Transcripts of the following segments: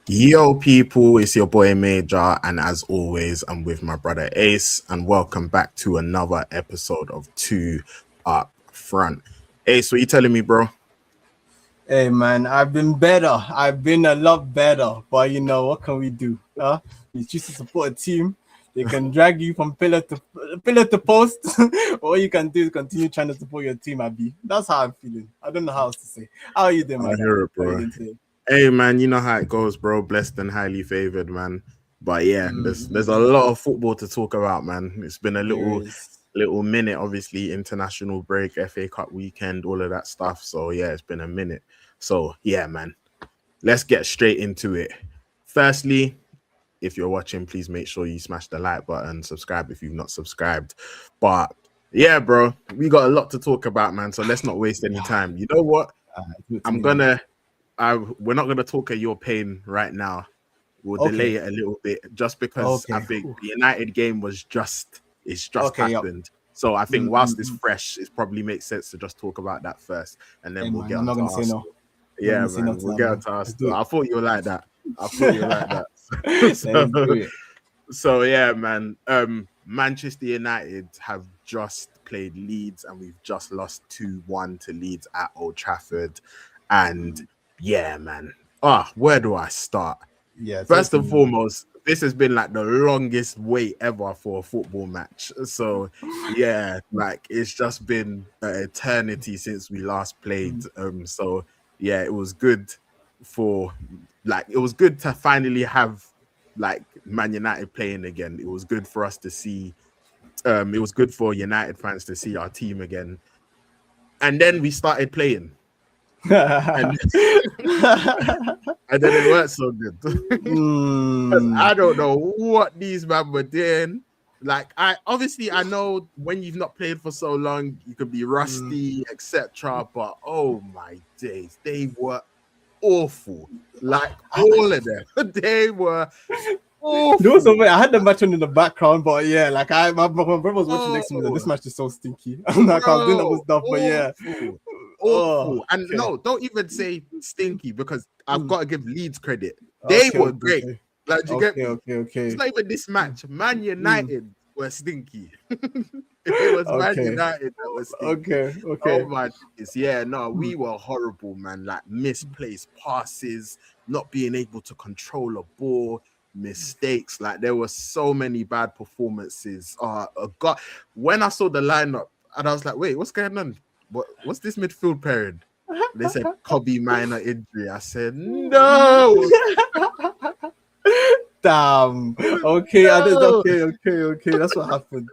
Yo, people, it's your boy Major, and as always, I'm with my brother Ace, and welcome back to another episode of Two Up Front. Ace, what you telling me, bro? Hey man, I've been better. I've been a lot better. But what can we do? You choose to support a team. They can drag you from pillar to post. All you can do is continue trying to support your team, Abby. That's how I'm feeling. I don't know how else to say. How are you doing, I my guy? hear it, How are you bro. doing today? Hey, man, you know how it goes, bro. Blessed and highly favored, man. But yeah, there's a Mm, lot of football to talk about, man. It's been a there little is. little minute, obviously, international break, FA Cup weekend, all of that stuff. So yeah, it's been a minute. So yeah, man, let's get straight into it. Firstly, if you're watching, please make sure you smash the like button, subscribe if you've not subscribed. But yeah, bro, we got a lot to talk about, man. So let's not waste any time. You know what? Give it to I'm me, man. gonna we're not gonna talk at your pain right now. We'll delay Okay. it a little bit just because I Okay. think Whew. the United game it's just Okay. Yep. happened. So I think whilst it's Mm. fresh, it probably makes sense to just talk about that first, and Hey then we'll man, get I'm on not to gonna say no. Arsenal. I'm not Yeah, gonna say no man, to we'll that, get on man. to Let's do Arsenal. it. I thought you were like that. I thought you were like that. Let's do so, it. so yeah, man. Manchester United have just played Leeds, and we've just lost 2-1 to Leeds at Old Trafford. And yeah, man. Where do I start? Yeah, talk First to and me. foremost, this has been like the longest wait ever for a football match. So yeah, like it's just been an eternity since we last played. So yeah, it was good for it was good to finally have like Man United playing again. It was good for us to see it was good for United fans to see our team again. And then we started playing. And and then it weren't so good. mm, I don't know what these men were doing. Like I know when you've not played for so long, you could be mm. rusty, etc. But oh my days, they were awful. Like all of them, they were So awful. I had the match on in the background, but yeah, like my brother was watching next to me. That Oh, this match is so stinky. I'm like, I was doing other bro, stuff, but yeah. awful, Oh, awful. And okay. no, don't even say stinky because I've Mm. got to give Leeds credit. They Okay, were okay, great. okay. Like, do you get Okay, me? okay, It's okay. not even this match. Man Mm. United were stinky. It was Man Okay. United that was stinky. Okay, Oh okay. my goodness. Yeah, no, Mm. we were horrible, man. Like misplaced passes, not being able to control a ball, mistakes. Like there were so many bad performances. God, when I saw the lineup and I was like, wait, what's going on? What's this midfield pairing? They said Kobe minor injury. I said, no, Damn. Okay, I did. no. Okay. That's what happened.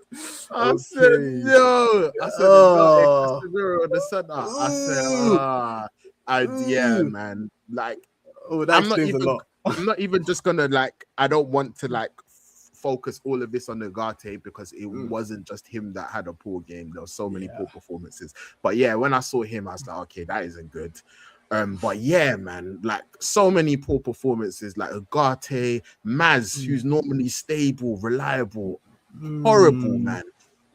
I said Okay. no. I said Ugarte Oh. Casemiro on the center. I said, Ooh. yeah, Ooh. man. Like, Oh, that I'm not explains a even lot. I'm not even just gonna like I don't want to like focus all of this on Ugarte because it Mm. wasn't just him that had a poor game. There were so many Yeah. poor performances. But yeah, when I saw him, I was like, okay, that isn't good. But yeah, man, like so many poor performances, like Ugarte, Maz, Mm. who's normally stable, reliable, horrible, Mm. man.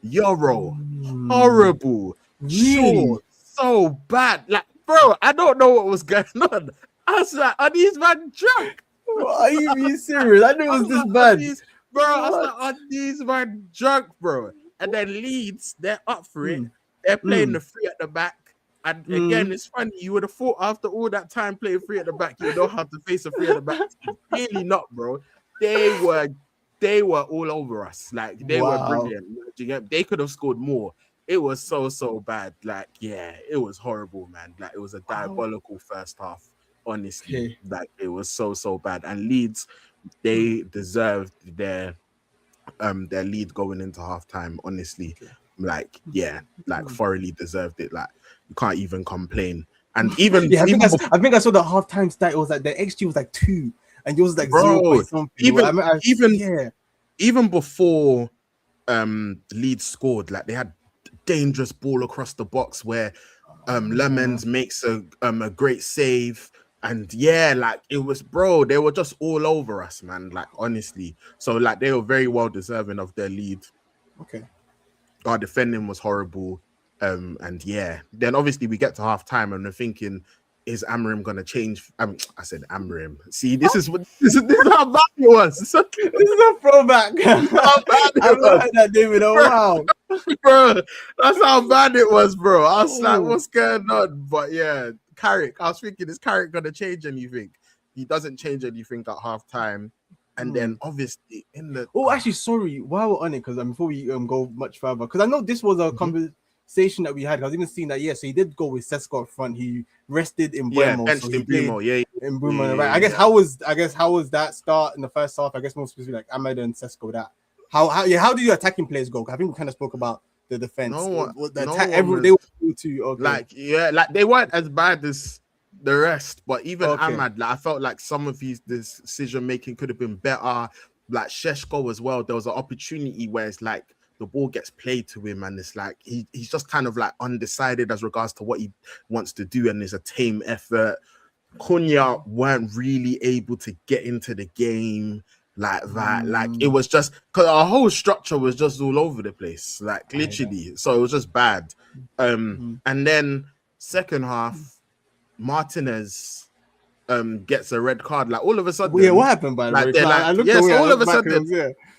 Euro, Mm. horrible. Really? Sure, so bad. Like, bro, I don't know what was going on. I was like, are these man drunk? Are you being serious? I knew it I was was this like, are bad. these, bro? I was What? like, are these man drunk, bro? And then Leeds, they're up for it. Mm. They're playing Mm. the three at the back. And again, Mm. it's funny. You would have thought after all that time playing three at the back, you would know how to face a three at the back team. Really not, bro. They were they were all over us. Like they were Wow. brilliant. They could have scored more. It was so bad. Like, yeah, it was horrible, man. Like it was a Wow. diabolical first half. Honestly, Okay. like it was so bad. And Leeds, Mm. they deserved their lead going into halftime. Honestly, Okay. like yeah, like Mm. thoroughly deserved it. Like you can't even complain. And even Yeah, even before, I think I saw the halftime stat. It was like the XG was like 2, and yours was like 0 bro, point something. even even Yeah. even before Leeds scored, like they had dangerous ball across the box where Uh, Lemons makes a great save. And yeah, like it was, bro, they were just all over us, man. Like honestly. So like they were very well deserving of their lead. okay. Our defending was horrible. And yeah, then obviously we get to half time and we're thinking is Amram gonna change? I said Amram. See, this is how bad it was. This is a throwback. How bad it I've not was, heard that name in a while. bro. That's how bad it was, bro. I was like, Oh. what's going on? But yeah, Carrick. I was thinking, is Carrick gonna change anything? He doesn't change anything at half time. And then obviously in the actually, sorry, while we're on it, because before we go much further, because I know this was a conversation that we had. I was even seeing that, so he did go with Sesko up front. He rested in Bournemouth, benched so in Bournemouth, in Bournemouth. yeah, Right. I guess how was that start in the first half? I guess more specifically like Ahmed and Sesko. That how do your attacking players go? I think we kind of spoke about the defense. They were too okay. Like they weren't as bad as the rest, but even Ahmad, like I felt like some of his decision making could have been better. Like Sheshko as well, there was an opportunity where it's like the ball gets played to him, and it's like he's just kind of like undecided as regards to what he wants to do, and there's a tame effort. Cunha weren't really able to get into the game like that. Like it was just because our whole structure was just all over the place, like literally. So it was just bad. And then second half, Martinez gets a red card. Like all of a sudden, yeah, what happened by the way?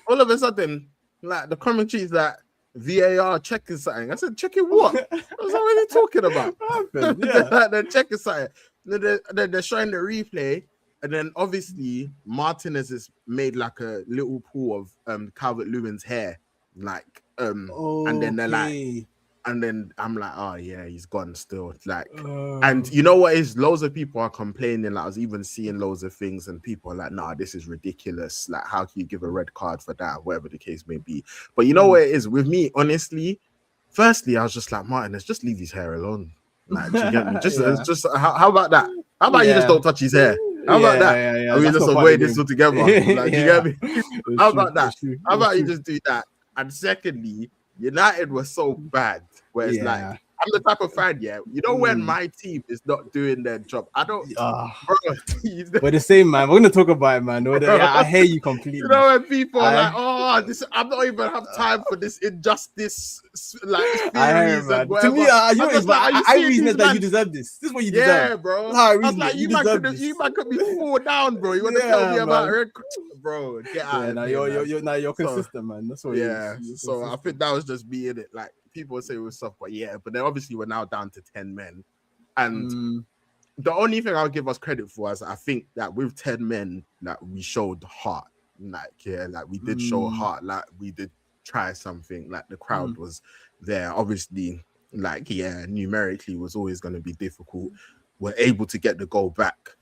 All of a sudden, like the commentary's like VAR checking something. I said, checking what? I was like, what are they talking about? They're checking something. Then they're showing the replay, and then obviously Martinez has made like a little pool of Calvert-Lewin's hair, like and then they're like. And then I'm like, oh yeah, he's gone still. Like, and you know what is? Loads of people are complaining. Like, I was even seeing loads of things, and people are like, nah, this is ridiculous. Like, how can you give a red card for that? Whatever the case may be. But you know what it is? With me, honestly, firstly, I was just like, Martin, let's just leave his hair alone. Like, do you get me? Just how about that? How about you just don't touch his hair? How about that? I mean, just avoid this altogether. Like, do you get me? How about that? How about you just do that? And secondly, United was so bad where it's like, I'm the type of fan, you know, when my team is not doing their job, I don't. We're the same, man. We're gonna talk about it, man. I hear you completely. You know, when people are like, "Oh, this, I'm not even have time for this injustice." Like theories and whatever. To me, I reason that you deserve this. This is what you deserve. Yeah, bro. I was like, you might could be 4 down, bro. You want to tell me about red, bro? Get out. You're consistent, man. That's what. So I think that was just me in it. Like people say it was soft, but but then obviously we're now down to 10 men, and the only thing I'll give us credit for is I think that with 10 men, that we showed heart. Like we did show heart. Like we did try something. Like the crowd was there. Obviously, numerically was always going to be difficult. We're able to get the goal back.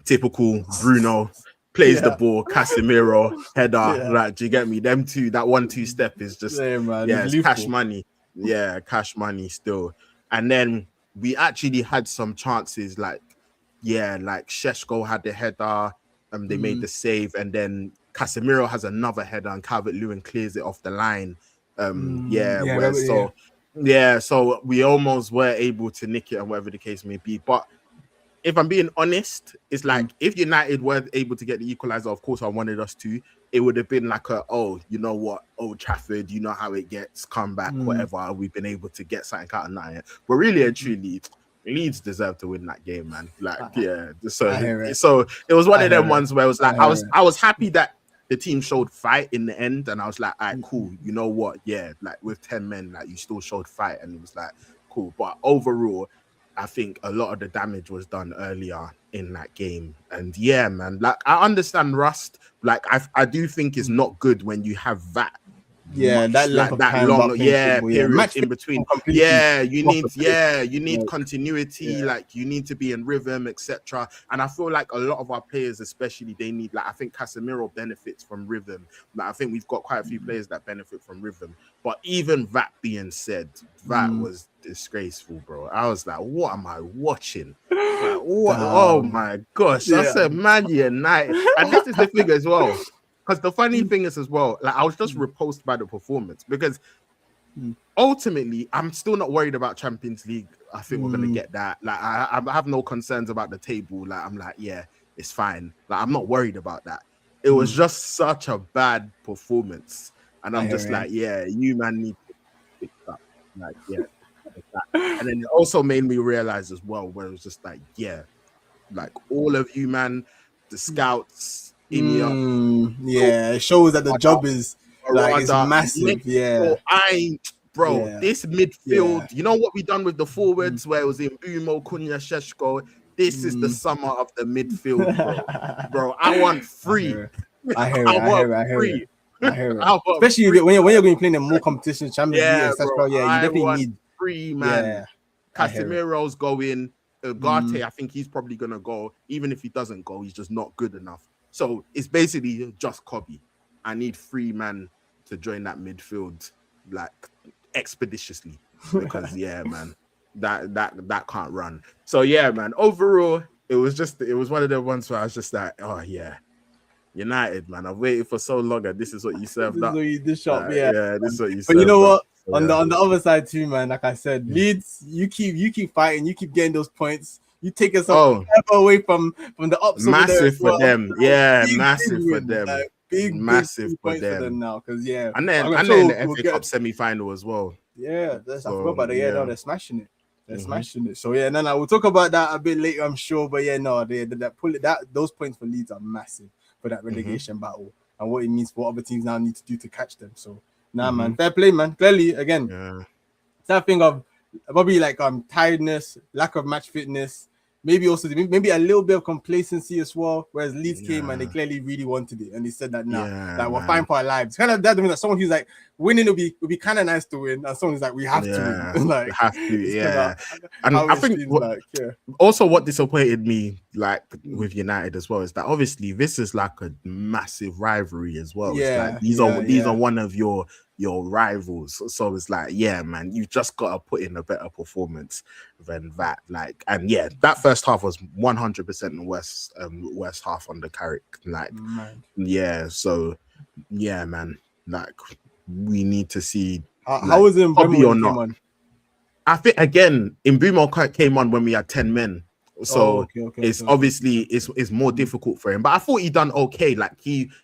Typical Bruno. Plays the ball, Casemiro, header. Like, do you get me? Them two, that 1-2 step is just it's cash money. Yeah, cash money still. And then we actually had some chances, like Sheshko had the header, they made the save, and then Casemiro has another header, and Calvert-Lewin clears it off the line. So we almost were able to nick it, and whatever the case may be, but. If I'm being honest, it's like if United weren't able to get the equalizer, of course I wanted us to, it would have been like you know what, Old Trafford, you know how it gets, come back, whatever. We've been able to get something out of that. But really and truly, Leeds deserve to win that game, man. Like, So it was one of them ones where it was like I was happy that the team showed fight in the end, and I was like, all right, cool. You know what? Yeah, like with 10 men, like you still showed fight, and it was like cool. But overall, I think a lot of the damage was done earlier in that game. And man, like I understand rust. Like I do think it's not good when you have that. That long period in between. You need continuity, like you need to be in rhythm, etc. And I feel like a lot of our players, especially, they need, like I think Casemiro benefits from rhythm. Like I think we've got quite a few players that benefit from rhythm. But even that being said, that was disgraceful, bro. I was like, what am I watching? Like, what? Oh my gosh. I said, Man United. And this is the thing as well. Because the funny thing is as well, like I was just repulsed by the performance, because ultimately I'm still not worried about Champions League. I think we're gonna get that. Like I have no concerns about the table. Like I'm like, it's fine. Like I'm not worried about that. It was just such a bad performance, and I'm just like, you man need to pick up. Like And then it also made me realize as well, where it was just like, yeah, like all of you, man, the scouts in here, yeah, it shows that the job is like it's Arada, massive. bro, Yeah. this midfield, you know what we done with the forwards where it was in Bumo, Kunya, Sheshko. This is the summer of the midfield, bro. I want free. I hear it. I want Especially free. when you're going to play in more competition, Champions League, bro. yeah, you definitely need free, man. Yeah, Casemiro's going. Ugarte, I think he's probably gonna go. Even if he doesn't go, he's just not good enough. So it's basically just Kobe. I need free man to join that midfield like expeditiously because yeah, man, that can't run. So yeah, man. Overall, it was one of the ones where I was just like, oh yeah, United, man. I've waited for so long, and this is what you served up. This shop, yeah, this is what you. But you know what? So, on the other side too, man. Like I said, Leeds, you keep fighting, you keep getting those points. You take us away from the ups. Massive for them, yeah, massive for them. Like, big for them now, because yeah, and then the FA Cup semi-final as well. Yeah, I forgot about it. Yeah, no, they're smashing it. They're smashing it. So yeah, no, we'll talk about that a bit later, I'm sure. But yeah, no, those points for Leeds are massive for that relegation battle and what it means for what other teams now need to do to catch them. So man, fair play, man. Clearly, again, it's that thing of probably like tiredness, lack of match fitness. Maybe also maybe a little bit of complacency as well. Whereas Leeds came and they clearly really wanted it, and they said that we're fine for our lives. Kind of that means that someone who's like winning would be kind of nice to win, and someone who's like we have to win. Like, we have to, And I think also what disappointed me like with United as well is that obviously this is like a massive rivalry as well. Yeah, it's like these are one of your rivals, so it's like, yeah, man, you just gotta put in a better performance than that. Like, and yeah, that first half was 100% the worst half on the Carrick. Like, so yeah, man, like we need to see how was it in Bournemouth or not. I think again in Bournemouth came on when we had 10 men. So it's obviously it's more difficult for him, but I thought he done okay. Like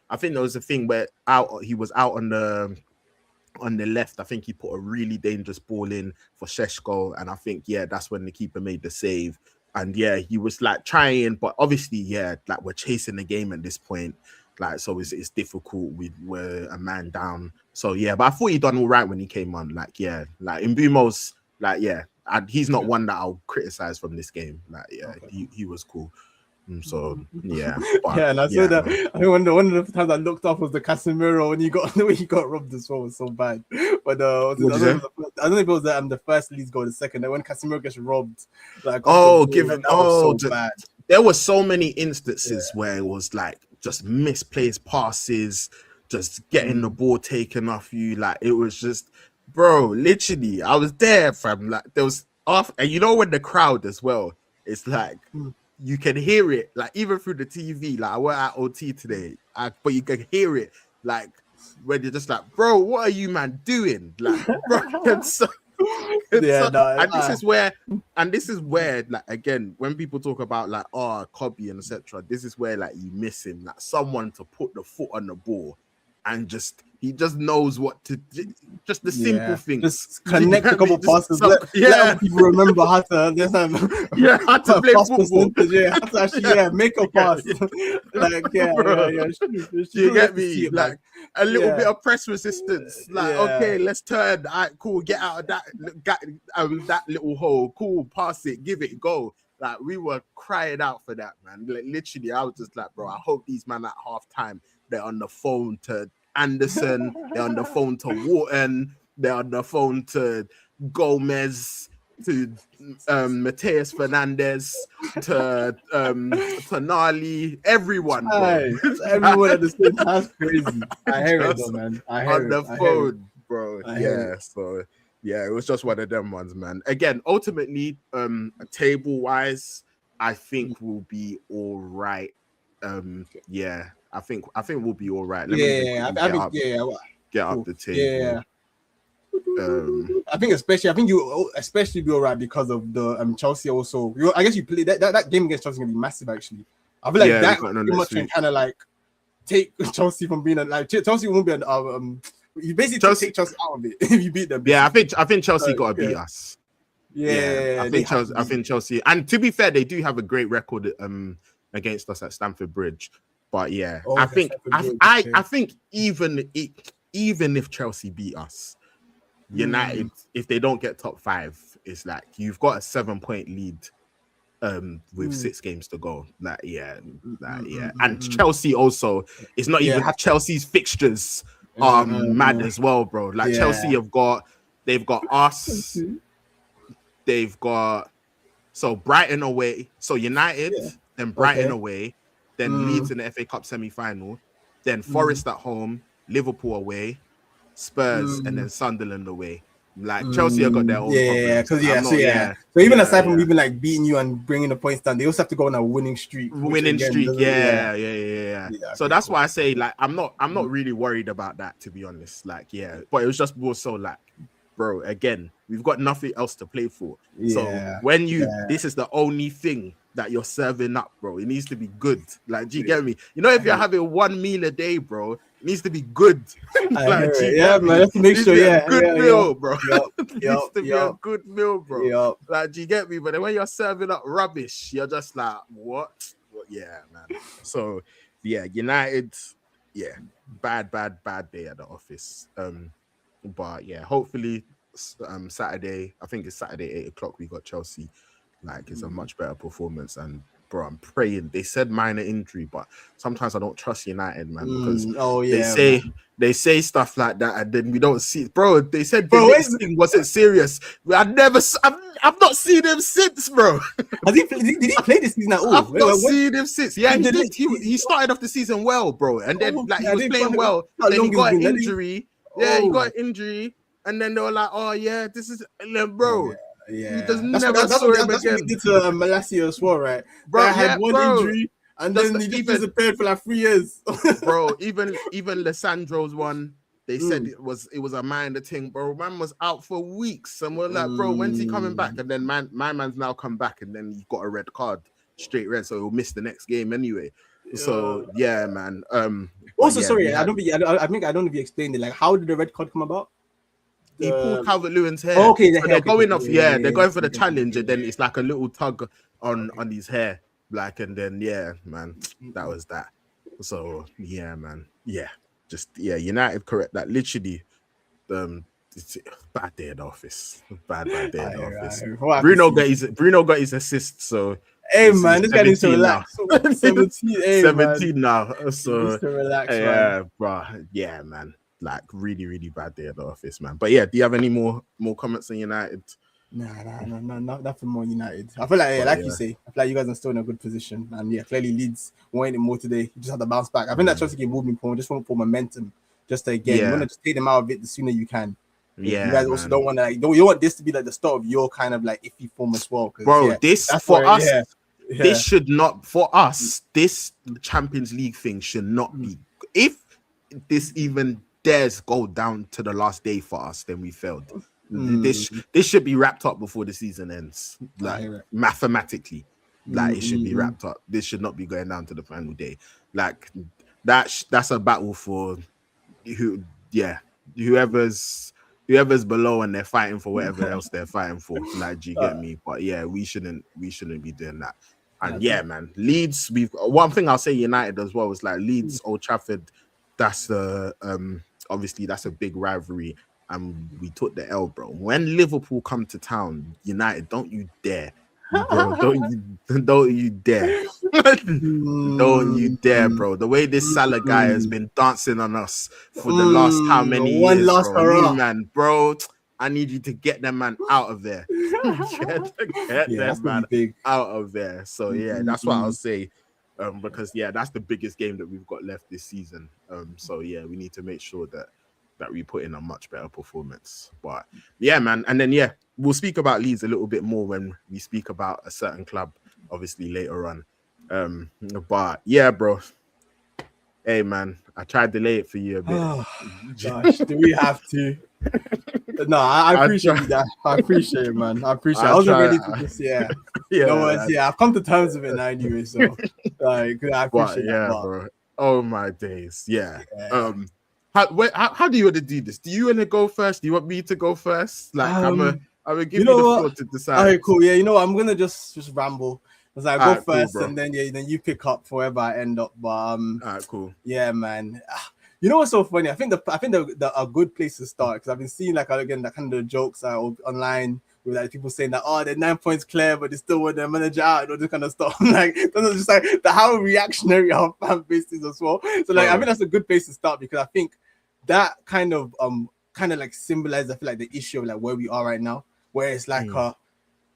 I think there was a thing where he was out on the left. I think he put a really dangerous ball in for Sheshko, and I think that's when the keeper made the save. And he was like trying, but obviously like we're chasing the game at this point, like so it's difficult. We're a man down, so but I thought he done all right when he came on. Like like in Bumo's he's not one that I'll criticize from this game. Like he was cool. So and I saw that. I think one of the times I looked up was the Casemiro when he got robbed as well. Was so bad. But I don't know if it was the first Leeds goal, the second. When Casemiro gets robbed, like so bad. There were so many instances where it was like just misplaced passes, just getting the ball taken off you. Like it was just, bro. Literally, I was there, fam. Like there was and you know when the crowd as well. It's like. You can hear it, like even through the TV. Like I went at OT today, but you can hear it, like when you're just like, "Bro, what are you, man, doing?" Like, bro, this is where, like, again, when people talk about like, Kobe and etc., this is where like you miss him, like someone to put the foot on the ball, and he just knows what to do, just the simple things. Just connect a couple passes. Let people remember how to how to play football. How to actually make a pass. Like you get me? Like a little bit of press resistance. Like okay, let's turn. All right, cool. Get out of that little hole. Cool, pass it, give it, go. Like we were crying out for that, man. Like literally, I was just like, bro, I hope these man at halftime they're on the phone to Anderson, they're on the phone to Wharton, they're on the phone to Gomez, to Mateus Fernandez, to Nali, everyone, bro. Everyone at the same time. That's crazy. I hear it though, man. On the phone, bro. So it was just one of them ones, man. Again, ultimately, table wise, I think we'll be all right. I think we'll be all right. Get up the table. I think you especially be all right because of the Chelsea also. I guess you play that game against Chelsea gonna be massive actually. I feel like that pretty much can kind of like take Chelsea from being like Chelsea won't be you basically take Chelsea out of it if you beat them. Yeah, I think Chelsea gotta beat us. Yeah, they have to I be. think Chelsea, and to be fair, they do have a great record against us at Stamford Bridge. But yeah, Oh, I that's think like a good, okay. I think even if Chelsea beat us, United, if they don't get top 5, it's like you've got a 7-point lead with 6 games to go. And Chelsea also, it's not Yeah, even Chelsea's fixtures are mad as well, bro. Like Chelsea they've got us, they've got Brighton away, so United, then Brighton okay. away, then Leeds in the FA Cup semi-final, then Forest at home, Liverpool away, Spurs, and then Sunderland away. Like Chelsea have got their own Yeah, problems. because I'm not, So even aside from even like beating you and bringing the points down, they also have to go on a winning streak. Which winning again, streak. yeah. So Okay, that's cool. why I say like I'm not really worried about that, to be honest. Like, but it was just more so like, bro, again, we've got nothing else to play for. So when this is the only thing that you're serving up, bro, it needs to be good. Like, do you get me? You know, if you're having one meal a day, bro, it needs to be good. Like, do you get me? Man, let's make sure, good meal, bro. It needs to be a Yep. good meal, bro. Yep. Like, do you get me? But then when you're serving up rubbish, you're just like, what? Yeah, man. So yeah, United, bad day at the office. But yeah, hopefully Saturday, I think it's Saturday 8:00, we got Chelsea. Like, it's a much better performance. And bro, I'm praying. They said minor injury, but sometimes I don't trust United, man, because they say stuff like that and then we don't see it. Bro, they said the thing wasn't serious. I've not seen him since, bro. Did he play this season at all? I've not seen him since. Yeah, he did. He started off the season well, bro, and then he was playing well. Then he got an injury. Yeah, he got an injury, and then they were like, "Oh yeah, this is," and then, bro. Yeah, that's what we did to Malacia as well, right? Bro, I had one injury, and then he just disappeared for like 3 years. Bro, even Lissandro's one, they said it was a minor thing, bro. Man was out for weeks, and we're like, bro, when's he coming back? And then my man's now come back, and then he got a red card, straight red, so he'll miss the next game anyway. So yeah, man. Also, sorry, I don't know if you explained it. Like, how did the red card come about? He pulled Calvert-Lewin's hair. Oh, okay, they're going off. They're going for the challenge, and then it's like a little tug on his hair, like, and then man, that was that. So yeah, man, United correct that. Literally, it's bad day at the office. Bad day at the office. Bruno got his assist. So hey man, this guy needs to relax. 17 now. So needs to relax, man. Bro. Yeah, man. Like, really, really bad day at the office, man. But yeah, do you have any more comments on United? No, nothing more United. I feel like, you say, I feel like you guys are still in a good position, and clearly Leeds wanted it more today. You just have to bounce back. I think that Chelsea game will be important, just for momentum, just to again, you want to just take them out of it the sooner you can. Yeah, you guys also don't want to you want this to be like the start of your kind of like iffy form as well. Bro, this for us. This should not, for us, this Champions League thing should not be. If this even dares go down to the last day for us, then we failed. This should be wrapped up before the season ends. Like, mathematically, like, it should be wrapped up. This should not be going down to the final day. Like, that's a battle for whoever's below, and they're fighting for whatever else they're fighting for. Like, do you get me? But yeah, we shouldn't be doing that. And man, Leeds. One thing I'll say United as well is like Leeds, Old Trafford. That's the obviously that's a big rivalry, and we took the L, bro. When Liverpool come to town, United, don't you dare, bro. Don't you dare. Don't you dare, bro. The way this Salah guy has been dancing on us for the last how many years, bro. Man, bro. I need you to get that man out of there. Get that man out of there. So that's what I'll say. Because that's the biggest game that we've got left this season. So we need to make sure that we put in a much better performance. But yeah, man, and then we'll speak about Leeds a little bit more when we speak about a certain club, obviously later on. But yeah, bro. Hey man, I tried to delay it for you a bit. Oh, gosh, do we have to? No, I appreciate that. I appreciate it, man. I appreciate it. I wasn't ready to just, I've come to terms with it now anyway, so like, I appreciate that. Bro. Oh my days. Yeah. How do you want to do this? Do you want to go first? Do you want me to go first? Like, I will You give you know the what? floor to decide. Okay, cool. Yeah, you know what? I'm gonna just ramble. Cause I go All right, cool, first, bro. and then then you pick up wherever I end up. But All right, cool. yeah, man. You know what's so funny? I think the a good place to start, because I've been seeing like again that kind of jokes online with like people saying that they're 9 points clear, but they still want their manager out and all this kind of stuff. Like that's just like how reactionary our fan base is as well. So like I think that's a good place to start, because I think that kind of like symbolizes, I feel like, the issue of like where we are right now, where it's like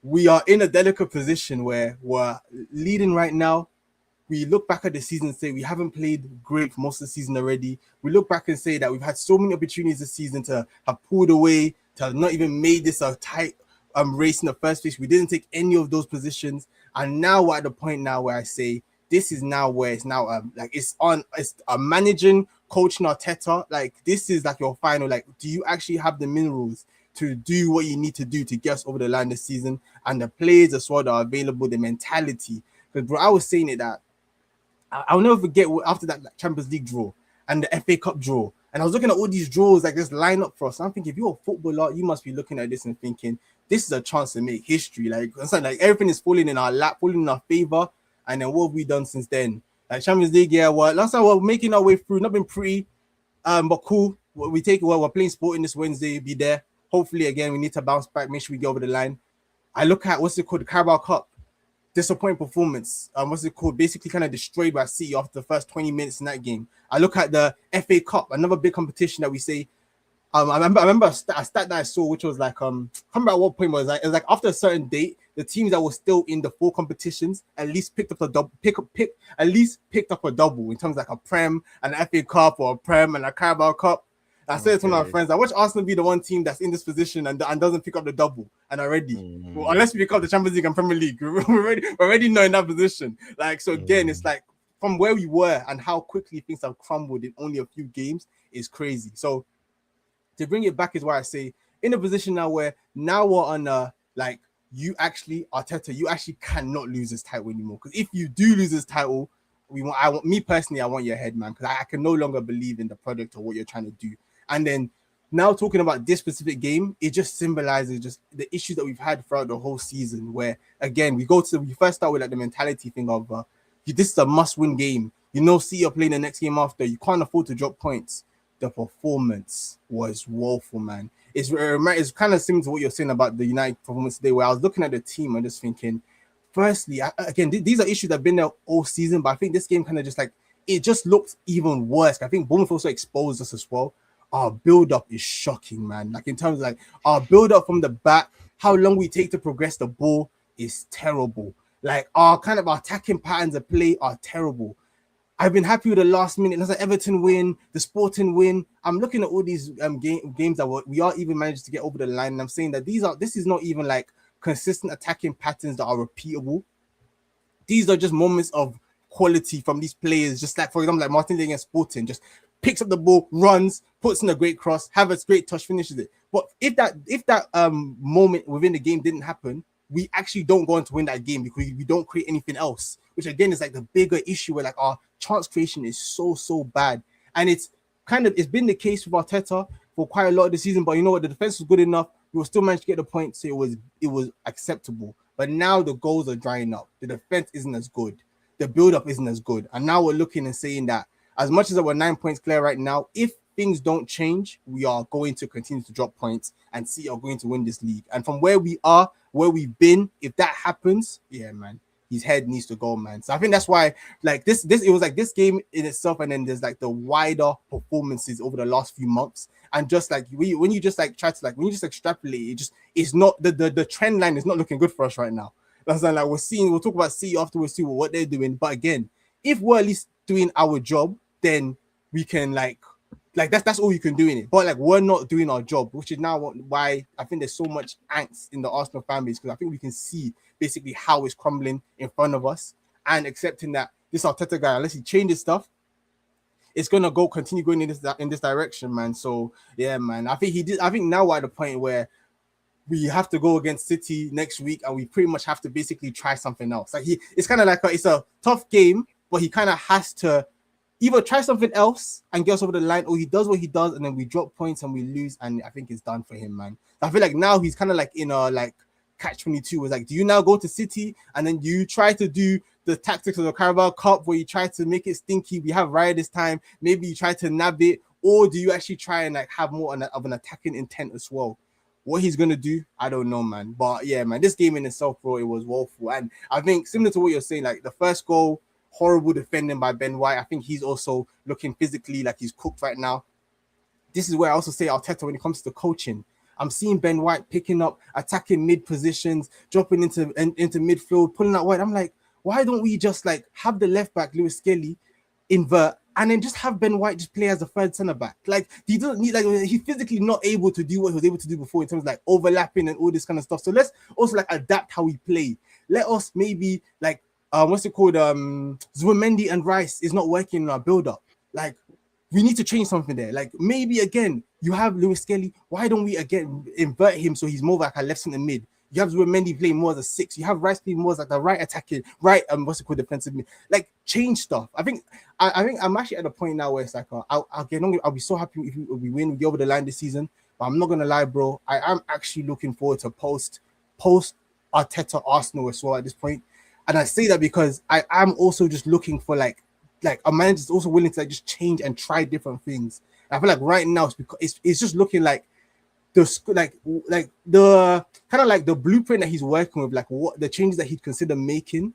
we are in a delicate position where we're leading right now. We look back at the season and say we haven't played great for most of the season already. We look back and say that we've had so many opportunities this season to have pulled away, to have not even made this a tight race in the first place. We didn't take any of those positions, and now we're at the point now where I say this is now where it's now like it's managing, coaching Arteta. Like this is like your final. Like, do you actually have the minerals to do what you need to do to get us over the line this season? And the players as well that are available, the mentality. Because bro, I was saying it that I'll never forget after that Champions League draw and the FA Cup draw. And I was looking at all these draws like this line up for us. And I'm thinking, if you're a footballer, you must be looking at this and thinking, this is a chance to make history. Like, it's like everything is falling in our lap, falling in our favor. And then what have we done since then? Like Champions League, yeah, well, last time we're making our way through, not been pretty, but cool. We take it well. We're playing Sporting this Wednesday, be there. Hopefully, again, we need to bounce back, make sure we get over the line. I look at what's it called, the Carabao Cup. Disappointing performance. What's it called? Basically, kind of destroyed by City after the first 20 minutes in that game. I look at the FA Cup, another big competition that we say. I remember a stat that I saw, which was like, I can't remember at what point it was like after a certain date, the teams that were still in the 4 competitions at least picked up a double, at least picked up a double in terms of like a Prem, an FA Cup, or a Prem and a Carabao Cup. I said to one of my friends, I watch Arsenal be the one team that's in this position and doesn't pick up the double and already. Well, unless we pick up the Champions League and Premier League, we're already not in that position. Like, so again, it's like from where we were and how quickly things have crumbled in only a few games is crazy. So to bring it back is why I say in a position now where now we're on like Arteta, you actually cannot lose this title anymore. Because if you do lose this title, I want your head, man, because I can no longer believe in the product or what you're trying to do. And then now talking about this specific game, it just symbolizes just the issues that we've had throughout the whole season, where again we first start with like the mentality thing of this is a must-win game. You know, see you're playing the next game after. You can't afford to drop points. The performance was woeful, man. It's kind of similar to what you're saying about the United performance today, where I was looking at the team and just thinking, firstly, again, these are issues that have been there all season, but I think this game kind of just like, it just looked even worse. I think Bournemouth also exposed us as well. Our build-up is shocking, man. Like in terms of like our build-up from the back, how long we take to progress the ball is terrible. Like our kind of attacking patterns of play are terrible. I've been happy with the last minute. There's an Everton win, the Sporting win. I'm looking at all these games that we are even managed to get over the line, and I'm saying that this is not even like consistent attacking patterns that are repeatable. These are just moments of quality from these players. Just like, for example, like Martin against Sporting, just picks up the ball, runs, puts in a great cross, have a great touch, finishes it. But if that moment within the game didn't happen, we actually don't go on to win that game because we don't create anything else. Which again is like the bigger issue where like our chance creation is so bad, and it's been the case with Arteta for quite a lot of the season. But you know what, the defense was good enough. We will still manage to get the point, so it was acceptable. But now the goals are drying up. The defense isn't as good. The build-up isn't as good. And now we're looking and saying that as much as we're 9 points clear right now, if things don't change, we are going to continue to drop points and see are going to win this league. And from where we are, where we've been, if that happens, yeah, man, his head needs to go, man. So I think that's why, like this, it was like this game in itself, and then there's like the wider performances over the last few months, and just like when you just like try to like when you just extrapolate, it's not the trend line is not looking good for us right now. That's like we'll talk about City afterwards, see what they're doing. But again, if we're at least doing our job, then we can like that's all you can do in it. But like we're not doing our job, which is now why I think there's so much angst in the Arsenal fan base, because I think we can see basically how it's crumbling in front of us, and accepting that this Arteta guy, unless he changes stuff, it's gonna continue going in this direction, man. So yeah, man, I think now we're at the point where we have to go against City next week, and we pretty much have to basically try something else. Like it's kind of like it's a tough game, but he kind of has to either try something else and get us over the line, or he does what he does, and then we drop points and we lose, and I think it's done for him, man. I feel like now he's kind of like in a like catch-22. Was like, do you now go to City and then you try to do the tactics of the Carabao Cup where you try to make it stinky? We have Raya this time. Maybe you try to nab it, or do you actually try and like have more of an attacking intent as well? What he's gonna do, I don't know, man. But yeah, man, this game in itself, bro, it was woeful. And I think similar to what you're saying, like the first goal, horrible defending by Ben White. I think he's also looking physically like he's cooked right now. This is where I also say Arteta when it comes to the coaching. I'm seeing Ben White picking up, attacking mid positions, dropping into midfield, pulling out wide. I'm like, why don't we just like have the left back Lewis Skelly invert and then just have Ben White just play as a third centre back? Like he doesn't need, like he's physically not able to do what he was able to do before in terms of like overlapping and all this kind of stuff. So let's also like adapt how we play. Let us maybe like what's it called? Zubimendi and Rice is not working in our build up. Like we need to change something there. Like maybe again, you have Lewis Skelly. Why don't we again invert him so he's more like a left centre mid? You have Zubimendi playing more as a 6. You have Rice playing more as like the right attacking, right what's it called, defensive mid. Like change stuff. I think I'm actually at a point now where it's like I'll be so happy if we win, we get over the line this season. But I'm not gonna lie, bro. I am actually looking forward to post Arteta Arsenal as well at this point. And I say that because I am also just looking for like a manager is also willing to like just change and try different things. I feel like right now it's just looking like the kind of like the blueprint that he's working with, like what the changes that he'd consider making,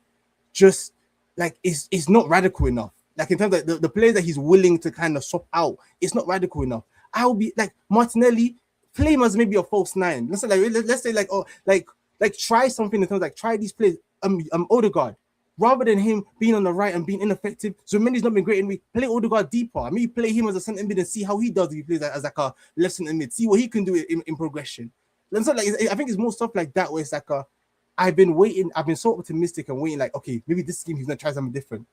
just like is not radical enough. Like in terms of the players that he's willing to kind of swap out, it's not radical enough. I'll be like Martinelli, play him as maybe a false 9. Let's say try something in terms of like try these players. Odegaard, rather than him being on the right and being ineffective. So Mendy's not been great, and we play Odegaard deeper. I mean, play him as a centre mid and see how he does if he plays as like a left centre mid. See what he can do in progression. And so like I think it's more stuff like that where it's like I've been so optimistic and waiting like, okay, maybe this game he's gonna try something different.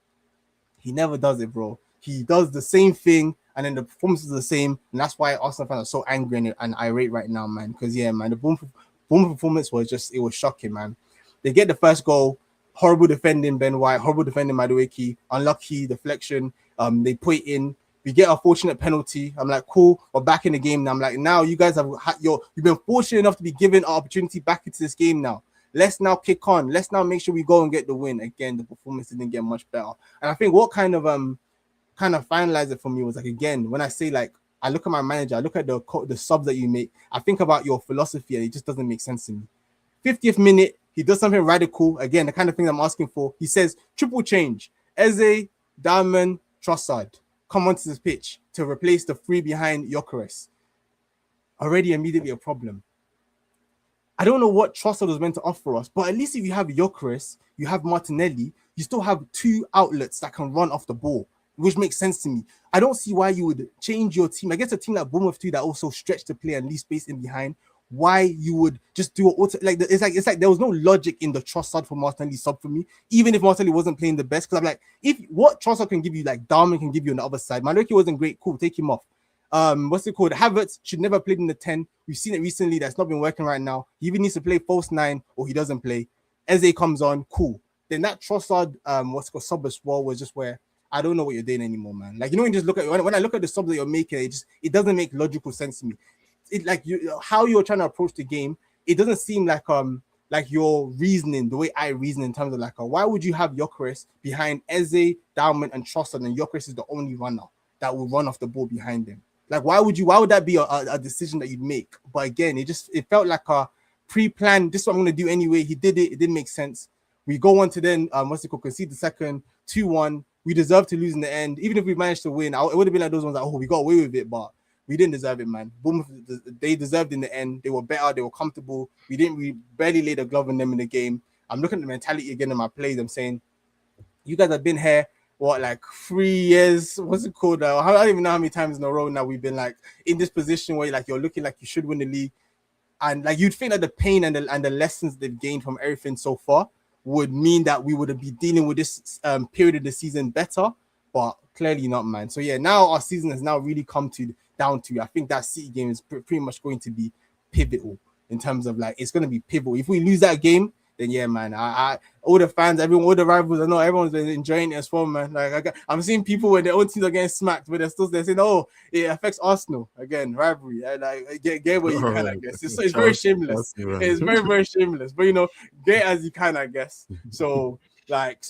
He never does it, bro. He does the same thing, and then the performance is the same, and that's why Arsenal fans are so angry and irate right now, man. Because yeah, man, the Bournemouth performance was shocking, man. They get the first goal. Horrible defending, Ben White. Horrible defending, Madueke. Unlucky deflection. They put it in. We get a fortunate penalty. I'm like, cool. We're back in the game now. I'm like, now you guys you've been fortunate enough to be given an opportunity back into this game now. Let's now kick on. Let's now make sure we go and get the win. Again, the performance didn't get much better. And I think what kind of finalized it for me was like, again, when I say like, I look at my manager, I look at the subs that you make, I think about your philosophy and it just doesn't make sense to me. 50th minute, he does something radical. Again, the kind of thing I'm asking for. He says, triple change. Eze, Diamond, Trossard come onto this pitch to replace the 3 behind Gyökeres. Already immediately a problem. I don't know what Trossard was meant to offer us, but at least if you have Gyökeres, you have Martinelli, you still have 2 outlets that can run off the ball, which makes sense to me. I don't see why you would change your team. I guess a team like Bournemouth too that also stretch the play and leave space in behind. Why you would just do it's like there was no logic in the Trossard for Martinelli sub for me, even if Martinelli wasn't playing the best. Because I'm like, if what Trossard can give you, like Darman can give you on the other side. Madueke wasn't great, cool, take him off. What's it called? Havertz should never played in the 10. We've seen it recently. That's not been working right now. He even needs to play false 9 or he doesn't play. Eze comes on, cool. Then that Trossard sub as well was just where I don't know what you're doing anymore, man. Like, you know, when you just look at when I look at the subs that you're making, it doesn't make logical sense to me. It like how you're trying to approach the game, it doesn't seem like your reasoning, the way I reason in terms of like why would you have Gyökeres behind Eze, Diamond, and Trossard, and Gyökeres is the only runner that will run off the ball behind him? Like why would that be a decision that you'd make? But again, it felt like a pre-planned, this is what I'm gonna do anyway. He did it, it didn't make sense. We go on to then concede the second, 2-1. We deserve to lose in the end. Even if we managed to win, it would have been like those ones like, we got away with it, but we didn't deserve it, man. Bournemouth, they deserved in the end. They were better. They were comfortable. We barely laid a glove on them in the game. I'm looking at the mentality again in my plays. I'm saying, you guys have been here, like 3 years? What's it called? I don't even know how many times in a row now we've been like in this position where like you're looking like you should win the league. And like you'd think that the pain and the lessons they've gained from everything so far would mean that we would be dealing with this period of the season better, but clearly not, man. So yeah, now our season has now really come down to I think that City game is pretty much going to be pivotal in terms of like it's going to be pivotal. If we lose that game, then yeah, man, I all the fans, everyone, all the rivals, I know everyone's been enjoying it as well, man. Like I'm seeing people when their own teams are getting smacked, but they're saying, oh, it affects Arsenal again, rivalry. Like get where you can, I guess. It's very shameless. It's very very shameless, but get as you can, I guess. So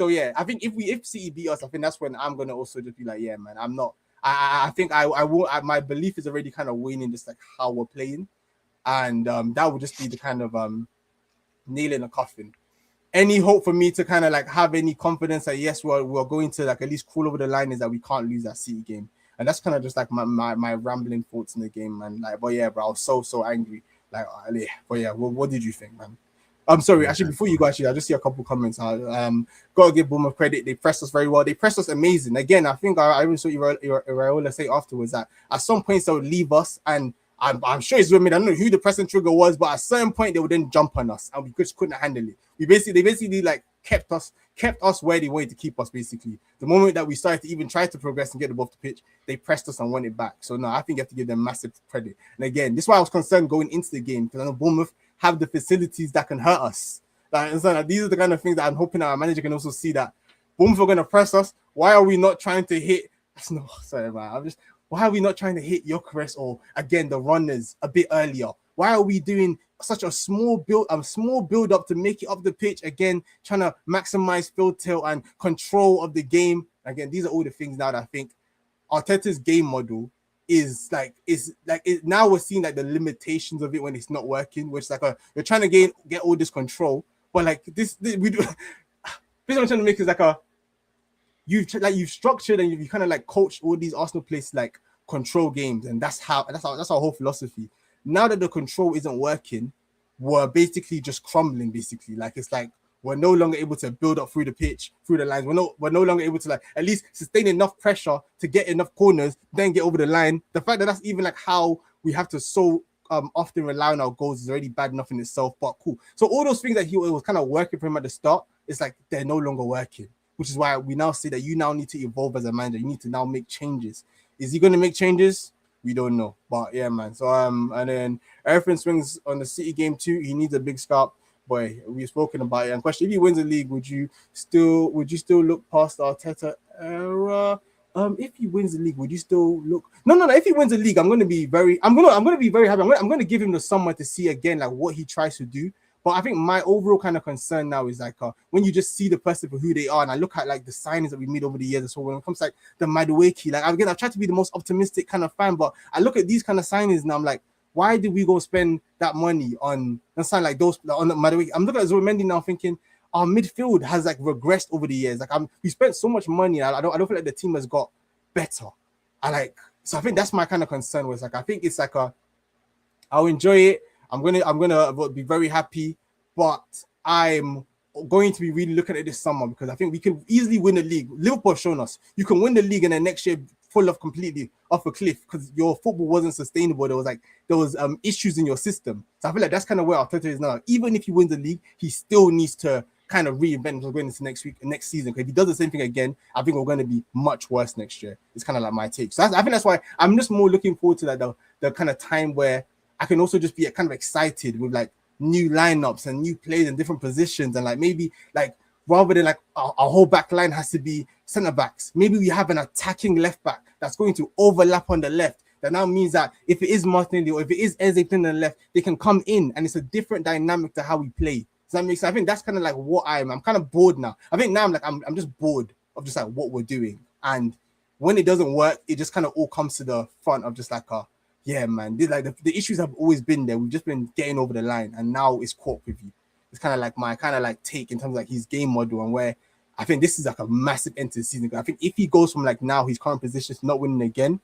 yeah, I think if City beat us, I think that's when I'm gonna also just be like, yeah, man, I'm not. I think I won't. My belief is already kind of waning, just like how we're playing, and that would just be the kind of nail in the coffin. Any hope for me to kind of like have any confidence that yes, we're going to like at least crawl over the line is that we can't lose that City game, and that's kind of just like my rambling thoughts in the game, man. Like, but yeah, bro, I was so angry. Like, but yeah, what did you think, man? I'm sorry. Actually, before you go, I just see a couple comments. Gotta give Bournemouth credit. They pressed us very well. They pressed us amazing. Again, I think I even saw Iraola say afterwards that at some points they would leave us, and I'm sure it's women. I don't know who the pressing trigger was, but at a certain point they would then jump on us, and we just couldn't handle it. They basically like kept us where they wanted to keep us. Basically, the moment that we started to even try to progress and get above the pitch, they pressed us and won it back. So no, I think you have to give them massive credit. And again, this is why I was concerned going into the game, because I know Bournemouth have the facilities that can hurt us. Like, these are the kind of things that I'm hoping our manager can also see, that Bournemouth are going to press us. Why are we not trying to hit? No, sorry, man. Why are we not trying to hit Gyökeres or again the runners a bit earlier? Why are we doing such a small build up to make it up the pitch? Again, trying to maximize field tilt and control of the game. Again, these are all the things now that I think Arteta's game model is now we're seeing like the limitations of it when it's not working, which like you're trying to get all this control, but like this we do. This I'm trying to make is like you've structured and you kind of like coached all these Arsenal players like control games, and that's our whole philosophy. Now that the control isn't working, we're basically just crumbling. Basically, like it's like we're no longer able to build up through the pitch, through the lines. We're no longer able to like at least sustain enough pressure to get enough corners, then get over the line. The fact that that's even like how we have to so often rely on our goals is already bad enough in itself. But cool. So all those things that he was kind of working for him at the start, it's like they're no longer working, which is why we now say that you now need to evolve as a manager. You need to now make changes. Is he going to make changes? We don't know. But yeah, man. So and then everything swings on the City game too. He needs a big scalp. Boy, we've spoken about it. And question: if he wins the league, would you still look past the Arteta era? If he wins the league, would you still look? No. If he wins the league, I'm gonna be very happy. I'm gonna give him the summer to see again like what he tries to do. But I think my overall kind of concern now is like when you just see the person for who they are, and I look at like the signings that we made over the years. So when it comes to, like the Madueke, like again, I try to be the most optimistic kind of fan, but I look at these kind of signings and I'm like, why did we go spend that money on something like those on the Madueke? I'm looking at Zubimendi now thinking our midfield has like regressed over the years. Like we spent so much money. I don't feel like the team has got better. So I think that's my kind of concern was like I think it's like I'll enjoy it. I'm gonna be very happy, but I'm going to be really looking at this summer because I think we can easily win the league. Liverpool have shown us you can win the league and then next year fall off completely off a cliff because your football wasn't sustainable. There was issues in your system. So I feel like that's kind of where Arteta is now. Even if he wins the league, he still needs to kind of reinvent himself going into next season. Because if he does the same thing again, I think we're going to be much worse next year. It's kind of like my take. So I think that's why I'm just more looking forward to like the kind of time where I can also just be kind of excited with like new lineups and new players in different positions, and like maybe like rather than like our whole back line has to be centre backs, maybe we have an attacking left back that's going to overlap on the left. That now means that if it is Martinelli or if it is Eze playing on the left, they can come in and it's a different dynamic to how we play. Does that make sense? I think that's kind of like what I'm kind of bored now. I think now I'm just bored of just like what we're doing, and when it doesn't work, it just kind of all comes to the front of just like yeah, man. The issues have always been there. We've just been getting over the line, and now it's caught with you. It's kind of like my take in terms of like his game model, and where I think this is like a massive end to the season. I think if he goes from like now his current position to not winning again,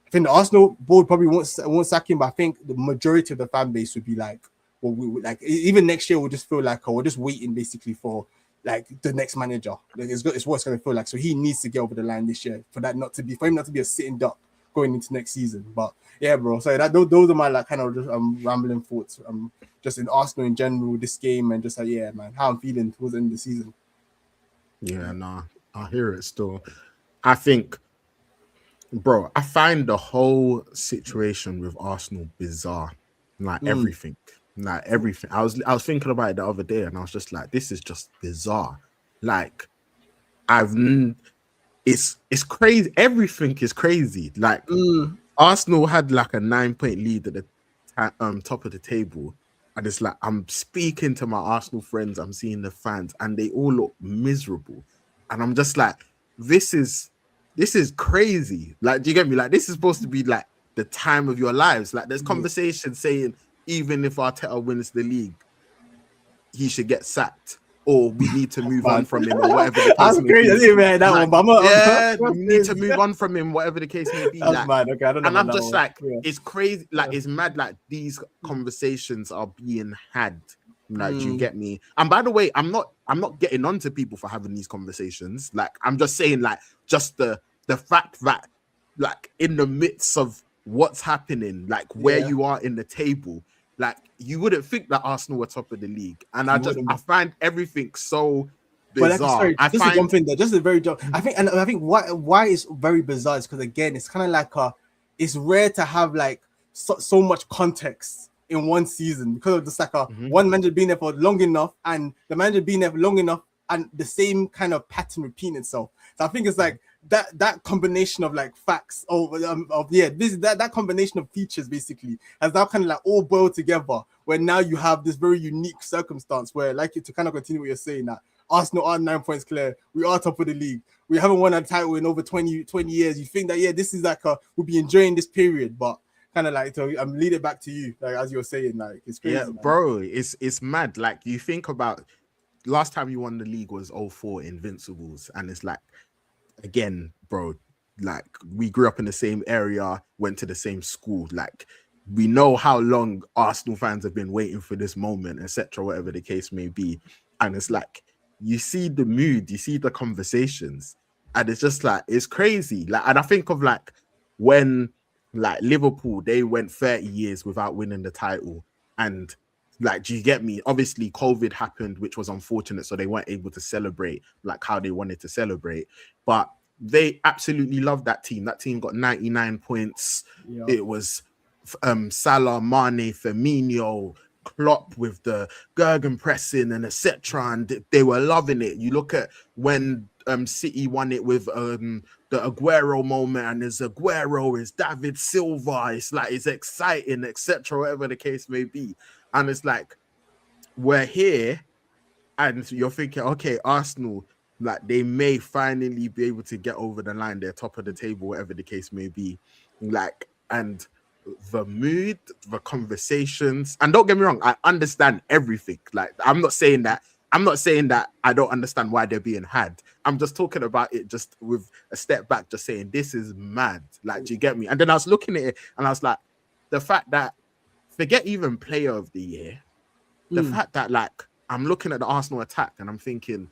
I think the Arsenal board probably won't sack him. But I think the majority of the fan base would be like, well, like even next year we'll just feel like we're just waiting basically for like the next manager. Like, it's what it's going to feel like. So he needs to get over the line this year for him not to be a sitting duck going into next season. But yeah, bro. So those are my like kind of just rambling thoughts. Just in Arsenal in general, this game, and just like yeah, man, how I'm feeling towards the end of the season. Yeah, nah, I hear it still. I think, bro, I find the whole situation with Arsenal bizarre. Like everything. Like everything. I was thinking about it the other day, and I was just like, this is just bizarre. Like I've it's crazy. Everything is crazy. Like Arsenal had like a 9-point lead at the top of the table, and it's like I'm speaking to my Arsenal friends, I'm seeing the fans, and they all look miserable, and I'm just like, this is crazy. Like, do you get me? Like, this is supposed to be like the time of your lives. Like, there's conversation saying even if Arteta wins the league, he should get sacked, or we need to move on from him, or whatever the case may crazy. I be. didn't even hear that Like, one, but we need to move on from him, whatever the case may be. That's like, mad. Okay, I don't know. and I'm just like, yeah. it's crazy. Like, it's mad. Like, these conversations are being had. Like, do you get me? And by the way, I'm not getting on to people for having these conversations. Like, I'm just saying, like, just the fact that, like, in the midst of what's happening, like where you are in the table, like, you wouldn't think that Arsenal were top of the league. And I find everything so bizarre. But like, sorry, just to jump in there, just a very jump. I think why it's very bizarre is because, again, it's kind of like it's rare to have like so much context in one season, because of just like one manager being there for long enough, and the manager being there for long enough, and the same kind of pattern repeating itself. So I think it's like that combination of like facts that combination of features basically has now kind of like all boiled together, where now you have this very unique circumstance where, like, to kind of continue what you're saying, that Arsenal are 9 points clear, we are top of the league, we haven't won a title in over 20 years. You think that this is like we'll be enjoying this period, but kind of like, to lead it back to you, like, as you're saying, like, it's crazy. Yeah, man. Bro, it's mad. Like, you think about last time you won the league was 04 Invincibles, and it's like, again, bro, like, we grew up in the same area, went to the same school. Like, we know how long Arsenal fans have been waiting for this moment, etc., whatever the case may be. And it's like, you see the mood, you see the conversations, and it's just like, it's crazy. Like, and I think of like when, like, Liverpool, they went 30 years without winning the title, and like, do you get me? Obviously, COVID happened, which was unfortunate, so they weren't able to celebrate like how they wanted to celebrate. But they absolutely loved that team. That team got 99 points. Yeah. It was Salah, Mane, Firmino, Klopp with the Gergen pressing and etc. And they were loving it. You look at when City won it with the Aguero moment, and there's Aguero, is David Silva. It's like, it's exciting, etc., whatever the case may be. And it's like, we're here, and you're thinking, okay, Arsenal, like, they may finally be able to get over the line. They're top of the table, whatever the case may be. Like, and the mood, the conversations, and don't get me wrong, I understand everything. Like, I'm not saying that I don't understand why they're being had. I'm just talking about it just with a step back, just saying, this is mad. Like, do you get me? And then I was looking at it, and I was like, the fact that, forget even player of the year, the fact that, like, I'm looking at the Arsenal attack and I'm thinking,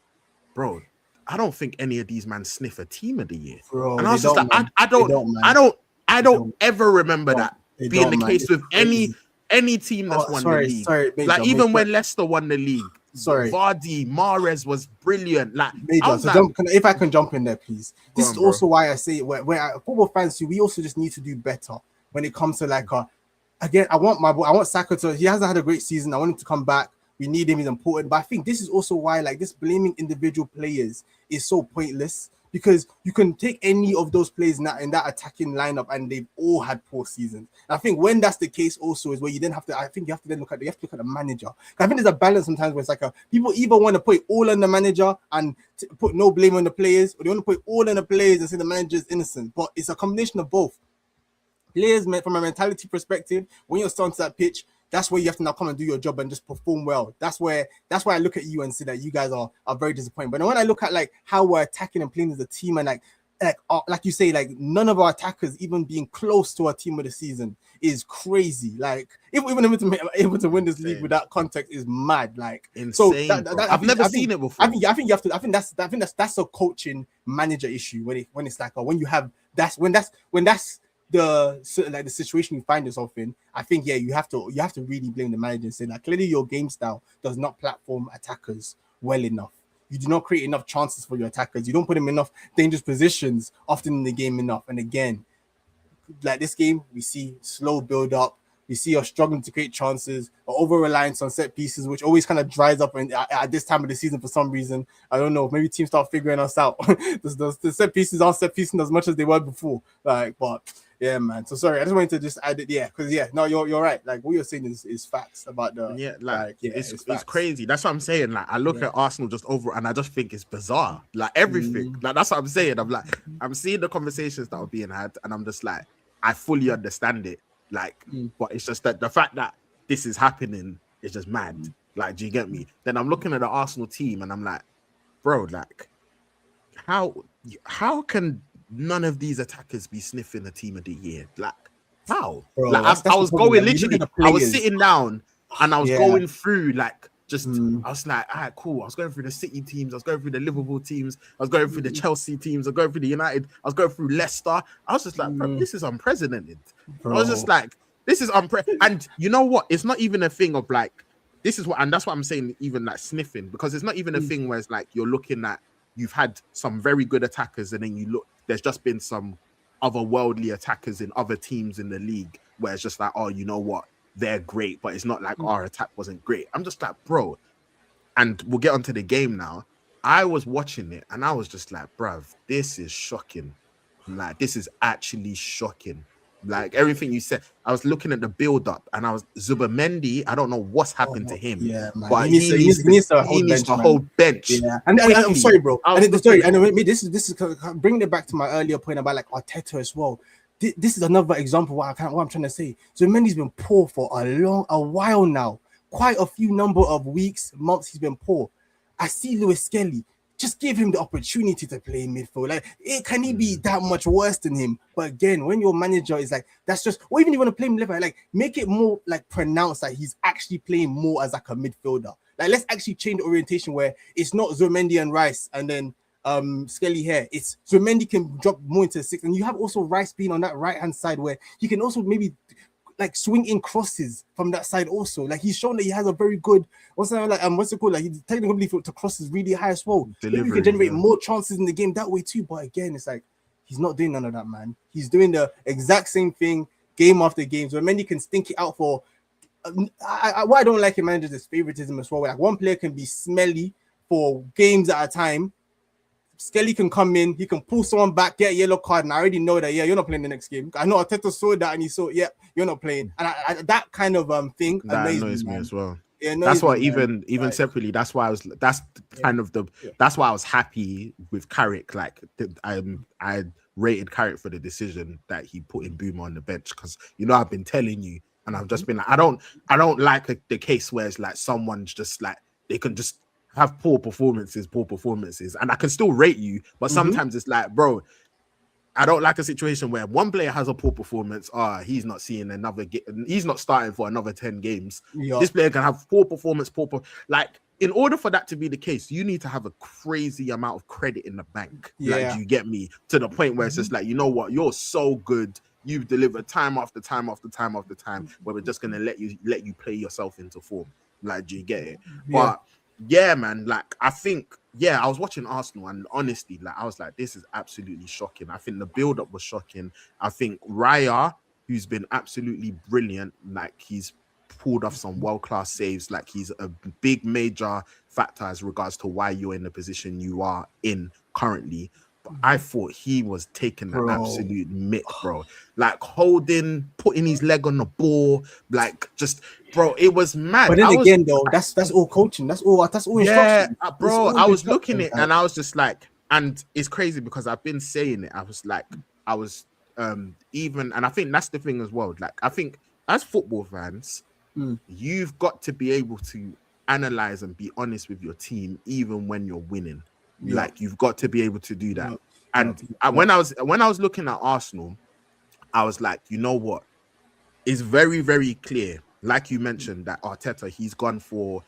bro, I don't think any of these men sniff a team of the year. Bro, and I was just like, I don't ever remember that being the case with any team that's won the league. Like, even when Leicester won the league, Vardy, Mahrez was brilliant. Like, if I can jump in there, please. This is also why I say, where football fans, we also just need to do better when it comes to, like, again, I want Saka to, he hasn't had a great season. I want him to come back. We need him, he's important. But I think this is also why, like, this blaming individual players is so pointless, because you can take any of those players in that attacking lineup and they've all had poor seasons. And I think when that's the case also is where you then have to, I think you have to look at the manager. I think there's a balance sometimes where it's like people either want to put it all on the manager and put no blame on the players, or they want to put it all on the players and say the manager is innocent. But it's a combination of both. Players, from a mentality perspective, when you're starting to that pitch, that's where you have to now come and do your job and just perform well. That's why I look at you and say that you guys are very disappointing. But when I look at, like, how we're attacking and playing as a team, and like you say, like, none of our attackers even being close to our team of the season is crazy. Like, even able to win this league with that context is mad. Like, insane. So I've never seen it before. I think you have to. I think that's a coaching manager issue when it's like when you have when that's the situation you find yourself in. I think you have to really blame the manager and say, like, clearly your game style does not platform attackers well enough. You do not create enough chances for your attackers. You don't put them in enough dangerous positions often in the game enough. And again, like this game, we see slow build up. You see you're struggling to create chances, or over reliance on set pieces, which always kind of dries up at this time of the season for some reason. I don't know. Maybe teams start figuring us out. The set pieces aren't set pieces as much as they were before. Like, but yeah, man. So sorry, I just wanted to just add it. Yeah, because no, you're right. Like what you're saying is facts about the it's crazy. That's what I'm saying. Like I look at Arsenal just over, and I just think it's bizarre. Like everything. Like that's what I'm saying. I'm like, I'm seeing the conversations that are being had, and I'm just like, I fully understand it. Like, but it's just that the fact that this is happening is just mad. Like, do you get me? Then I'm looking at the Arsenal team, and I'm like, bro, like, how can none of these attackers be sniffing a team of the year? Like, how? Bro, like, that's I was going literally, I was sitting down and I was going through like just I was like, all right, cool. I was going through the City teams, I was going through the Liverpool teams, I was going through the Chelsea teams, I was going through the United, I was going through Leicester. I was just like, bro, this is unprecedented. Bro. I was just like, this is unprecedented. And you know what? It's not even a thing of like, this is what, and that's what I'm saying, even like sniffing, because it's not even a thing where it's like you're looking at, you've had some very good attackers, and then you look, there's just been some otherworldly attackers in other teams in the league where it's just like, oh, you know what, they're great, but it's not like our attack wasn't great. I'm just like, bro, and we'll get onto the game now. I was watching it and I was just like, bruv, this is shocking. Like, this is actually shocking. Like everything you said, I was looking at the build up, and I was Zubimendi. I don't know what's happened to him, but he needs to hold bench. Yeah, and I'm sorry, bro. And sorry, and this is bringing it back to my earlier point about like Arteta as well. This is another example of what I'm trying to say. Zubimendi's been poor for a while now. Quite a few number of weeks, months he's been poor. I see Lewis Skelly. Just give him the opportunity to play midfield. Like, can he be that much worse than him? But again, when your manager is like, that's just, or even if you want to play him left, like, make it more like pronounced that he's actually playing more as like a midfielder. Like, let's actually change the orientation where it's not Zubimendi and Rice and then Skelly here. It's Zubimendi can drop more into the six, and you have also Rice being on that right hand side where he can also maybe like swing in crosses from that side also. Like he's shown that he has a very good what's it called? Like he's technically to crosses really high as well. Maybe we can generate more chances in the game that way too. But again, it's like he's not doing none of that, man. He's doing the exact same thing game after game. So Mendy can stink it out for what I don't like in managers is favoritism as well. Like one player can be smelly for games at a time. Skelly can come in, he can pull someone back, get a yellow card, and I already know that, you're not playing the next game. I know Arteta saw that and he saw, you're not playing. And that kind of thing that annoys me as well. Yeah, that's why even separately, that's why that's why I was happy with Carrick. Like I rated Carrick for the decision that he put in Boomer on the bench, because I've been telling you, and I've just been like, I don't like the case where it's like someone's just like they can just have poor performances, and I can still rate you, but sometimes it's like, bro, I don't like a situation where one player has a poor performance. He's not seeing another he's not starting for another 10 games. This player can have poor performance, like, in order for that to be the case, you need to have a crazy amount of credit in the bank. Like, do you get me? To the point where it's just like, you know what, you're so good, you've delivered time after time after time after time, where we're just gonna let you play yourself into form. Like, do you get it? But yeah, man, like, I think, I was watching Arsenal, and honestly, like, I was like, this is absolutely shocking. I think the build-up was shocking. I think Raya, who's been absolutely brilliant, like, he's pulled off some world-class saves. Like, he's a big major factor as regards to why you're in the position you are in currently. But I thought he was taking an absolute mick, bro. Like, putting his leg on the ball, like, just, bro, it was mad. But then again, though, that's all coaching. That's all instruction. Yeah, bro, I was looking at it, and I was just like, and it's crazy because I've been saying it. I was like, even, and I think that's the thing as well. Like, I think as football fans, you've got to be able to analyze and be honest with your team, even when you're winning. Like, you've got to be able to do that. When I was looking at Arsenal, I was like, you know what? It's very, very clear. Like you mentioned, that Arteta, he's gone for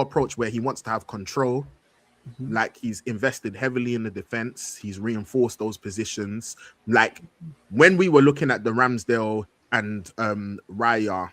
approach where he wants to have control. Like, he's invested heavily in the defense. He's reinforced those positions. Like, when we were looking at the Ramsdale and Raya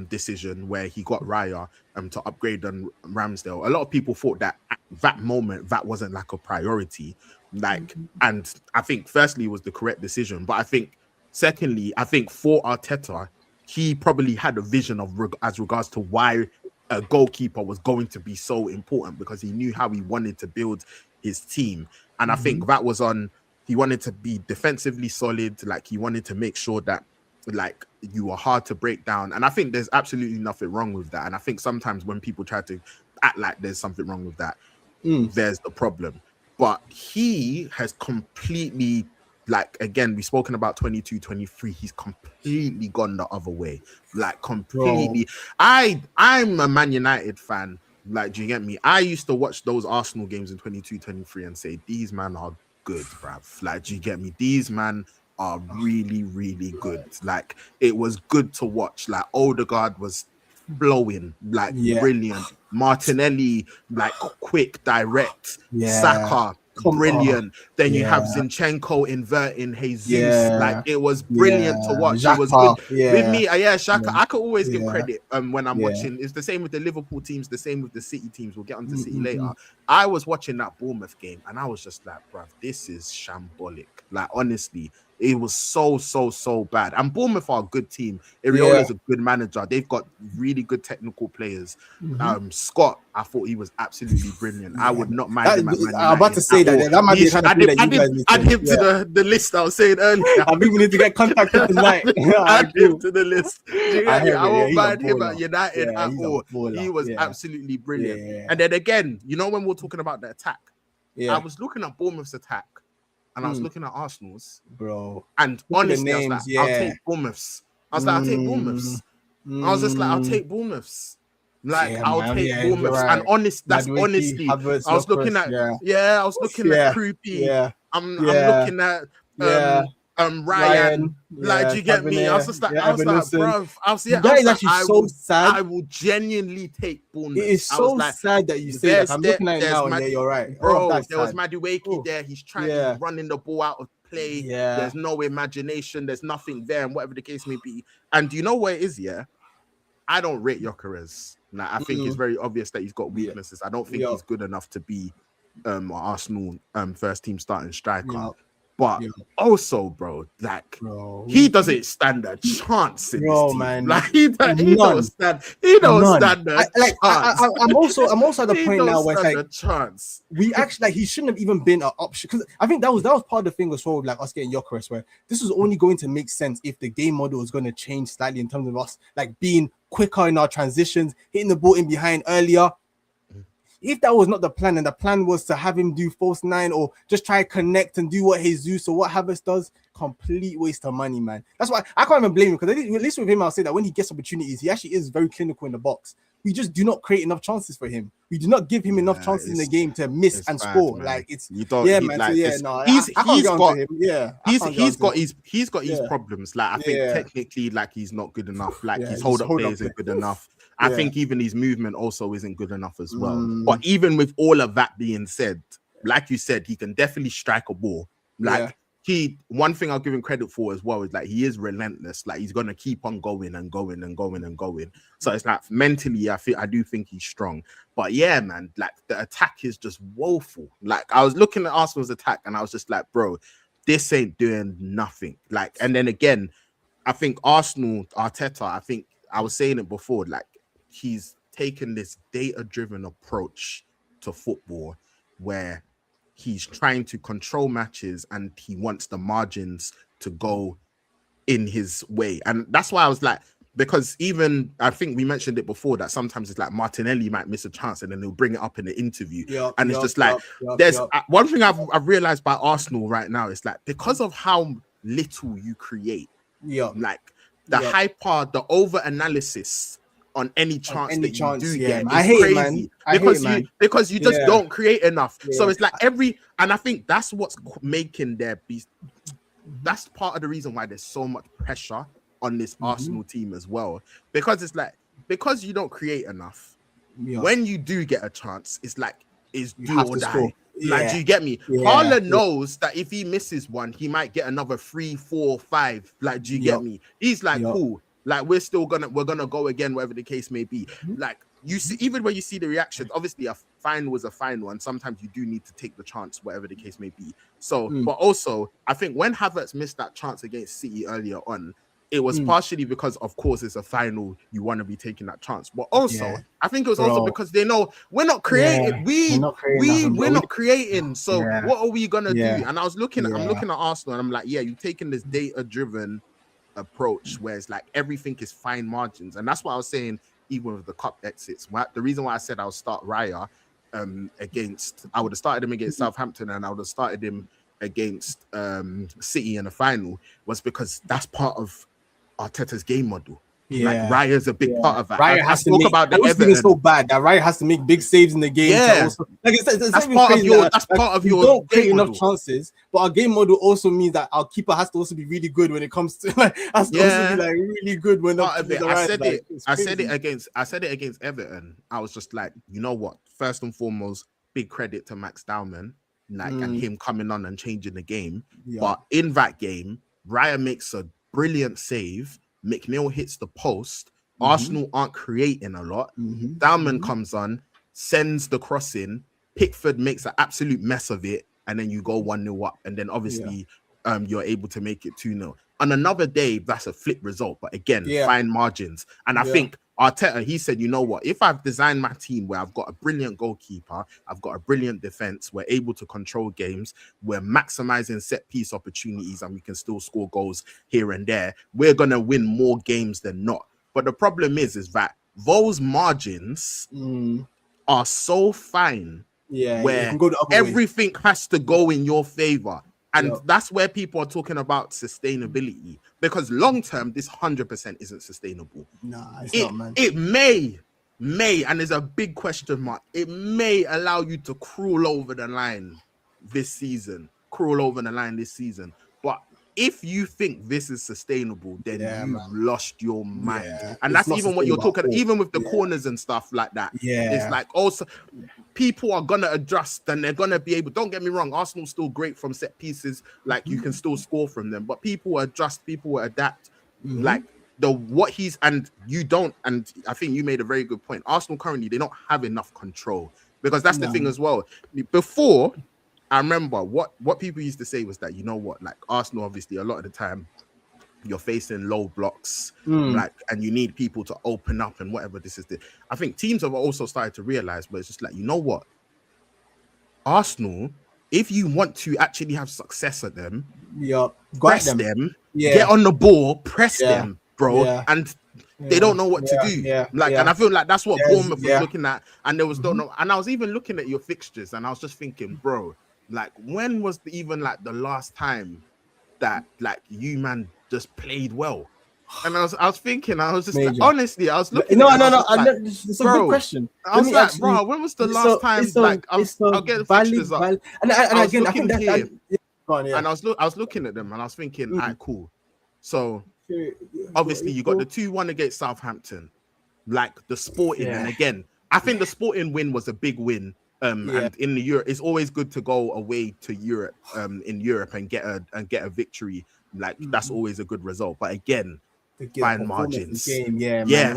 decision, where he got Raya to upgrade on Ramsdale, a lot of people thought that at that moment that wasn't like a priority. Like, and I think firstly it was the correct decision, but I think secondly, I think for Arteta, he probably had a vision of as regards to why a goalkeeper was going to be so important, because he knew how he wanted to build his team. And I think that was on, he wanted to be defensively solid. Like, he wanted to make sure that, like, you were hard to break down. And I think there's absolutely nothing wrong with that. And I think sometimes when people try to act like there's something wrong with that, there's the problem. But he has completely, like, again, we've spoken about 22, 23. He's completely gone the other way. Like, completely. Bro. I'm a Man United fan. Like, do you get me? I used to watch those Arsenal games in 22, 23 and say, these man are good, bruv. Like, do you get me? These man are really, really good. Like, it was good to watch. Like, Odegaard was flowing, like, brilliant. Martinelli, like, quick, direct. Saka, brilliant. Then you have Zinchenko inverting Jesus. Like, it was brilliant to watch. It was good. With me, Shaka, I could always give credit when I'm watching. It's the same with the Liverpool teams, the same with the City teams. We'll get on to City later. I was watching that Bournemouth game and I was just like, bruv, this is shambolic. Like, honestly, it was so bad. And Bournemouth are a good team. Iriola's a good manager. They've got really good technical players. Scott, I thought he was absolutely brilliant. I would not mind him at Man United. I'm about to say that might be add him to the list I was saying earlier. I think we need to get contacted tonight. Add him to the list. I won't mind him at United at all. He was absolutely brilliant. And then again, you know, when we're talking about the attack, I was looking at Bournemouth's attack and I was looking at Arsenal's, bro. And honestly, I was like, I'll take Bournemouth's. I was like, I'll take Bournemouth's. I was just like, I'll take Bournemouth's. Like, I'll take Bournemouth's. Right. And that's honestly, Havertz, I was looking at, I was looking at Krupi. I'm looking at Ryan. Like, do you get me? I was just like, bruv. So sad. I will genuinely take Bournemouth. It is so sad that you say that. I'm looking at it now, and you're right. Bro, there was Madueke there. He's trying to running the ball out of play. There's no imagination. There's nothing there, and whatever the case may be. And do you know what it is? I don't rate Gyökeres. Like, I think it's very obvious that he's got weaknesses. I don't think he's good enough to be Arsenal first team starting striker. But also, bro, like, he doesn't stand a chance in this team. Man. Like, he don't stand a chance. I'm also at the point now where it's like, a chance. We actually, like, he shouldn't have even been an option, because I think that was part of the thing as well, like us getting Gyökeres, where this was only going to make sense if the game model was going to change slightly in terms of us, like, being quicker in our transitions, hitting the ball in behind earlier. If that was not the plan, and the plan was to have him do false nine or just try to connect and do what Jesus or what Havertz does, complete waste of money, man. That's why I can't even blame him, because at least with him, I'll say that when he gets opportunities, he actually is very clinical in the box. We just do not create enough chances for him. We do not give him enough chances in the game to miss and score. Man. Like, it's he's got his problems. Like, I think technically, like, he's not good enough. Like, his hold up play isn't good enough. I think even his movement also isn't good enough as well. But even with all of that being said, like you said, he can definitely strike a ball. Like, one thing I'll give him credit for as well is, like, he is relentless. Like, he's gonna keep on going and going and going and going. So it's like, mentally, I do think he's strong. But yeah, man, like, the attack is just woeful. Like, I was looking at Arsenal's attack and I was just like, bro, this ain't doing nothing. Like, and then again, I think Arsenal, Arteta, I think I was saying it before, like, he's taken this data-driven approach to football where he's trying to control matches and he wants the margins to go in his way. And that's why I was like, because even, I think we mentioned it before, that sometimes it's like Martinelli might miss a chance and then they'll bring it up in the interview. There's one thing I've realized by Arsenal right now is, like, because of how little you create, like the hyper, the over-analysis on any chance you do get, I hate crazy, man. Because you just don't create enough. So it's like and I think that's what's making their beast. That's part of the reason why there's so much pressure on this Arsenal team as well, because it's like, because you don't create enough, when you do get a chance, it's like, it's do or die. Like, do you get me? Haaland knows that if he misses one, he might get another 3, 4, 5. Like, do you get me? He's like, cool. Like, we're gonna go again, whatever the case may be. Like, you see, even when you see the reactions, obviously a fine was a fine one. Sometimes you do need to take the chance, whatever the case may be. So, but also, I think when Havertz missed that chance against City earlier on, it was partially because, of course, it's a final. You want to be taking that chance, but also I think it was also because they know we're not creating. we're not creating nothing, We're not creating. So Yeah. what are we gonna do? And I was looking. Yeah. I'm looking at Arsenal, and I'm like, yeah, you're taking this data-driven approach where it's like everything is fine margins, and that's what I was saying. Even with the cup exits, the reason why I said I'll start Raya against, I would have started him against Southampton, and I would have started him against City in the final, was because that's part of Arteta's game model. Like Raya's a big part of that. Raya has to make, about the Everton. So bad that Raya has to make big saves in the game. Yeah, also, like that's part of your. That's part of your. Don't create enough chances, but our game model also means that our keeper has to also be really good when it comes to has to also be like really good when I said it against Everton. I was just like, you know what? First and foremost, big credit to Max Dowman, and him coming on and changing the game. But in that game, Raya makes a brilliant save. McNeil hits the post. Arsenal aren't creating a lot. Dowman comes on, sends the cross in. Pickford makes an absolute mess of it, and then you go 1-0 up. And then obviously you're able to make it 2-0. On another day, that's a flip result. But again, fine margins. And I think Arteta, he said, you know what? If I've designed my team where I've got a brilliant goalkeeper, I've got a brilliant defense, we're able to control games, we're maximizing set piece opportunities, and we can still score goals here and there, we're going to win more games than not. But the problem is that those margins are so fine where everything has to go in your favor. And that's where people are talking about sustainability, because long term, this 100% isn't sustainable. Nah, it's not, man. It may, and there's a big question mark. It may allow you to crawl over the line this season. But if you think this is sustainable, then you've lost your mind. And that's even what you're talking, even with the corners and stuff like that. It's like also people are gonna adjust and they're gonna be able. Don't get me wrong, Arsenal's still great from set pieces. Like you can still score from them, but people adjust, people adapt. Like what he's and you don't. And I think you made a very good point. Arsenal currently, they don't have enough control, because that's the thing as well. Before, I remember what people used to say was that, you know what, like Arsenal, obviously, a lot of the time you're facing low blocks, like, and you need people to open up and whatever. I think teams have also started to realize, but it's just like, you know what, Arsenal, if you want to actually have success at them, press them, get on the ball, press them, bro, and they don't know what to do. And I feel like that's what Bournemouth was looking at, and there was don't know. And I was even looking at your fixtures, and I was just thinking, bro, like, when was even like the last time that like you man just played well? And I was thinking, I was just like, honestly, I was looking. No. It's a good question. I was like, bro, when was the last time? Like, I'll get the fixtures up. And again, I think that. And I was looking at them, and I was thinking, all right, cool. So obviously you got the 2-1 against Southampton, like the Sporting, and again, I think the Sporting win was a big win. And in the Europe, it's always good to go away to Europe, in Europe, and get a victory. Like that's always a good result. But again, fine margins.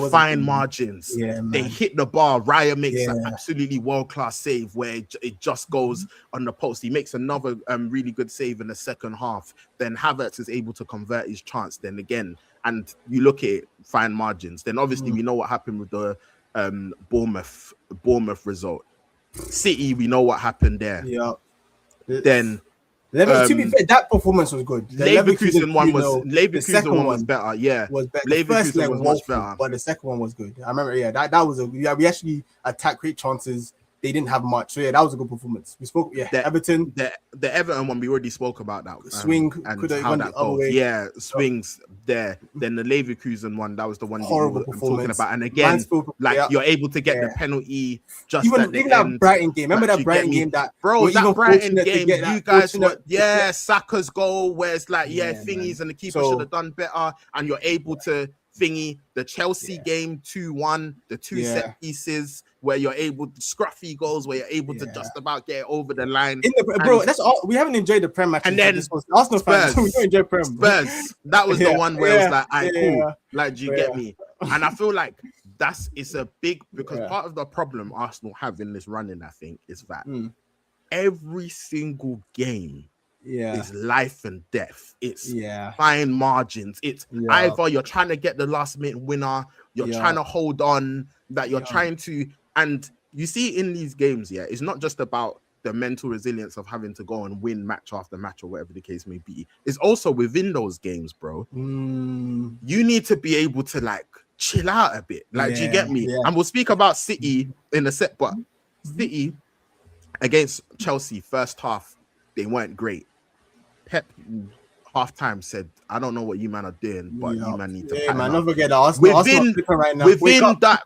Fine margins. They hit the bar. Raya makes an absolutely world-class save where it just goes on the post. He makes another really good save in the second half. Then Havertz is able to convert his chance. Then again, and you look at it, fine margins. Then obviously we know what happened with the Bournemouth result. City, we know what happened there. Then to be fair, that performance was good. The Leverkusen one was better. The first leg was much better, but the second one was good. I remember, that was we actually attacked great chances. They didn't have much, so that was a good performance. We spoke, Everton. The Everton one, we already spoke about that. Swing and how that goes. Swings there. Then the Leverkusen one, that was the one horrible I'm talking about. And again, you're able to get the penalty just even that Brighton game. Remember that Brighton game? That Brighton game, you guys were Saka's goal, where it's like thingies, and the keeper should have done better, and you're able to thingy. The Chelsea game 2-1, the two set pieces where you're able to scruffy goals, where you're able to just about get over the line. That's all. We haven't enjoyed the Prem matches. And then Arsenal fans, we don't enjoy Prem. Spurs, that was the one where it was like, cool. Like, do you get me? And I feel like it's a big, because part of the problem Arsenal have in this running, I think, is that every single game is life and death. It's Yeah. fine margins. It's Yeah. either you're trying to get the last minute winner, you're trying to hold on, that you're trying to, and you see in these games, it's not just about the mental resilience of having to go and win match after match or whatever the case may be. It's also within those games, bro. You need to be able to like chill out a bit. Like, do you get me? And we'll speak about City in a sec, but City against Chelsea, first half, they weren't great. Pep halftime said, I don't know what you man are doing, but you man need to pattern up. Don't forget Arsenal. Within right now. Within that,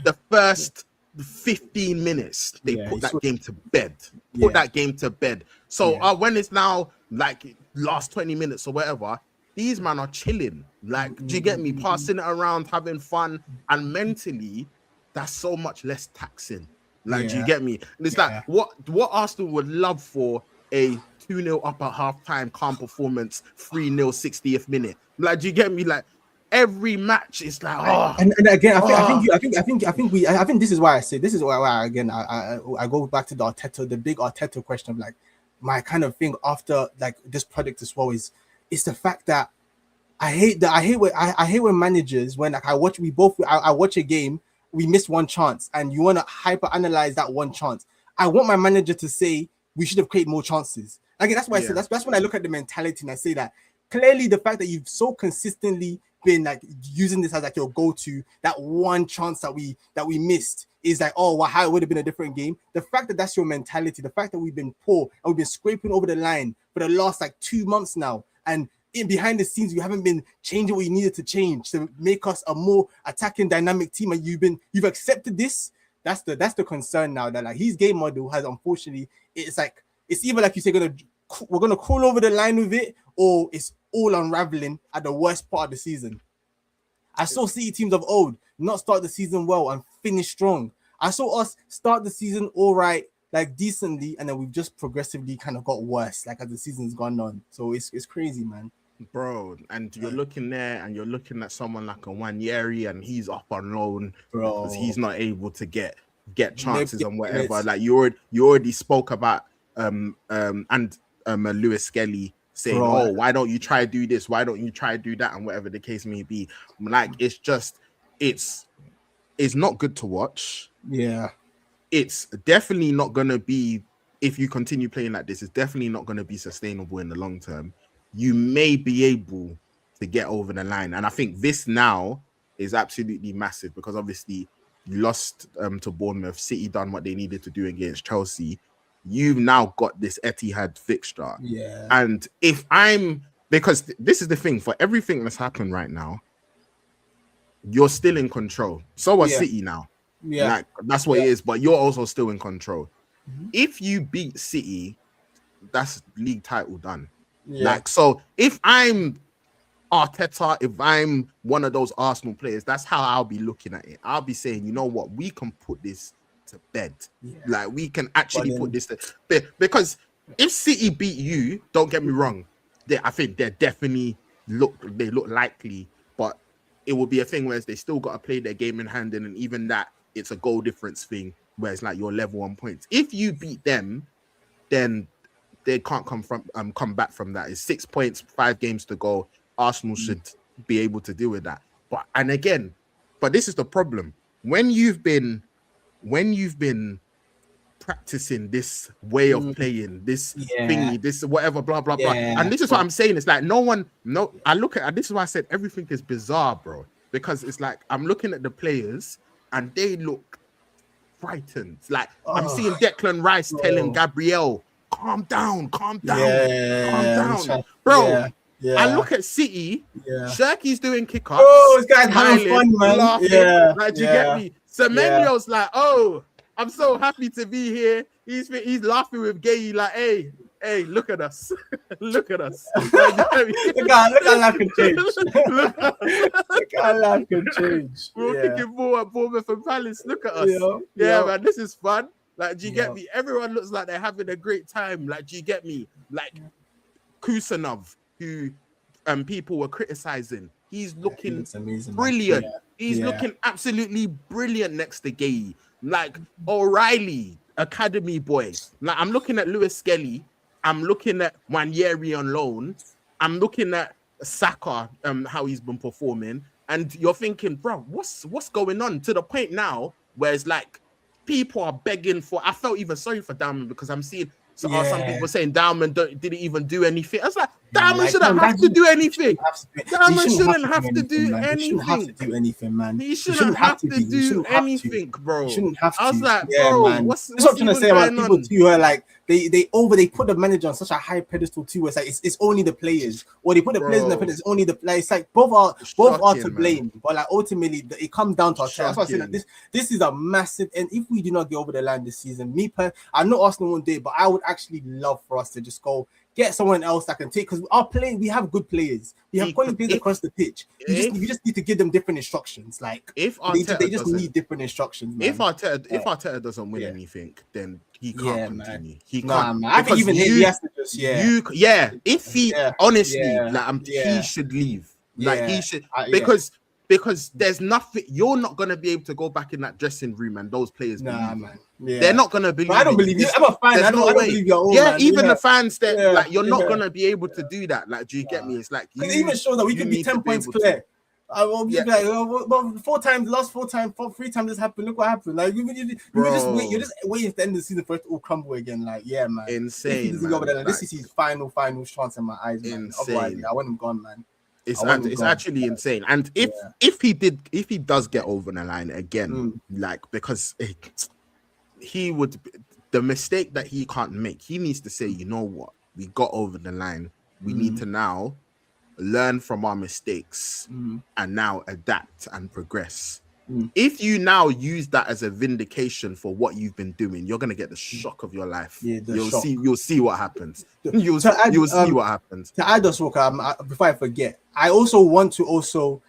the first 15 minutes, they put that game to bed. Put that game to bed. So when it's now like last 20 minutes or whatever, these man are chilling. Like, do you get me? Passing it around, having fun, and mentally, that's so much less taxing. Like, do you get me? And it's like what Arsenal would love for a 2-0 up at halftime, calm performance, 3-0 60th minute. Like, do you get me? Like, every match is like, and again, I think this is why I say this is why again I go back to the big Arteta question of like my kind of thing after like this product as well is the fact that I hate when managers, when like I watch a game, we miss one chance and you want to hyper analyze that one chance. I want my manager to say we should have created more chances. Like, that's why I say that's when I look at the mentality and I say that clearly the fact that you've so consistently been like using this as like your go-to, that one chance that we missed is like, oh, well, how it would have been a different game. The fact that that's your mentality, the fact that we've been poor and we've been scraping over the line for the last like 2 months now, and in behind the scenes you haven't been changing what you needed to change to make us a more attacking dynamic team, and you've accepted this. That's the concern now, that like his game model has, unfortunately, it's either like you say we're gonna crawl over the line with it, or it's all unraveling at the worst part of the season. I saw City teams of old not start the season well and finish strong. I saw us start the season all right, like decently, and then we've just progressively kind of got worse, like as the season's gone on. So it's crazy, man. Bro, and you're looking there and you're looking at someone like a Wanyeri, and he's up on loan because he's not able to get chances and whatever. Like you already spoke about Lewis Skelly saying, oh, why don't you try do this? Why don't you try do that? And whatever the case may be. Like, it's not good to watch. Yeah. It's definitely not going to be, if you continue playing like this, it's definitely not going to be sustainable in the long term. You may be able to get over the line. And I think this now is absolutely massive because obviously you lost to Bournemouth. City done what they needed to do against Chelsea. You've now got this Etihad fixture. Yeah. And because this is the thing, for everything that's happened right now, you're still in control. So are City now. Yeah. Like, that's what it is, but you're also still in control. If you beat City, that's league title done. Yeah. Like, so if I'm Arteta, if I'm one of those Arsenal players, that's how I'll be looking at it. I'll be saying, you know what, we can put this to bed. Yeah. Like, we can actually put this to bed. Because if City beat you, don't get me wrong, I think they definitely look likely, but it will be a thing where they still got to play their game in hand, and even that, it's a goal difference thing where it's like you're level on points. If you beat them, then they can't come back from that. It's 6 points, 5 games to go. Arsenal should be able to deal with that. But this is the problem. When you've been practicing this way of playing, this thingy, this whatever, blah blah blah, and this is what I'm saying. It's like I look at this is why I said everything is bizarre, bro. Because it's like I'm looking at the players and they look frightened. Like, I'm seeing Declan Rice telling Gabriel, calm down, calm down, bro. I look at City. Shirky's doing kick-ups. Oh, this guy's having fun, man. Laughing. Like, do you get me? Semenyo's like, oh, I'm so happy to be here. He's laughing with Gay, like, hey, look at us. Look at us. Look how life can change. Look how life can change. We're kicking ball at Bournemouth and Palace. Look at us. Man, this is fun. Like, do you get me? Everyone looks like they're having a great time. Like, do you get me? Like, Kusanov, who people were criticizing, he's looking brilliant. He's looking absolutely brilliant next to Gay. Like, O'Reilly, academy boy. Like, I'm looking at Lewis Skelly. I'm looking at Wanyeri on loan. I'm looking at Saka, how he's been performing, and you're thinking, bro, what's going on? To the point now where it's like people are begging for. I felt even sorry for Diamond because I'm seeing some Yeah. people saying Diamond didn't even do anything. I was like, Yeah, Diamond like, shouldn't man, have to do anything. he Diamond shouldn't have shouldn't to do have to anything, do man. He shouldn't have to anything. do anything, man. He He shouldn't shouldn't have have to to be. He do shouldn't have to. anything, He bro. shouldn't have I was to. like, Yeah, bro, man. what's That's what I'm trying to even say about going people on? too who are like they put the manager on such a high pedestal too. Where it's like it's only the players, or they put the players in the Bro, pedestal. It's only the players. It's like both are to shocking, man. blame, but like ultimately it comes down to ourselves. That's why I say that Shocking. this is a massive. And if we do not get over the line this season, I know Arsenal won't do it, but I would actually love for us to just go get someone else that can take, because we have good players. We have quality players across the pitch. You just need to give them different instructions. Like if they Arteta just need different instructions, man. if Arteta doesn't win anything, then he can't continue. Man. He Nah, can't, man. I think even he has to just if he honestly he yeah, should leave. Like he should, yeah. because there's nothing, you're not gonna be able to go back in that dressing room and those players Nah, believe man. you. Yeah. Don't not gonna believe. But I don't believe you. I'm a fan. I don't believe your own, man. Even Yeah. the fans that like you're not Yeah. gonna be able to do that. Like, do you get me? It's like Because it even shows that we can be 10 points clear. I will be like, well, 3 times this happened. Look what happened. Like you're just waiting for the end of the season for it to all crumble again. Like, yeah, man. Insane. If he doesn't go over there, like, this is his final chance in my eyes, man. Insane. Otherwise, I want him gone, man. It's actually insane. And if he does get over the line again, like, because he would, the mistake that he can't make, he needs to say, you know what, we got over the line. We need to now learn from our mistakes and now adapt and progress. If you now use that as a vindication for what you've been doing, you're gonna get the shock of your life. You'll see what happens. You'll see what happens. To add us, Walker, before I forget, I also want to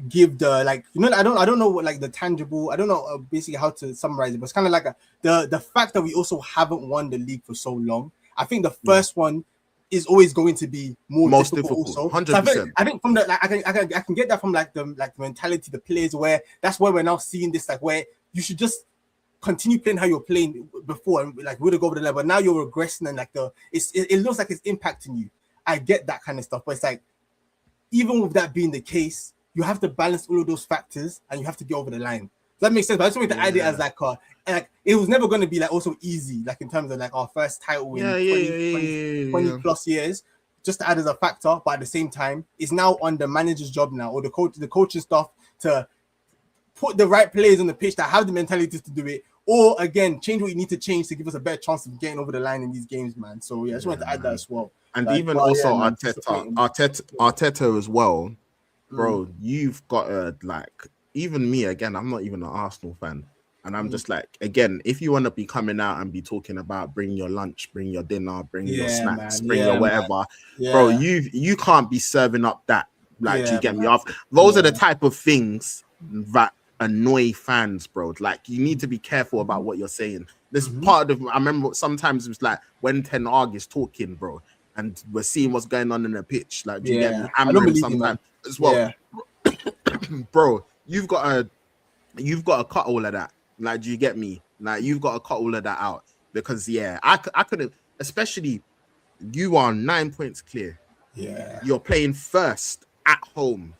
give the, like, you know, I don't know what, like, the tangible, I don't know basically how to summarize it, but it's kind of like the fact that we also haven't won the league for so long. I think the first one is always going to be most difficult also. 100%. So I think from the, like, I can get that from the mentality, the players, where that's where we're now seeing this, like, where you should just continue playing how you're playing before and like really go over the level. But now you're regressing and like it looks like it's impacting you. I get that kind of stuff, but it's like, even with that being the case, you have to balance all of those factors and you have to get over the line. Does that make sense? But I just want to add it as like it was never going to be like also easy, like in terms of like our first title in 20 plus years, just to add as a factor. But at the same time, it's now on the manager's job now, or the coaching staff, to put the right players on the pitch that have the mentality to do it, or again, change what you need to change to give us a better chance of getting over the line in these games, man. So yeah, I just wanted to add that as well. And like, even also Arteta as well, bro. You've got like, even me again, I'm not even an Arsenal fan, and I'm just like, again, if you want to be coming out and be talking about bring your lunch, bring your dinner, bring your snacks, bring your whatever, bro, you can't be serving up that. Like, do you get me? Those are the type of things that annoy fans, bro. Like, you need to be careful about what you're saying. This part of, I remember sometimes it was like when Ten Hag is talking, bro, and we're seeing what's going on in the pitch. Like, do you get me? Hammering sometimes as well. Bro, you've got to cut all of that. Like, do you get me? Like, you've got to cut all of that out, because I couldn't, especially you are 9 points clear. You're playing first at home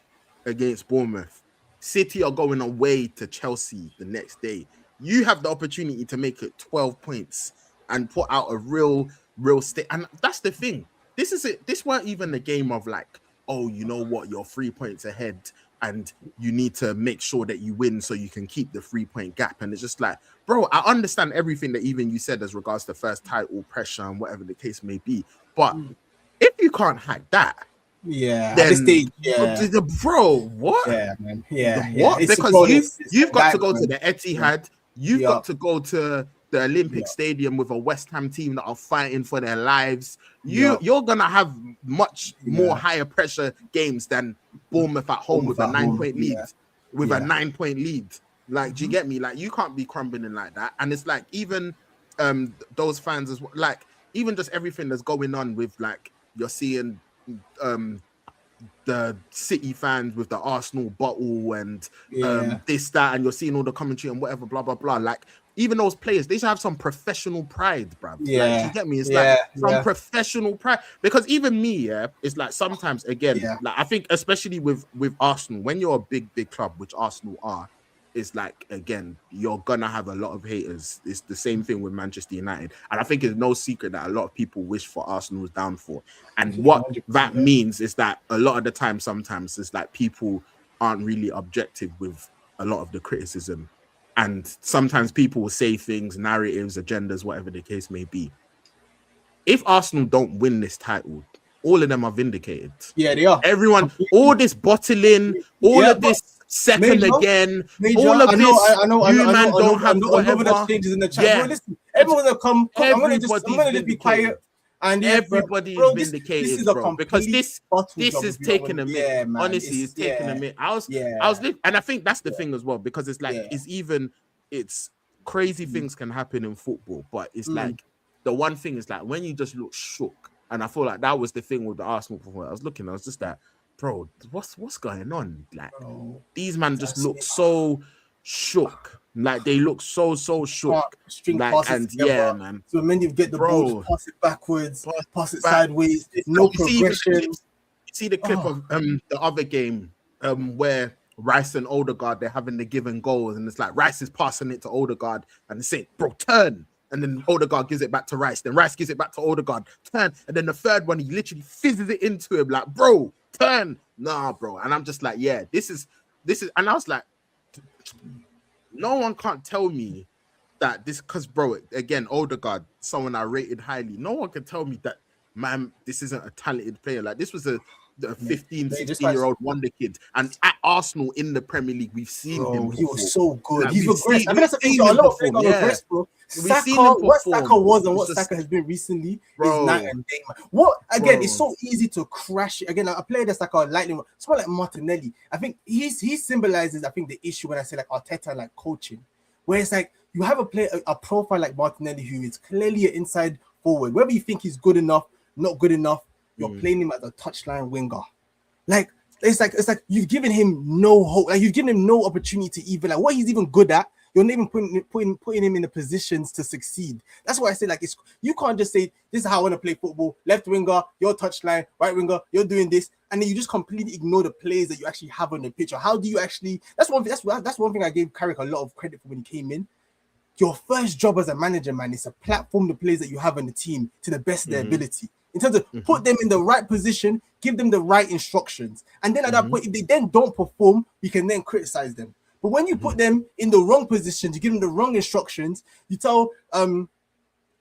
against Bournemouth. City are going away to Chelsea the next day. You have the opportunity to make it 12 points and put out a real state. And that's the thing. This is it. This weren't even a game of like, oh, you know what, you're 3 points ahead and you need to make sure that you win so you can keep the 3-point gap. And it's just like, bro, I understand everything that even you said as regards to first title pressure and whatever the case may be. But if you can't hack that, then, at this stage, bro, what? Man. What? Because you've got to go to the Etihad. You've got to go to the Olympic Stadium with a West Ham team that are fighting for their lives. You're gonna have much more higher pressure games than Bournemouth at home with a 9-point lead. With a 9-point lead, like, do you get me? Like, you can't be crumbling like that. And it's like, even those fans as well, like, even just everything that's going on with, like, you're seeing the City fans with the Arsenal bottle and Yeah. this, that, and you're seeing all the commentary and whatever, blah, blah, blah. Like, even those players, they should have some professional pride, bruv. Like, do you Yeah. get me? It's like Yeah. some Yeah. professional pride. Because even me, yeah, it's like sometimes, again, Yeah. like I think especially with Arsenal, when you're a big club, which Arsenal are, it's like, again, you're gonna have a lot of haters. It's the same thing with Manchester United. And I think it's no secret that a lot of people wish for Arsenal's downfall. And what 100%, that yeah. means is that a lot of the time, sometimes it's like people aren't really objective with a lot of the criticism. And sometimes people will say things, narratives, agendas, whatever the case may be. If Arsenal don't win this title, all of them are vindicated. Yeah, they are. Everyone, Completely. all this bottling, all Yeah, of this second Major, again, Major, all of I this, know, you man don't have whatever. that changes in the chat. Yeah. Bro, listen, everyone will come. I'm gonna just be Everybody's quiet. And yeah, Everybody's bro, vindicated, this is a bro, because this is taking a minute. Yeah, man. Honestly, it's taking a minute. I was, and I think that's the thing as well, because it's like it's crazy things can happen in football, but it's like the one thing is like when you just look shook, and I feel like that was the thing with the Arsenal performance. I was looking, I was just like, bro, what's going on? Like these men just look so shook. Like they look so shook. String like, passes and together. yeah, man. So many get the ball, pass it backwards, pass it sideways. No progression. You see the clip of the other game where Rice and Odegaard, they're having the given goals, and it's like Rice is passing it to Odegaard, and they say, "Bro, turn." And then Odegaard gives it back to Rice. Then Rice gives it back to Odegaard. Turn. And then the third one, he literally fizzes it into him. Like, bro, turn. Nah, bro. And I'm just like, yeah, this is. And I was like, no one can't tell me that this, because, bro, again, Odegaard, someone I rated highly. No one can tell me that, man, this isn't a talented player. Like, this was a 15, 16-year-old wonder kid. And at Arsenal in the Premier League, we've seen him. He was so good. Like, he's regressed. I mean, that's the thing. A lot of players are regressed, bro. What Saka was and what Saka has been recently is night and day, man. What again? It's so easy to crash. Again, a player that's like a lightning. Someone like Martinelli. I think he symbolizes. I think the issue when I say like Arteta like coaching, where it's like you have a player, a profile like Martinelli who is clearly an inside forward. Whether you think he's good enough, not good enough, you're playing him as a touchline winger. Like it's like you've given him no hope. Like you've given him no opportunity to even like what he's even good at. You're not even putting him in the positions to succeed. That's why I say like you can't just say this is how I want to play football. Left winger, your touchline. Right winger, you're doing this, and then you just completely ignore the players that you actually have on the pitch. Or how do you actually? That's one thing I gave Carrick a lot of credit for when he came in. Your first job as a manager, man, is to platform the players that you have on the team to the best of their ability. In terms of put them in the right position, give them the right instructions, and then at that point, if they then don't perform, we can then criticize them. But when you put them in the wrong positions, you give them the wrong instructions. You tell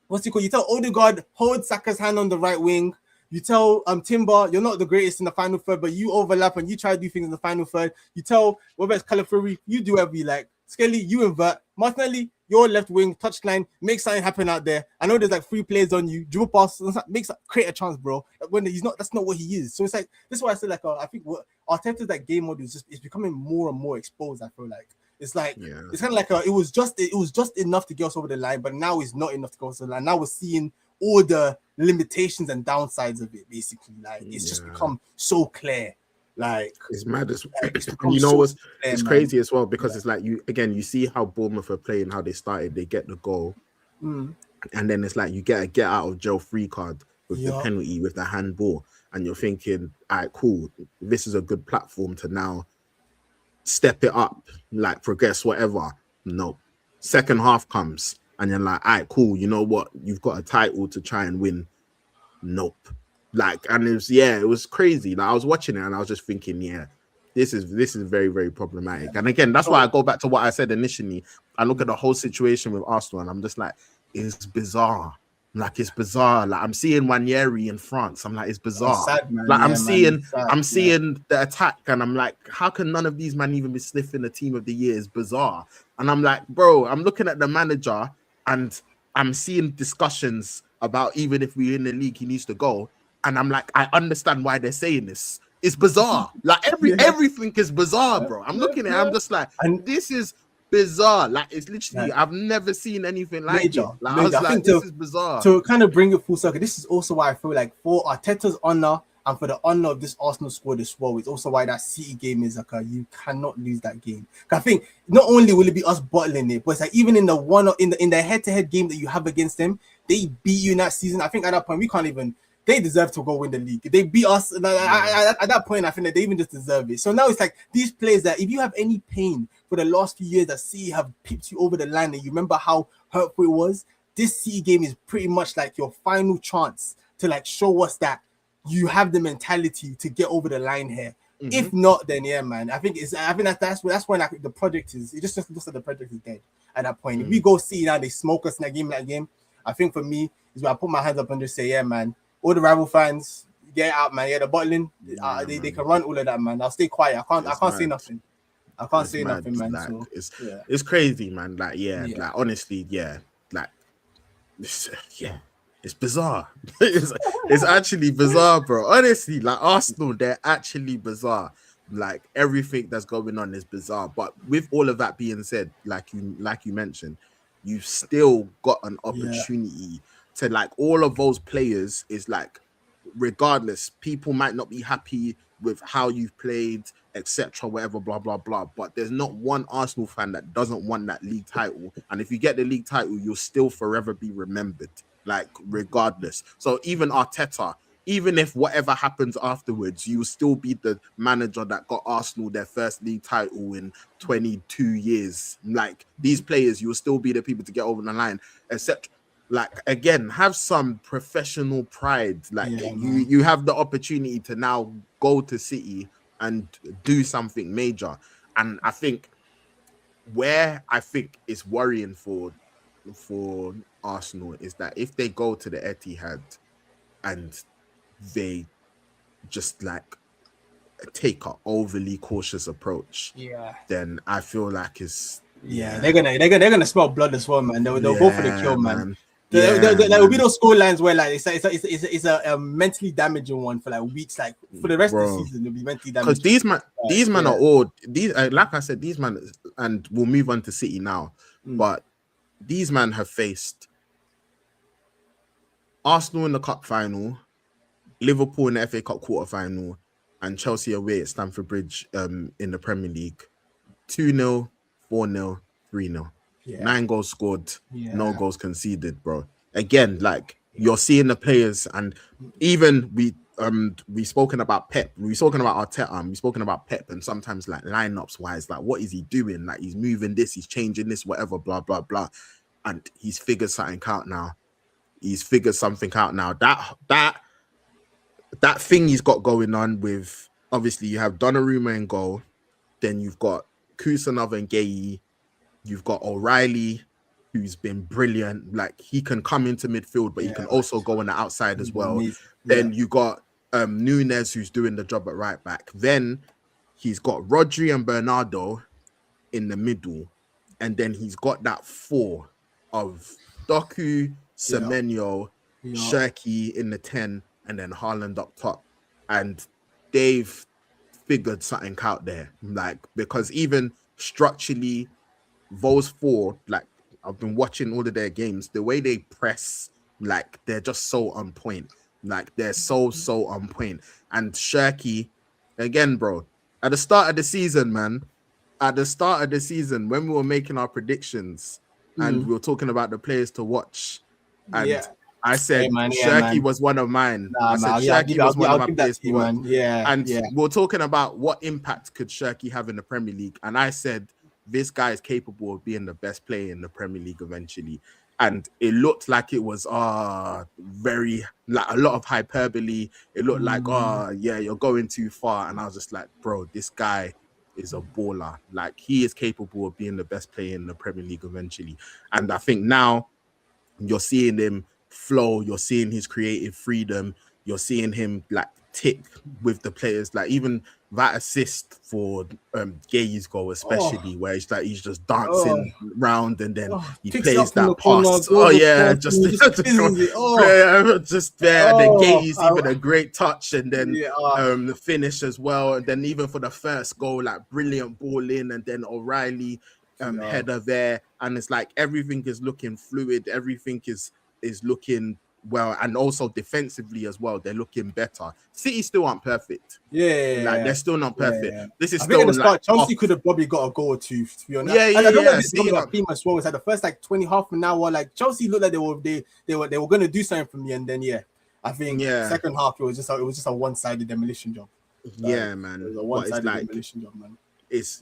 what's it called? You tell Odegaard hold Saka's hand on the right wing. You tell Timber you're not the greatest in the final third, but you overlap and you try to do things in the final third. You tell whether it's Calafuri, you do whatever you like. Skelly, you invert. Martinelli, your left wing touchline, make something happen out there. I know there's like 3 players on you. Dribble pass, create a chance, bro. When he's not, that's not what he is. So it's like this is why I say like I think what Arteta's like game mode is it's becoming more and more exposed. I feel like it's like it's kind of like it was just enough to get us over the line, but now it's not enough to get us over the line. Now we're seeing all the limitations and downsides of it. Basically, like it's just become so clear. Like it's mad as you know what's it's crazy as well because it's like you see how Bournemouth are playing, how they started, they get the goal, and then it's like you get a get out of jail free card with the penalty with the handball, and you're thinking, all right, cool, this is a good platform to now step it up, like progress, whatever. No, second half comes, and you're like, all right, cool, you know what, you've got a title to try and win. Nope. Like, and it was crazy. Like I was watching it and I was just thinking, this is very, very problematic. And again, that's why I go back to what I said initially. I look at the whole situation with Arsenal and I'm just like, it's bizarre. Like it's bizarre. Like I'm seeing Wanyeri in France. I'm like, it's bizarre. Sad, like I'm seeing the attack, and I'm like, how can none of these men even be sniffing the team of the year? It's bizarre. And I'm like, bro, I'm looking at the manager and I'm seeing discussions about even if we're in the league, he needs to go. And I'm like, I understand why they're saying this. It's bizarre. Like everything is bizarre, bro. I'm looking at it, I'm just like, this is bizarre. Like it's literally, I've never seen anything like it. Like, I was like, this is bizarre. To kind of bring it full circle, this is also why I feel like for Arteta's honor And for the honor of this Arsenal squad as well, it's also why that City game is like you cannot lose that game. I think not only will it be us bottling it, but it's like even in the one in the head-to-head game that you have against them, they beat you in that season. I think at that point we can't even. They deserve to go win the league. They beat us. At that point, I think that they even just deserve it. So now it's like these players that if you have any pain for the last few years that City have pipped you over the line and you remember how hurtful it was, this City game is pretty much like your final chance to like show us that you have the mentality to get over the line here. If not, then yeah, man. I think that's when like the project is. It just looks like the project is dead at that point. If we go see now they smoke us in that game, I think for me is where I put my hands up and just say, yeah, man. All the rival fans, get out, man. Yeah, the bottling, they can run all of that, man. I'll stay quiet. I can't say nothing. I can't say nothing, man. Like, so it's crazy, man. Like, like honestly, like it's bizarre. it's actually bizarre, bro. Honestly, like Arsenal, they're actually bizarre. Like everything that's going on is bizarre. But with all of that being said, like you mentioned, you've still got an opportunity to like all of those players is like, regardless, people might not be happy with how you've played, etc., whatever, blah, blah, blah. But there's not one Arsenal fan that doesn't want that league title. And if you get the league title, you'll still forever be remembered, like regardless. So even Arteta, even if whatever happens afterwards, you'll still be the manager that got Arsenal their first league title in 22 years. Like these players, you'll still be the people to get over the line, etc. Like again, have some professional pride. Like you have the opportunity to now go to City and do something major. And I think where I think it's worrying for Arsenal is that if they go to the Etihad and they just like take an overly cautious approach, then I feel like it's they're gonna smell blood as well, man. They'll go for the kill, man. There will be those score lines where like it's a mentally damaging one for like weeks. Like for the rest of the season, it'll be mentally damaging. Because these men are all these. Like I said, these men, and we'll move on to City now. But these men have faced Arsenal in the cup final, Liverpool in the FA Cup quarter final, and Chelsea away at Stamford Bridge in the Premier League. 2-0, 4-0, 3-0. 9 goals scored, no goals conceded, bro. Again, like you're seeing the players, and even we spoken about Pep, we spoken about Arteta, we spoken about Pep, and sometimes like lineups wise, like what is he doing? Like he's moving this, he's changing this, whatever, blah blah blah, and he's figured something out now. That thing he's got going on with, obviously you have Donnarumma in goal, then you've got Kusanov and Gueye. You've got O'Reilly, who's been brilliant. Like he can come into midfield, but he can also go on the outside as well. Then you got Nunes, who's doing the job at right back. Then he's got Rodri and Bernardo in the middle, and then he's got that 4 of Doku, Semenyo, Shirky in the 10, and then Haaland up top. And they've figured something out there, like because even structurally, those 4, like I've been watching all of their games, the way they press, like they're just so on point. Like they're so on point. And Shirky, again, bro, at the start of the season, when we were making our predictions and we were talking about the players to watch, and I said Shirky was one of mine. I said Shirky was one of my players to watch. And we're talking about what impact could Shirky have in the Premier League, and I said this guy is capable of being the best player in the Premier League eventually. And it looked like it was very, like a lot of hyperbole. It looked like, you're going too far. And I was just like, bro, this guy is a baller. Like he is capable of being the best player in the Premier League eventually. And I think now you're seeing him flow, you're seeing his creative freedom, you're seeing him like tick with the players, like even that assist for Gueye's goal, especially where it's like he's just dancing around and then he plays that pass. Just there. And then Gueye's even a great touch, and then the finish as well. And then even for the first goal, like brilliant ball in, and then O'Reilly header there, and it's like everything is looking fluid, everything is looking well, and also defensively as well, they're looking better. City still aren't perfect. Like they're still not perfect. Yeah. This is I think still at the start, like Chelsea could have probably got a goal or two, to be honest. Yeah, And I don't know if yeah. this is about theme as well. It's like the first like 20 half an hour, like Chelsea looked like they were gonna do something for me, and then I think second half it was just a one-sided demolition job. Yeah, man. It was a one-sided like, demolition job, man. It's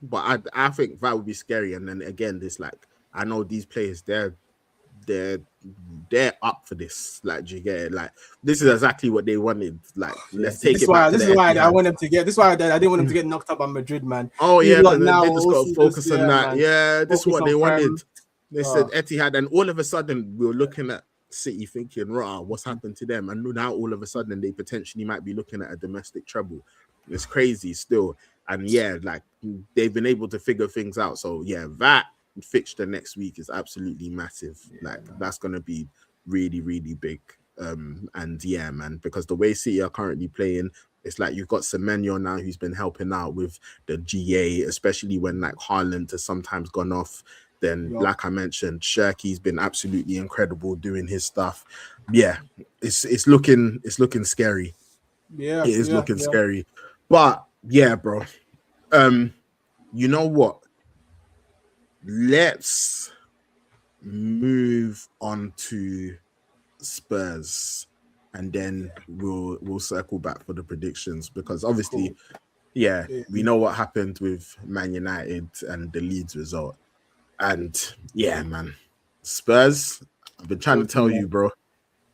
but I think that would be scary. And then again, this like I know these players, they're up for this. Like, do you get it? Like, this is exactly what they wanted. Like, let's take it back. This is why I want them to get. This is why I didn't want them to get knocked up by Madrid, man. Oh yeah, because they just got to focus on that. Man. Yeah, this is what they wanted. They said Etihad, and all of a sudden we were looking at City thinking, "Rah, what's happened to them?" And now all of a sudden they potentially might be looking at a domestic treble. It's crazy still, and like they've been able to figure things out. So that fixture next week is absolutely massive. That's gonna be really, really big. And man, because the way City are currently playing, it's like you've got Semenyo now who's been helping out with the GA, especially when like Haaland has sometimes gone off. Then, like I mentioned, Shirky's been absolutely incredible doing his stuff. Yeah, it's looking scary. Yeah, it is looking scary. But yeah, bro. You know what? Let's move on to Spurs, and then we'll circle back for the predictions, because obviously, we know what happened with Man United and the Leeds result. And man, Spurs, I've been trying to tell you, bro.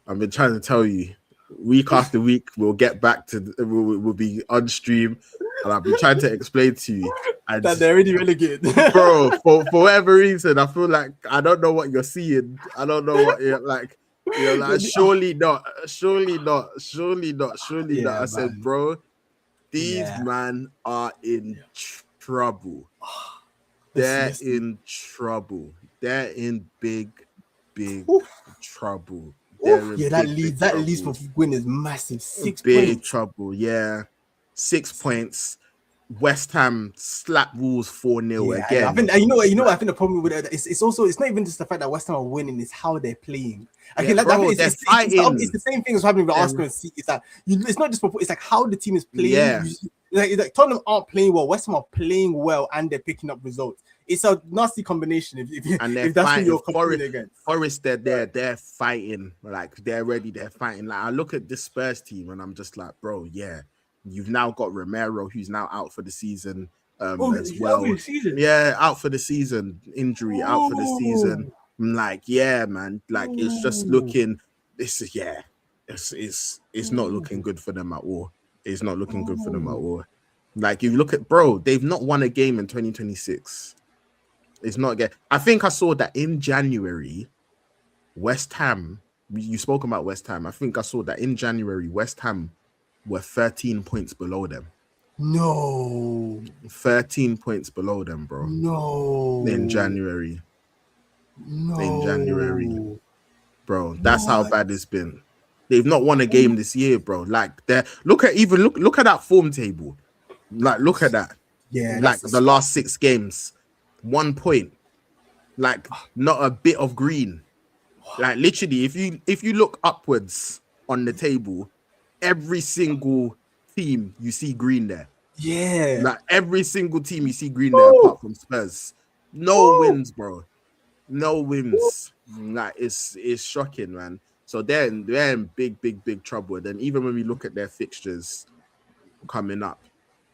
I've been trying to tell you, week after week, we'll get back to we'll be on stream, and I've been trying to explain to you that they're already relegated, bro. For whatever reason, I feel like I don't know what you're seeing. I don't know what you're like. You're like, surely not. I said, bro, these man are in trouble. They're in trouble. They're in big trouble. That Leeds for win is massive. 6 big points. Trouble. 6 points. West Ham slap Wolves 4-0 again. I think you know what I think the problem with it it's not even just the fact that West Ham are winning, it's how they're playing. It's the same thing as happening with Arsenal and City. It's that it's not just it's like how the team is playing. Like Tottenham aren't playing well, West Ham are playing well, and they're picking up results. It's a nasty combination if that's what you're competing against. Forest, they're fighting. Like they're fighting. Like I look at this Spurs team and I'm just like, bro, you've now got Romero, who's now out for the season as well. Out for the season. Injury, out for the season. I'm like, man. Like it's just looking. It's not looking good for them at all. It's not looking good for them at all. Like you look at, bro, they've not won a game in 2026. It's not again. I think I saw that in January, West Ham. You spoke about West Ham. I think I saw that in January, West Ham were 13 points below them. No. 13 points below them, bro. No. In January. No. In January. Bro, that's how bad it's been. They've not won a game this year, bro. Like look at that form table. Like look at that. Yeah. Like the last 6 games. 1 point. Like not a bit of green. Like literally, if you look upwards on the table, every single team you see green there. Yeah. Like every single team you see green there apart from Spurs. No wins, bro. No wins. Like it's shocking, man. So they're in big trouble. Then even when we look at their fixtures coming up,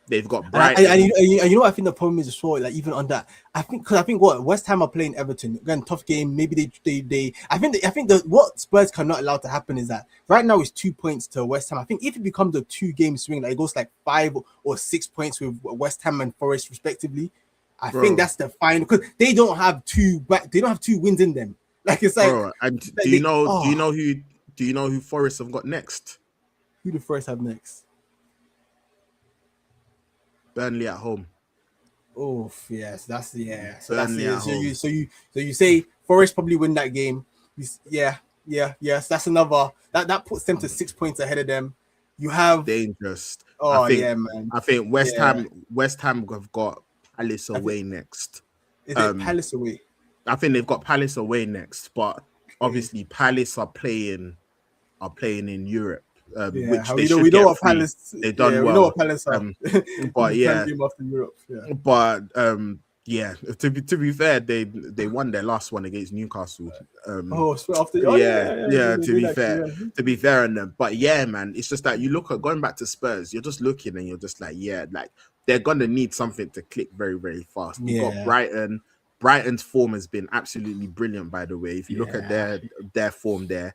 they've got Brighton. And you know what I think the problem is as well, like even on that, I think what West Ham are playing Everton again, tough game. Maybe they I think what Spurs cannot allow to happen is that right now it's 2 points to West Ham. I think if it becomes a 2-game swing, like it goes like 5 or 6 points with West Ham and Forest respectively, I think that's the final, because they don't have two wins in them. Like it's like, bro, and do you know who Forest have got next? Who do Forest have next? Burnley at home. Oh yes, So you say Forest probably win that game. Yes, that's another that puts them to 6 points ahead of them. You have dangerous. Man. I think West Ham have got Palace away next. Is it Palace away? I think they've got Palace away next, but obviously Palace are playing in Europe, which we they know should get what free. Palace. They've Yeah, done we know well. what Palace are. But Prime yeah, game after Europe. Yeah. but yeah. To be fair, they won their last one against Newcastle. So after Yeah. they To did be actually, fair, yeah. on them. But yeah, man, it's just that you look at going back to Spurs. You're just looking and you're just like, yeah, like they're gonna need something to click very, very fast. You got Yeah. Brighton. Brighton's form has been absolutely brilliant, by the way. If you look at their form there,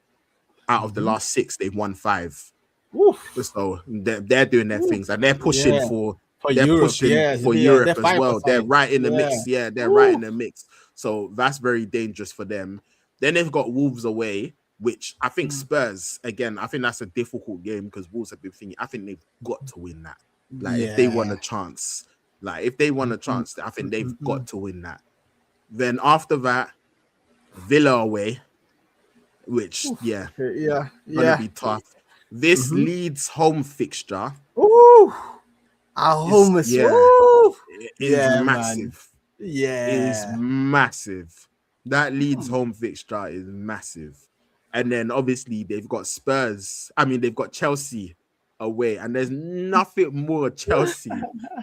out of the last 6, they've won 5. Oof. So they're doing their things and they're pushing Yeah. for For Europe, for yeah, Europe they're as fighting for well. They're something. right in the Yeah. mix. Yeah, they're right in the mix. So that's very dangerous for them. Then they've got Wolves away, which I think Spurs, again, I think that's a difficult game because Wolves have been thinking, I think they've got to win that. Like if they want a chance, I think they've got to win that. Then after that, Villa away, which gonna be tough. This Leeds home fixture Ooh. Our is home is massive. Man. Yeah. It is massive. That Leeds home fixture is massive. And then obviously they've got Spurs. I mean, they've got Chelsea away, and there's nothing more Chelsea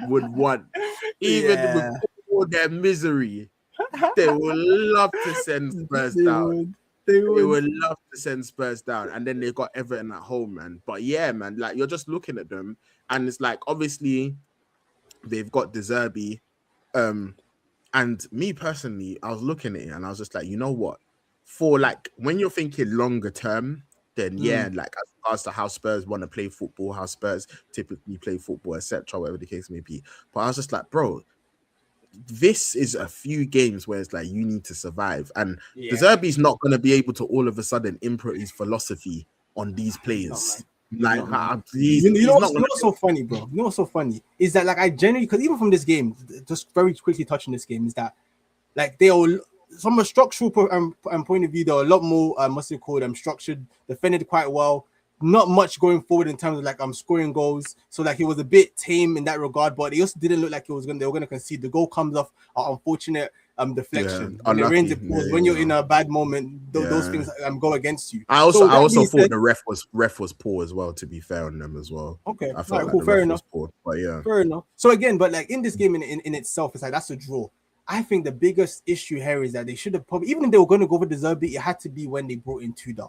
would want, even with all their misery. They would love to send Spurs down. They would love to send Spurs down. And then they've got Everton at home, man. But yeah, man, like you're just looking at them, and it's like obviously they've got De Zerbi. And me personally, I was looking at it and I was just like, you know what? For like when you're thinking longer term, then yeah, like as regards to how Spurs want to play football, how Spurs typically play football, etc., whatever the case may be. But I was just like, bro, this is a few games where it's like you need to survive, and De Zerbi's not going to be able to all of a sudden input his philosophy on these players. You know what's so funny, bro? You know what's so funny is that like I genuinely, because even from this game, just very quickly touching this game, is that like they are from a structural point of view, they're a lot more structured, defended quite well. Not much going forward in terms of like scoring goals. So like it was a bit tame in that regard, but it also didn't look like they were gonna concede. The goal comes off an unfortunate deflection. When it rains, it pours. When you're in a bad moment, those things go against you. I also thought the ref was poor as well, to be fair on them as well. Okay, I felt cool, fair enough. Poor, but yeah, fair enough. So again, but like in this game in itself, it's like that's a draw. I think the biggest issue here is that they should have probably, even if they were going to go for De Zerbi, it had to be when they brought in Tudor.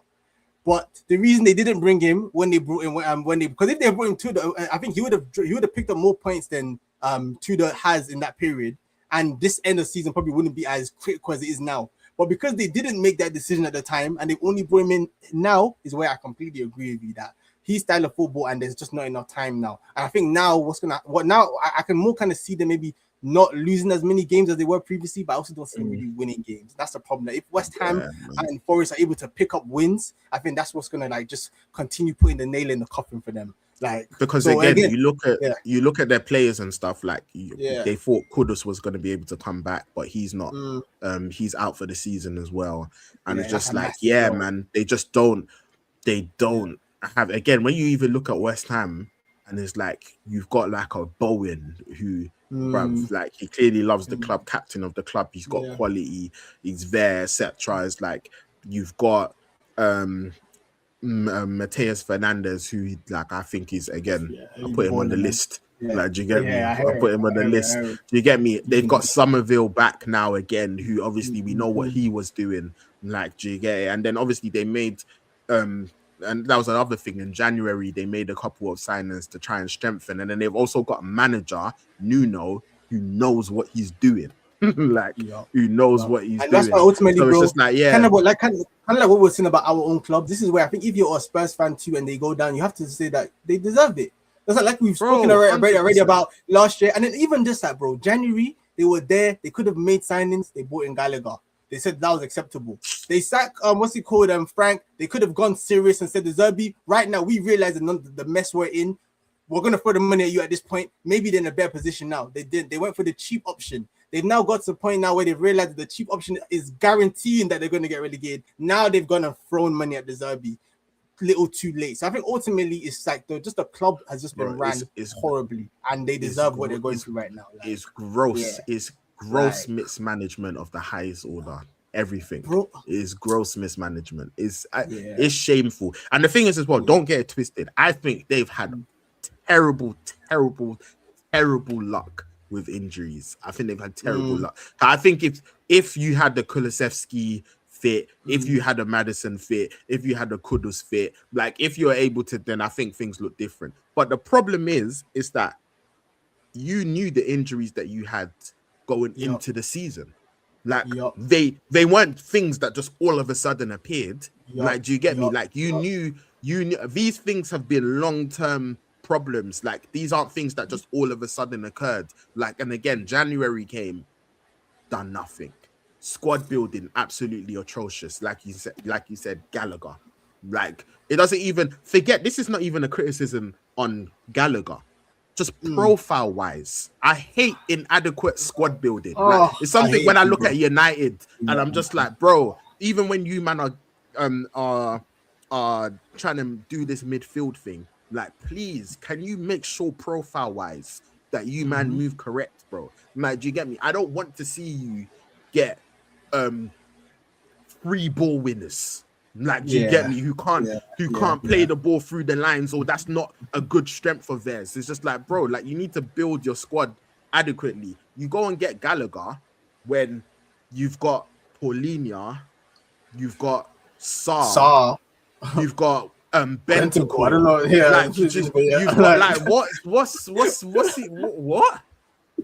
But the reason they didn't bring him when they brought in because if they brought in Tudor, I think he would have picked up more points than Tudor has in that period, and this end of season probably wouldn't be as critical as it is now. But because they didn't make that decision at the time and they've only brought him in now, is where I completely agree with you that his style of football and there's just not enough time now. And I think now I can more kind of see them maybe not losing as many games as they were previously, but I also don't see them really winning games. That's the problem. If West Ham and Forest are able to pick up wins, I think that's what's gonna like just continue putting the nail in the coffin for them. Like because again, you look at their players and stuff. Like they thought Kudus was going to be able to come back, but he's not. He's out for the season as well, and it's just like man, they just don't. They don't have, again, when you even look at West Ham, and it's like you've got like a Bowen who. Bruv, like he clearly loves the club, captain of the club. He's got quality, he's there, etc. It's like you've got Mateus Fernandez, who like I think is again. I'll put him on the list. Like, do you get me? I'll put him on the list. Do you get me? They've got Somerville back now again, who obviously we know what he was doing. Like, do you get it? And then obviously they made and that was another thing. In January, they made a couple of signings to try and strengthen. And then they've also got a manager, Nuno, who knows what he's doing. Who knows what he's doing. That's why ultimately, so bro, it's just like, kind of like what we're saying about our own club. This is where I think if you're a Spurs fan too and they go down, you have to say that they deserve it. That's like we've spoken already about last year. And then even just that, bro, January, they were there. They could have made signings. They brought in Gallagher. They said that was acceptable. They sacked Frank. They could have gone serious and said De Zerbi. Right now, we realize the mess we're in. We're gonna throw the money at you at this point. Maybe they're in a better position now. They did. They went for the cheap option. They've now got to the point now where they've realized that the cheap option is guaranteeing that they're going to get relegated. Now they've gone and thrown money at De Zerbi. Little too late. So I think ultimately it's like the club has just been ran horribly, and they deserve what they're going through right now. It's gross. It's gross mismanagement of the highest order everything. Bro. Is gross mismanagement. It's shameful. And the thing is as well, don't get it twisted. I think they've had terrible, terrible, terrible luck with injuries. I think they've had terrible luck. I think if you had the Kulusevski fit, if you had a Madison fit, if you had a Kudus fit, like if you're able to, then I think things look different. But the problem is that you knew the injuries that you had going into the season. Like they weren't things that just all of a sudden appeared. Like, do you get me? Like you knew these things have been long-term problems. Like these aren't things that just all of a sudden occurred. Like, and again, January came, done nothing. Squad building absolutely atrocious. Like you said, Gallagher. Like it doesn't even forget. This is not even a criticism on Gallagher. Just profile wise, I hate inadequate squad building. Like, it's something when I look at United and I'm just like, bro, even when you man are trying to do this midfield thing, like, please, can you make sure profile wise that you man move correct, bro? Like, do you get me? I don't want to see you get 3 ball winners. Like, do you get me? Who can't play the ball through the lines, or that's not a good strength of theirs. It's just like, bro, like you need to build your squad adequately. You go and get Gallagher when you've got Paulinho, you've got Sarr. You've got Bentancur. I don't know. Yeah, like you've got like what's it, what?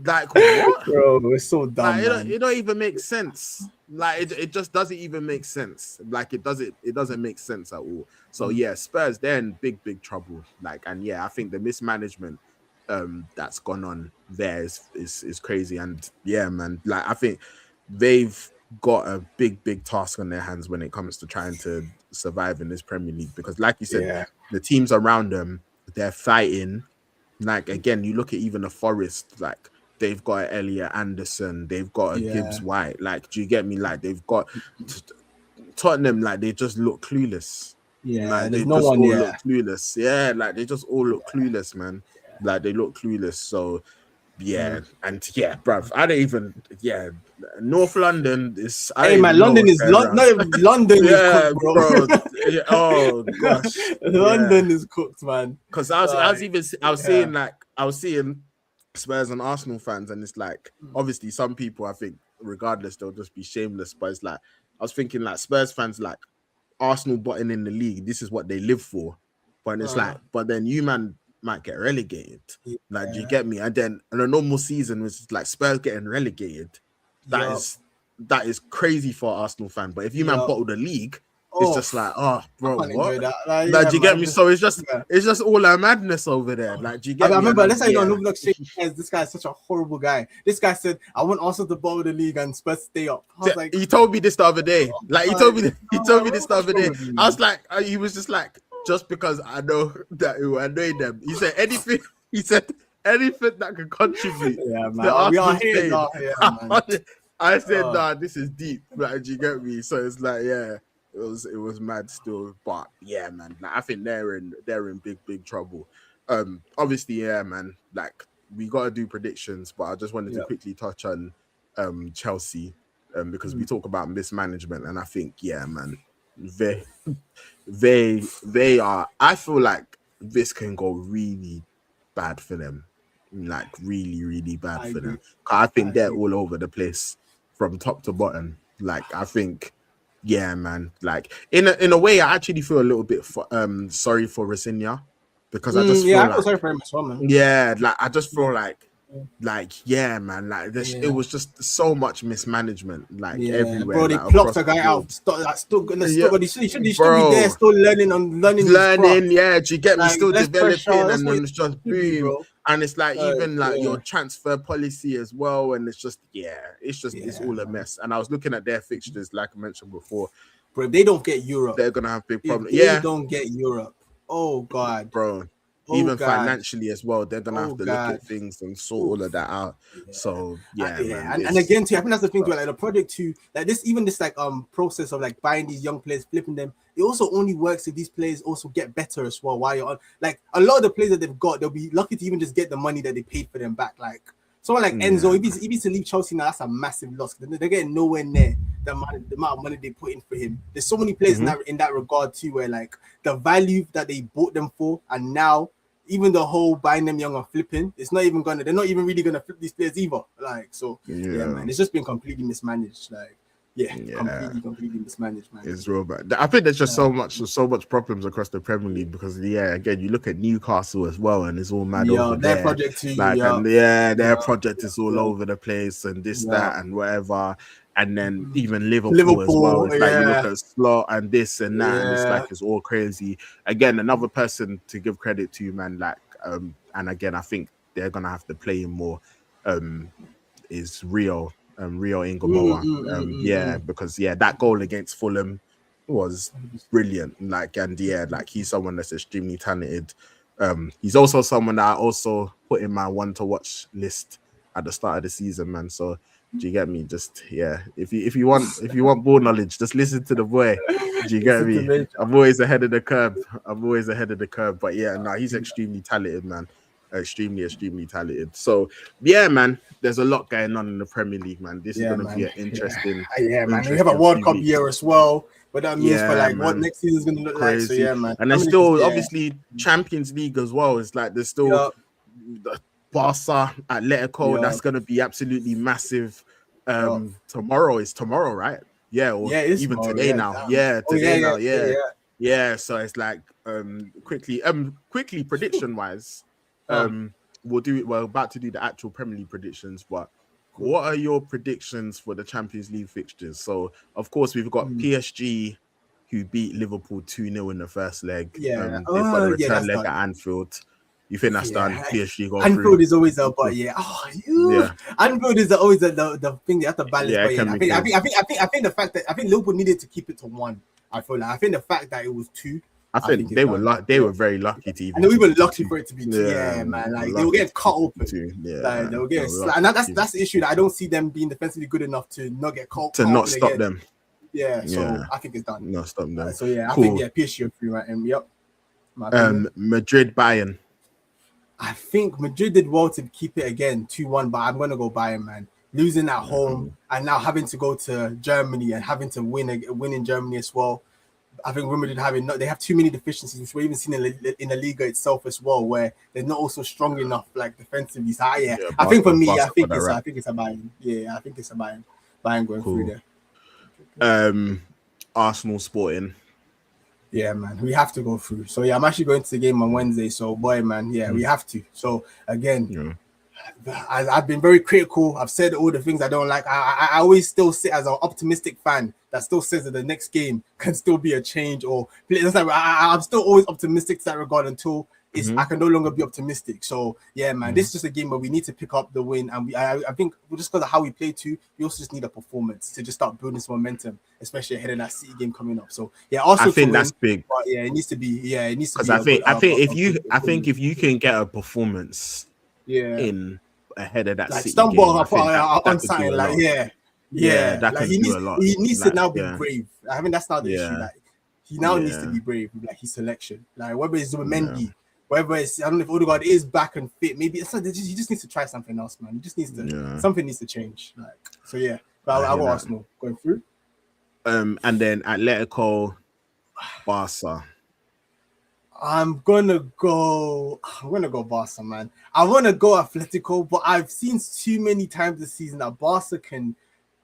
Like what? Bro, it's so dumb. Like, it don't even make sense. Like it just doesn't even make sense. Like it doesn't make sense at all. So yeah, Spurs, they're in big trouble. Like, and yeah, I think the mismanagement that's gone on there is crazy. And yeah, man, like I think they've got a big task on their hands when it comes to trying to survive in this Premier League, because like you said, the teams around them, they're fighting. Like again, you look at even the Forest, like they've got Elliot Anderson, they've got a Gibbs White. Like, do you get me? Like they've got Tottenham, like they just look clueless. Yeah, like, there's no one look clueless. Yeah, like they just all look clueless, man. Like they look clueless. So yeah, and yeah, bruv, I don't even North London is. London is not even London is cooked, bro. Oh gosh, London is cooked, man. Because I was seeing Spurs and Arsenal fans, and it's like obviously some people, I think, regardless, they'll just be shameless. But it's like I was thinking like Spurs fans, like Arsenal button in the league, this is what they live for. But it's like, but then you man might get relegated. Like, do you get me? And then in a normal season, was like Spurs getting relegated. That is crazy for an Arsenal fan. But if you man bottle the league, it's just like, oh, bro, what? Like, do you get me? So it's just all a madness over there. Like, do you get me? I remember, let's say you don't look this guy is such a horrible guy. This guy said, I want Arsenal to bottle the league and Spurs stay up. I was like, he told me this the other day. Like, he told me this the other day. I was like, he was just like, just because I know that it will annoy them. He said anything. He said anything that can contribute. Yeah, man. We are here now. Yeah, man. I said, nah, this is deep. Like, do you get me? So it's like, yeah, it was mad still. But yeah, man, like, I think they're in big trouble. Obviously, yeah, man. Like, we gotta do predictions, but I just wanted to quickly touch on Chelsea because we talk about mismanagement, and I think, yeah, man, they are. I feel like this can go really bad for them, like really bad for them. I think they're all over the place from top to bottom. Like, I think, yeah, man. Like in a way, I actually feel a little bit sorry for Rafinha, because I just feel I feel sorry for him as well, man. Yeah, like I just feel like yeah, man, like this, it was just so much mismanagement, like everywhere. Bro, they plucked a guy out. He should be there, still learning. Yeah, do you get me? Like, still developing, pressure, and then it's just boom. And it's like even like your transfer policy as well, and it's just it's all a mess. And I was looking at their fixtures, like I mentioned before. Bro, if they don't get Europe, they're gonna have big problems. They don't get Europe. Oh God, bro. Even financially as well, they're gonna have to look at things and sort all of that out. So man, and again, too, I think that's the thing. Like the project too, like this, even this like process of like buying these young players, flipping them. It also only works if these players also get better as well. While you're on, like a lot of the players that they've got, they'll be lucky to even just get the money that they paid for them back. Like someone like Enzo, if he's to leave Chelsea now, that's a massive loss. They're getting nowhere near the amount of money they put in for him. There's so many players in that regard too, where like the value that they bought them for, and now even the whole buying them young and flipping, they're not even really gonna flip these players either. Like, so yeah man, it's just been completely mismanaged. Like, completely mismanaged, man. It's real bad. I think there's just so much problems across the Premier League because again, you look at Newcastle as well, and it's all mad over their there. project too. Their project is all over the place, and this, that, and whatever. And then even Liverpool as well. It's like you look at Slot and this and that, and it's like it's all crazy. Again, another person to give credit to, man. Like, and again, I think they're gonna have to play him more. Is Rio Ingamoa. Because that goal against Fulham was brilliant. Like, and he's someone that's extremely talented. He's also someone that I also put in my one to watch list at the start of the season, man. So do you get me? Just if you want ball knowledge, just listen to the boy. Do you get me? I'm always ahead of the curve. But he's extremely talented, man. Extremely talented. So man, there's a lot going on in the Premier League, man. This is gonna be an interesting. Man. We have a World Cup year as well. What that means for like what next season is gonna look like. So man. And there's still obviously Champions League as well. It's like there's still Barca, Atletico. That's gonna be absolutely massive. Tomorrow, right? Even tomorrow, today now. Yeah. So it's like quickly prediction wise. We're about to do the actual Premier League predictions, but what are your predictions for the Champions League fixtures? So of course we've got PSG who beat Liverpool 2-0 in the first leg. They've got the return leg at Anfield. You think that's done? PSG go Anfield through? Is always a but Anfield is always the thing they have to balance. I think the fact that Liverpool needed to keep it to 1. I think the fact that it was 2. I think they were very lucky to even. And we were lucky for it to be 2. Man. Like they were getting cut open. They were getting and that's the issue. That I don't see them being defensively good enough to not get caught. To not stop them. So I think it's done. Not stop them. I think PSG are through, right? And Madrid Bayern. I think Madrid did well to keep it again 2-1, but I'm gonna go Bayern, man. Losing at home and now having to go to Germany and having to win in Germany as well. I think Real Madrid they have too many deficiencies, which we're even seeing in the Liga itself as well, where they're not also strong enough like defensively. So I think for me, I think it's a Bayern. Yeah, I think it's a Bayern. Bayern going through there. Arsenal Sporting. Yeah, man, we have to go through. So I'm actually going to the game on Wednesday. So boy, man, we have to. So again, I've been very critical. I've said all the things I don't like. I always still sit as an optimistic fan that still says that the next game can still be a change or I'm still always optimistic to that regard until I can no longer be optimistic. So man, this is just a game where we need to pick up the win, and I think just because of how we play too, we also just need a performance to just start building some momentum, especially ahead of that City game coming up. So also I think that's big. But it needs to be because I think if you can get a performance in ahead of that like City stumble game, on something like that can do a lot. He needs to now be brave. I mean that's not the issue. Like he now needs to be brave with like his selection. Like whether it's Mendy, whether it's I don't know if Odegaard is back and fit. Maybe he just needs to try something else, man. He just needs to something needs to change. Like so But I want Arsenal going through. And then Atletico, Barca. I'm gonna go Barca, man. I want to go Atletico, but I've seen too many times this season that Barca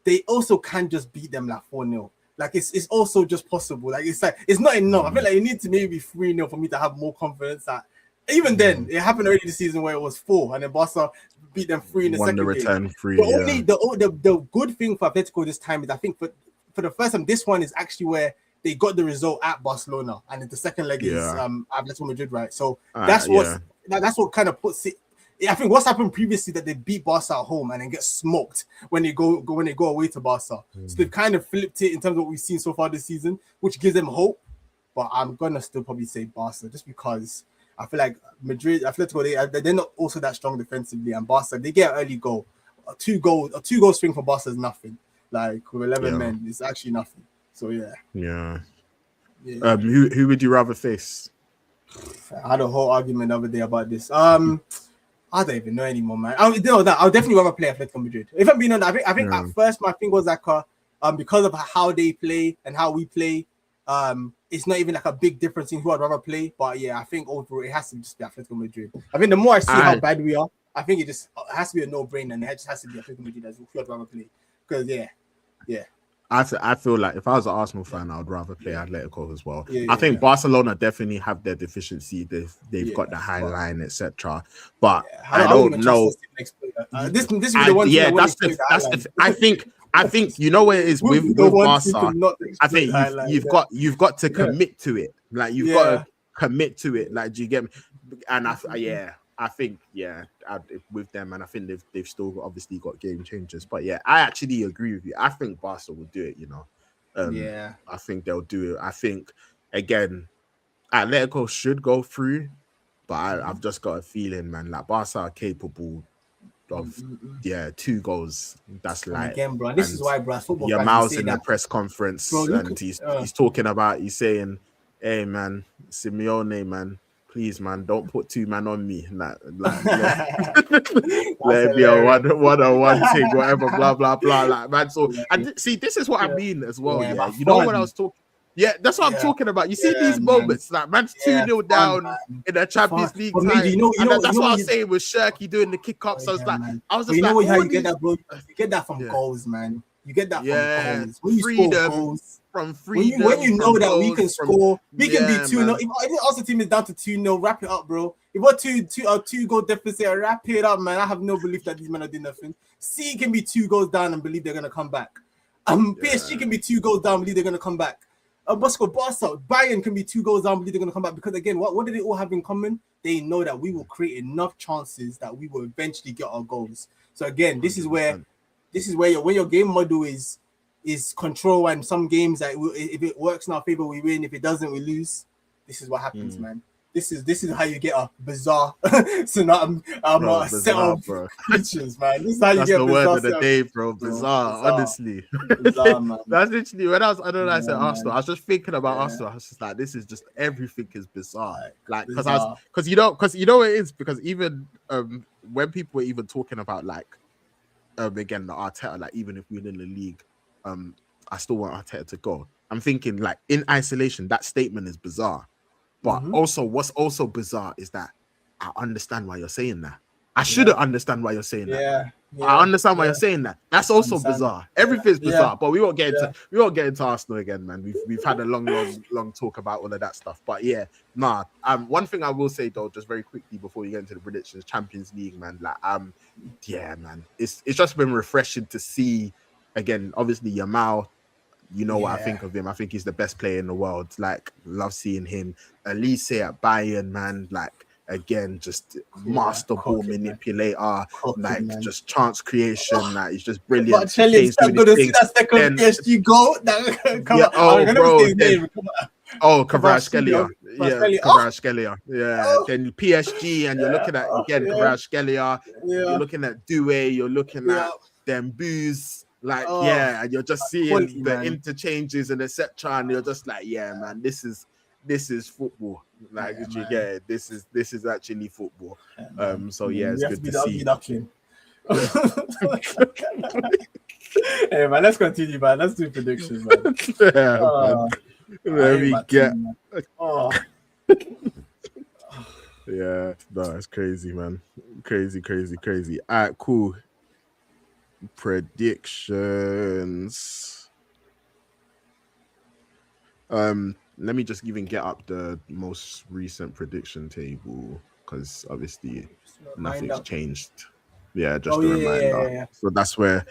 they also can just beat them like 4-0. Like it's also just possible. Like it's not enough. I feel like it needs to maybe be 3-0 for me to have more confidence that even then it happened already this season where it was 4 and then Barca beat them 3 in the second return 3. The good thing for Atletico this time is I think for the first time this one is actually where they got the result at Barcelona, and the second leg is Atletico Madrid, right? So that's what kind of puts it. I think what's happened previously that they beat Barca at home and then get smoked when they go away to Barca. So they've kind of flipped it in terms of what we've seen so far this season, which gives them hope. But I'm gonna still probably say Barca just because I feel like Madrid, Atletico, they're not also that strong defensively, and Barca they get an early goal, a two goal swing for Barca is nothing. Like with 11 men, it's actually nothing. So who would you rather face? I had a whole argument the other day about this. I don't even know anymore, man. I'll definitely rather play Atletico Madrid. If I'm being honest, I think at first my thing was like because of how they play and how we play. It's not even like a big difference in who I'd rather play. But yeah, I think overall it has to just be Atletico Madrid. I think the more I see how bad we are, I think it has to be a no-brainer, and it just has to be Atletico Madrid as who I'd rather play. Because yeah. I feel like if I was an Arsenal fan, I would rather play Atletico as well. Yeah, I think Barcelona definitely have their deficiency. They've got the high line, etc. But I don't know. This will be the one. Yeah, that's the. I think you know what it is with Barca. I think you've got to commit to it. Like you've got to commit to it. Like, do you get me? And I think with them, and I think they've still obviously got game changers. But yeah, I actually agree with you. I think Barca will do it. You know, I think they'll do it. I think again, Atletico should go through, but I've just got a feeling, man, like Barca are capable of 2 goals. That's like again, bro. This is why, bro. Yamal's in the press conference, bro, and he's talking about. He's saying, "Hey, man, Simeone, man. Please, man, don't put 2 man on me. Let it be a one-on-one thing, whatever, blah, blah, blah. Like, man, so, and see, this is what I mean as well, You know what I was talking? Yeah, that's what I'm talking about. You see these moments, like, man's 2-0 down in the Champions League time. That's what I was saying with Shirky doing the kick-ups. I was just like, how you get that, bro? You get that from goals, man. You get that from goals. When you score goals. From freedom, when you know that we can score, we can be 2-0. If also team is down to 2-0, wrap it up, bro. If we're 2-goal deficit, wrap it up, man. I have no belief that these men are doing nothing. C can be 2 goals down and believe they're gonna come back. PSG can be 2 goals down, believe they're gonna come back. Barca, Bayern can be 2 goals down, believe they're gonna come back. Because again, what do they all have in common? They know that we will create enough chances that we will eventually get our goals. So again, this is where when your game model is control, and some games that if it works in our favor we win, if it doesn't we lose. This is what happens, man. This is how you get a bizarre set of creatures, man. This is how you get the bizarre word of the day, bro. Bizarre. Honestly. Bizarre, man. That's literally when I said Arsenal, I was just thinking about Arsenal. I was just like, this is just everything is bizarre. Like because you know what it is, because even when people were even talking about like again the Arteta, like even if we win the league, I still want Arteta to go. I'm thinking like in isolation, that statement is bizarre. But also, what's also bizarre is that I understand why you're saying that. I shouldn't understand why you're saying that. I understand why you're saying that. That's also bizarre. Everything's bizarre. But we won't get into Arsenal again, man. We've had a long talk about all of that stuff. But one thing I will say though, just very quickly before you get into the predictions, Champions League, man. Like man, it's just been refreshing to see again. Obviously, Yamal. You know what I think of him. I think he's the best player in the world. Like, love seeing him. Elise at Bayern, man. Like, again, just master ball manipulator. Just chance creation. Like, he's just brilliant. But Chelly's not going to see that second PSG goal. Kvaratskhelia. Kvaratskhelia. Yeah. Then PSG, and you're looking at, again, Kvaratskhelia. You're looking at Doué. You're looking at Dembouz. Like, and you're just seeing the interchanges and etc. And you're just like, man, this is football. Like, this is actually football. So it's good to see. Hey man, let's continue, man. Let's do predictions, man. Let me get. It's crazy, man. Crazy. All right, cool. Predictions. Let me just even get up the most recent prediction table, because obviously nothing's changed. Just a reminder. Yeah. So that's where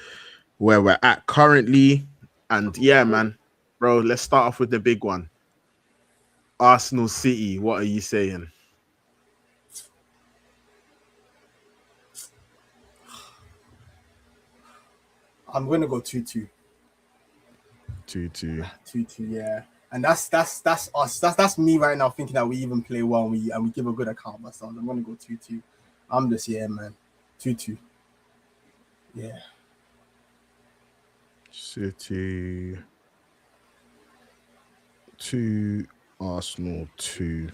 we're at currently. And man, bro, let's start off with the big one. Arsenal City, what are you saying? I'm gonna go 2-2. 2-2. 2-2, yeah. And that's us. That's me right now thinking that we even play well and we give a good account of ourselves. I'm gonna go 2-2. I'm just man. 2-2. Yeah. City 2, Arsenal 2.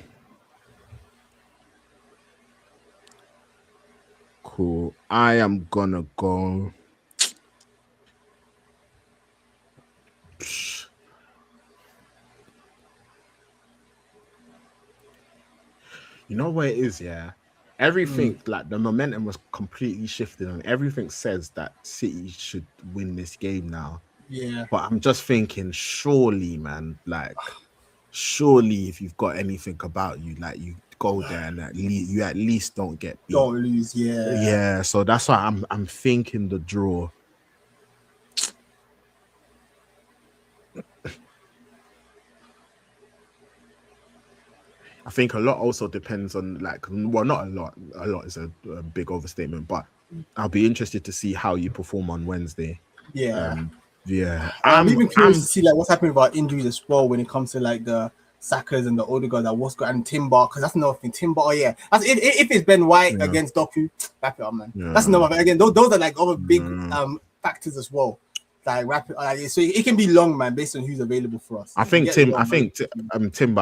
Cool. I am gonna go. You know what it is, yeah. Everything like the momentum was completely shifted, and everything says that City should win this game now. Yeah. But I'm just thinking, surely, man, like, surely, if you've got anything about you, like, you go there and you at least don't get beat. Don't lose. Yeah. Yeah, so that's why I'm thinking the draw. I think a lot also depends on, like, well, not a lot. A lot is a big overstatement, but I'll be interested to see how you perform on Wednesday. Yeah. Yeah, I'm even curious to see like what's happening about injuries as well when it comes to like the Sackers and the Odegaard that was good and Timber, because that's another thing. Timber, oh yeah, that's if it's Ben White against Doku, back it up, man. Yeah. That's another again. Those are like other big factors as well. Like rapid, so it can be long, man, based on who's available for us. I think Timber. I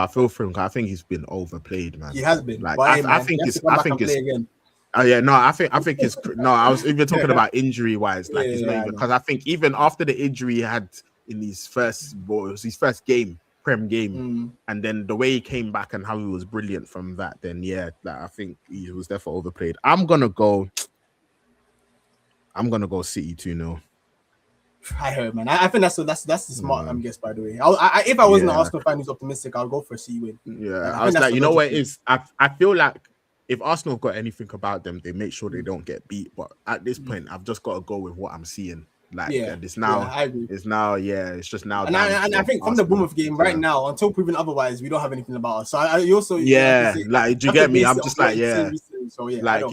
feel for him. I think he's been overplayed, man. He has been. Like but, hey, I think it's. Oh yeah, no, I think it's no. I was even talking about injury wise, like it's not even, because I think even after the injury he had in his first Prem game, and then the way he came back and how he was brilliant from that, then yeah, like, I think he was definitely overplayed. I'm gonna go City 2-0. I heard, man. I think that's the smart guess, by the way. If I wasn't an Arsenal fan who's optimistic, I'll go for a City win. Yeah, I was like, you know what it is? I feel like if Arsenal have got anything about them, they make sure they don't get beat. But at this point, I've just got to go with what I'm seeing. Like, it's just now. And I think from the Bournemouth game right now, until proven otherwise, we don't have anything about us. So I also, do you get me? I'm just like, So yeah, like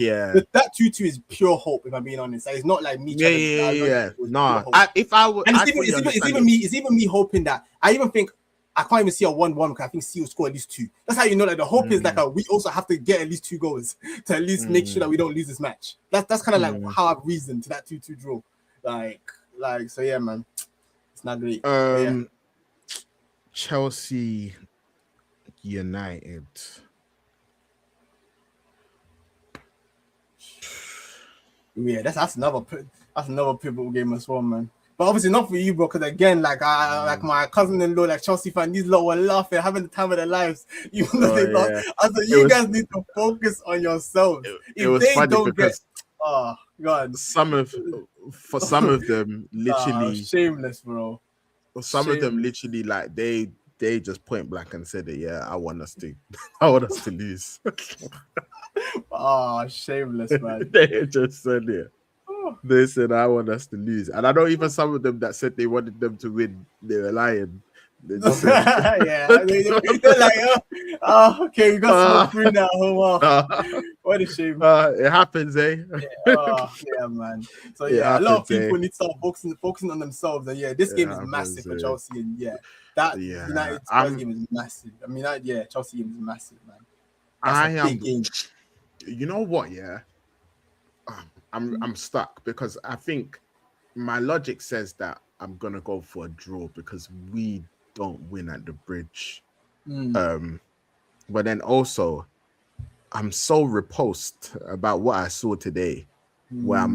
that 2-2 is pure hope. If I'm being honest, like, it's not like me. No, it's even me hoping that I even think. I can't even see a 1-1 because I think C will score at least 2. That's how you know like the hope is like we also have to get at least 2 goals to at least make sure that we don't lose this match. That's kind of like how I've reasoned to that 2-2 draw. Like so yeah, man. It's not great. Chelsea United. Yeah, that's another pivotal game as well, man. But obviously not for you, bro, because again, like like my cousin-in-law, like Chelsea fan, these lot were laughing, having the time of their lives, even though they lost. I said, you guys need to focus on yourselves. It was funny because God, some of them literally shameless, bro. Some of them literally like they just point blank and said it. Yeah, I want us to lose. Shameless, man. They just said it. They said I want us to lose, and I know even some of them that said they wanted them to win, they were lying. They just said, they're like, okay, we got some free now. What a shame. It happens, eh? Yeah, man. So yeah, a lot of people need to start focusing on themselves, and this game is massive for Chelsea, and that United Spurs game is massive. I mean, Chelsea game is massive, man. That's a big game. You know what? Yeah. I'm stuck because I think my logic says that I'm gonna go for a draw because we don't win at the Bridge. But then also I'm so repulsed about what I saw today, where I'm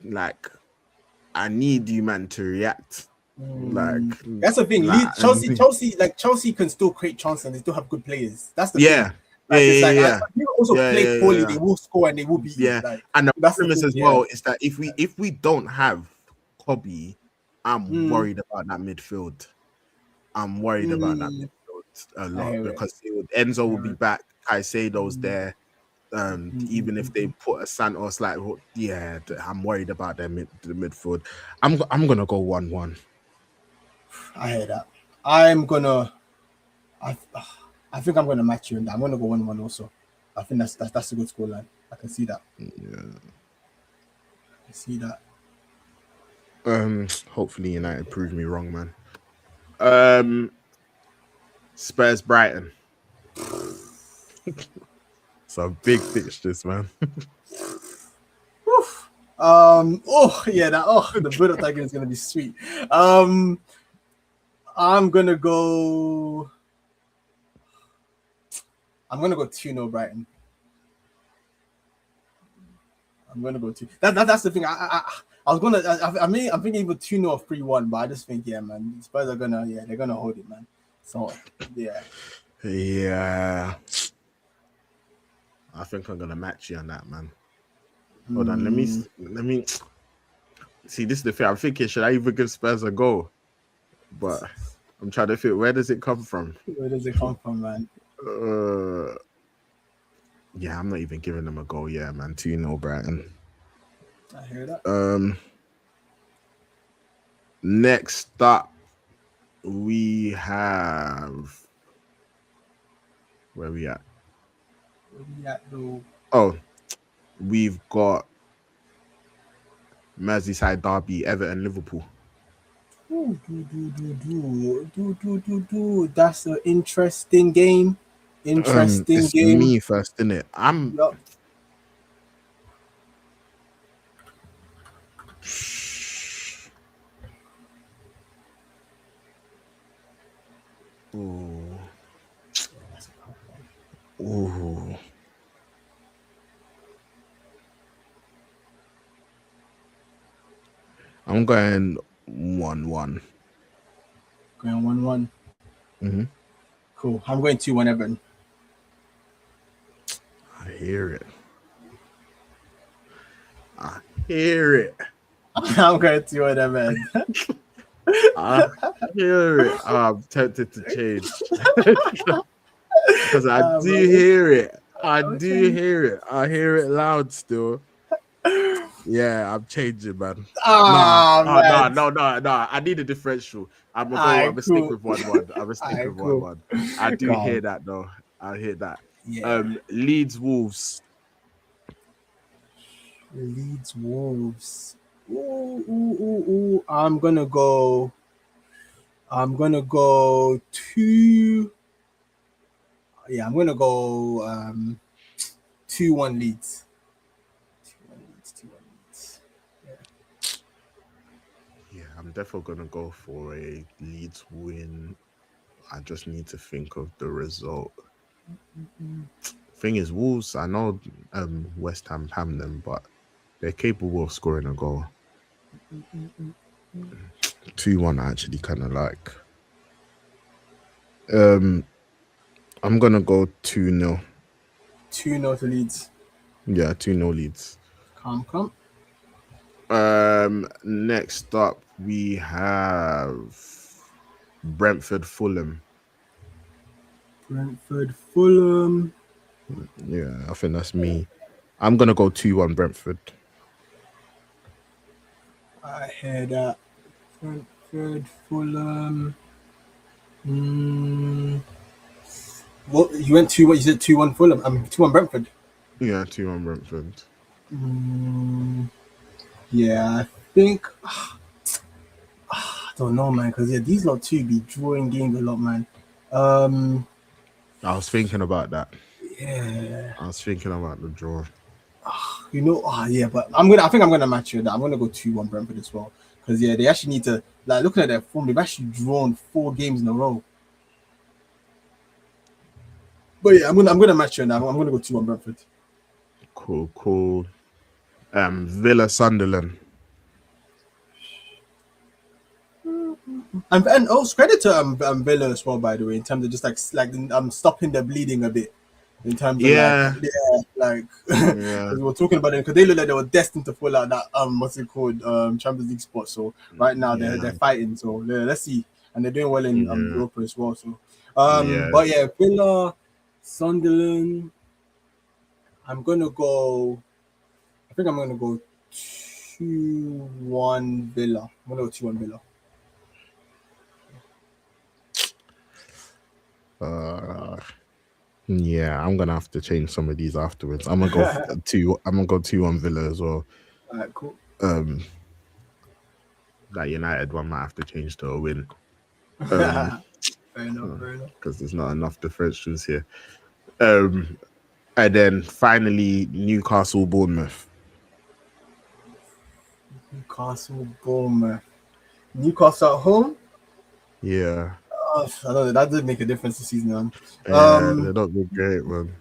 like I need you, man, to react. Like that's the thing. Chelsea can still create chances and they still have good players. That's the thing. People also play poorly, they will score and they will beat you. And the premise as well is that if we don't have Kobe, I'm worried about that midfield. I'm worried about that midfield a lot because Enzo will be back, Caicedo's there. Even if they put a Santos, like I'm worried about the midfield. I'm gonna go 1-1. I hear that. I think I'm going to match you in that. I'm going to go 1-1 also. I think that's a good scoreline. I can see that. Yeah. I can see that. Hopefully United prove me wrong, man. Spurs Brighton. So big fixtures, man. The build-up that game is going to be sweet. I'm going to go 2-0 Brighton. I'm gonna go 2. That's the thing. I'm thinking either 2-0 or 3-1, but I just think man, Spurs are they're gonna hold it, man. So yeah. I think I'm gonna match you on that, man. Hold on, let me see. This is the thing. I'm thinking, should I even give Spurs a go? But I'm trying to think, where does it come from? Where does it come from, man? Yeah, I'm not even giving them a go. Yeah, man. 2-0 Brighton. I hear that. Next up, we have where we at? Where we at, though? Oh, we've got Merseyside derby, Everton, Liverpool. That's an interesting game. It's me first, isn't it? Yup. Ooh. I'm going 1-1. Going 1-1. Mm-hmm. Cool. I'm going 2-1 Everton. I hear it. I'm going 2-1 Everton. I hear it. I'm tempted to change because I do hear it. I do hear it. I hear it loud still. Yeah, I'm changing, man. Man. No. I need a differential. I'm gonna stick with 1-1. I'm gonna stick with 1-1. I do hear that though. I hear that. Yeah. Leeds Wolves. Leeds Wolves. Ooh. I'm gonna go 2. Yeah, I'm gonna go 2-1 Leeds. 2-1 Leeds. Yeah, I'm definitely gonna go for a Leeds win. I just need to think of the result. Thing is, Wolves, I know West Ham pammed them, but they're capable of scoring a goal. 2-1 I actually kind of like. I'm gonna go 2-0. 2-0 to Leeds. Yeah, 2-0 Leeds. Come. Next up we have Brentford Fulham. Fulham. Yeah, I think that's me. I'm gonna go 2-1 Brentford. I heard that. Brentford Fulham. What you went 2-1? You said 2-1 Fulham. 2-1 Brentford. Yeah, 2-1 Brentford. Yeah, I think. I don't know, man, because these lot too be drawing games a lot, man. I was thinking about that. Yeah. I was thinking about the draw. But I think I'm gonna match you that. I'm gonna go 2-1 Brentford as well. Because they actually need to, like, looking at their form, they've actually drawn 4 games in a row. But yeah, I'm gonna match you now. I'm gonna go 2-1 Brentford. Cool. Villa Sunderland. And also credit to Villa as well, by the way, in terms of just like stopping the bleeding a bit. In terms of because we were talking about it, because they look like they were destined to fall out that Champions League spot. So right now they're fighting. So let's see, and they're doing well in Europa as well. So but yeah, Villa, Sunderland. I think I'm gonna go 2-1 Villa. I'm gonna go 2-1 Villa. Yeah, I'm gonna have to change some of these afterwards. I'm gonna go 2-1 Villa as well. All right, cool. That United one might have to change to a win. Fair enough. Because there's not enough differentials here. And then finally Newcastle Bournemouth. Newcastle at home. Yeah. I don't know. That did make a difference this season, man. Yeah, they're not good, great, man.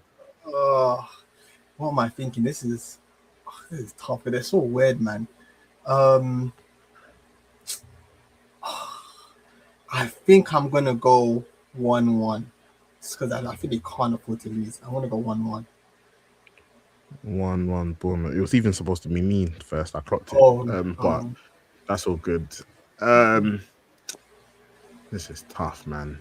What am I thinking? This is tough. They're so weird, man. I think I'm gonna go 1-1. Just because I think they can't afford to lose. I want to go 1-1. 1-1 Bournemouth. It was even supposed to be me first. I clocked it. Oh, But that's all good. This is tough, man.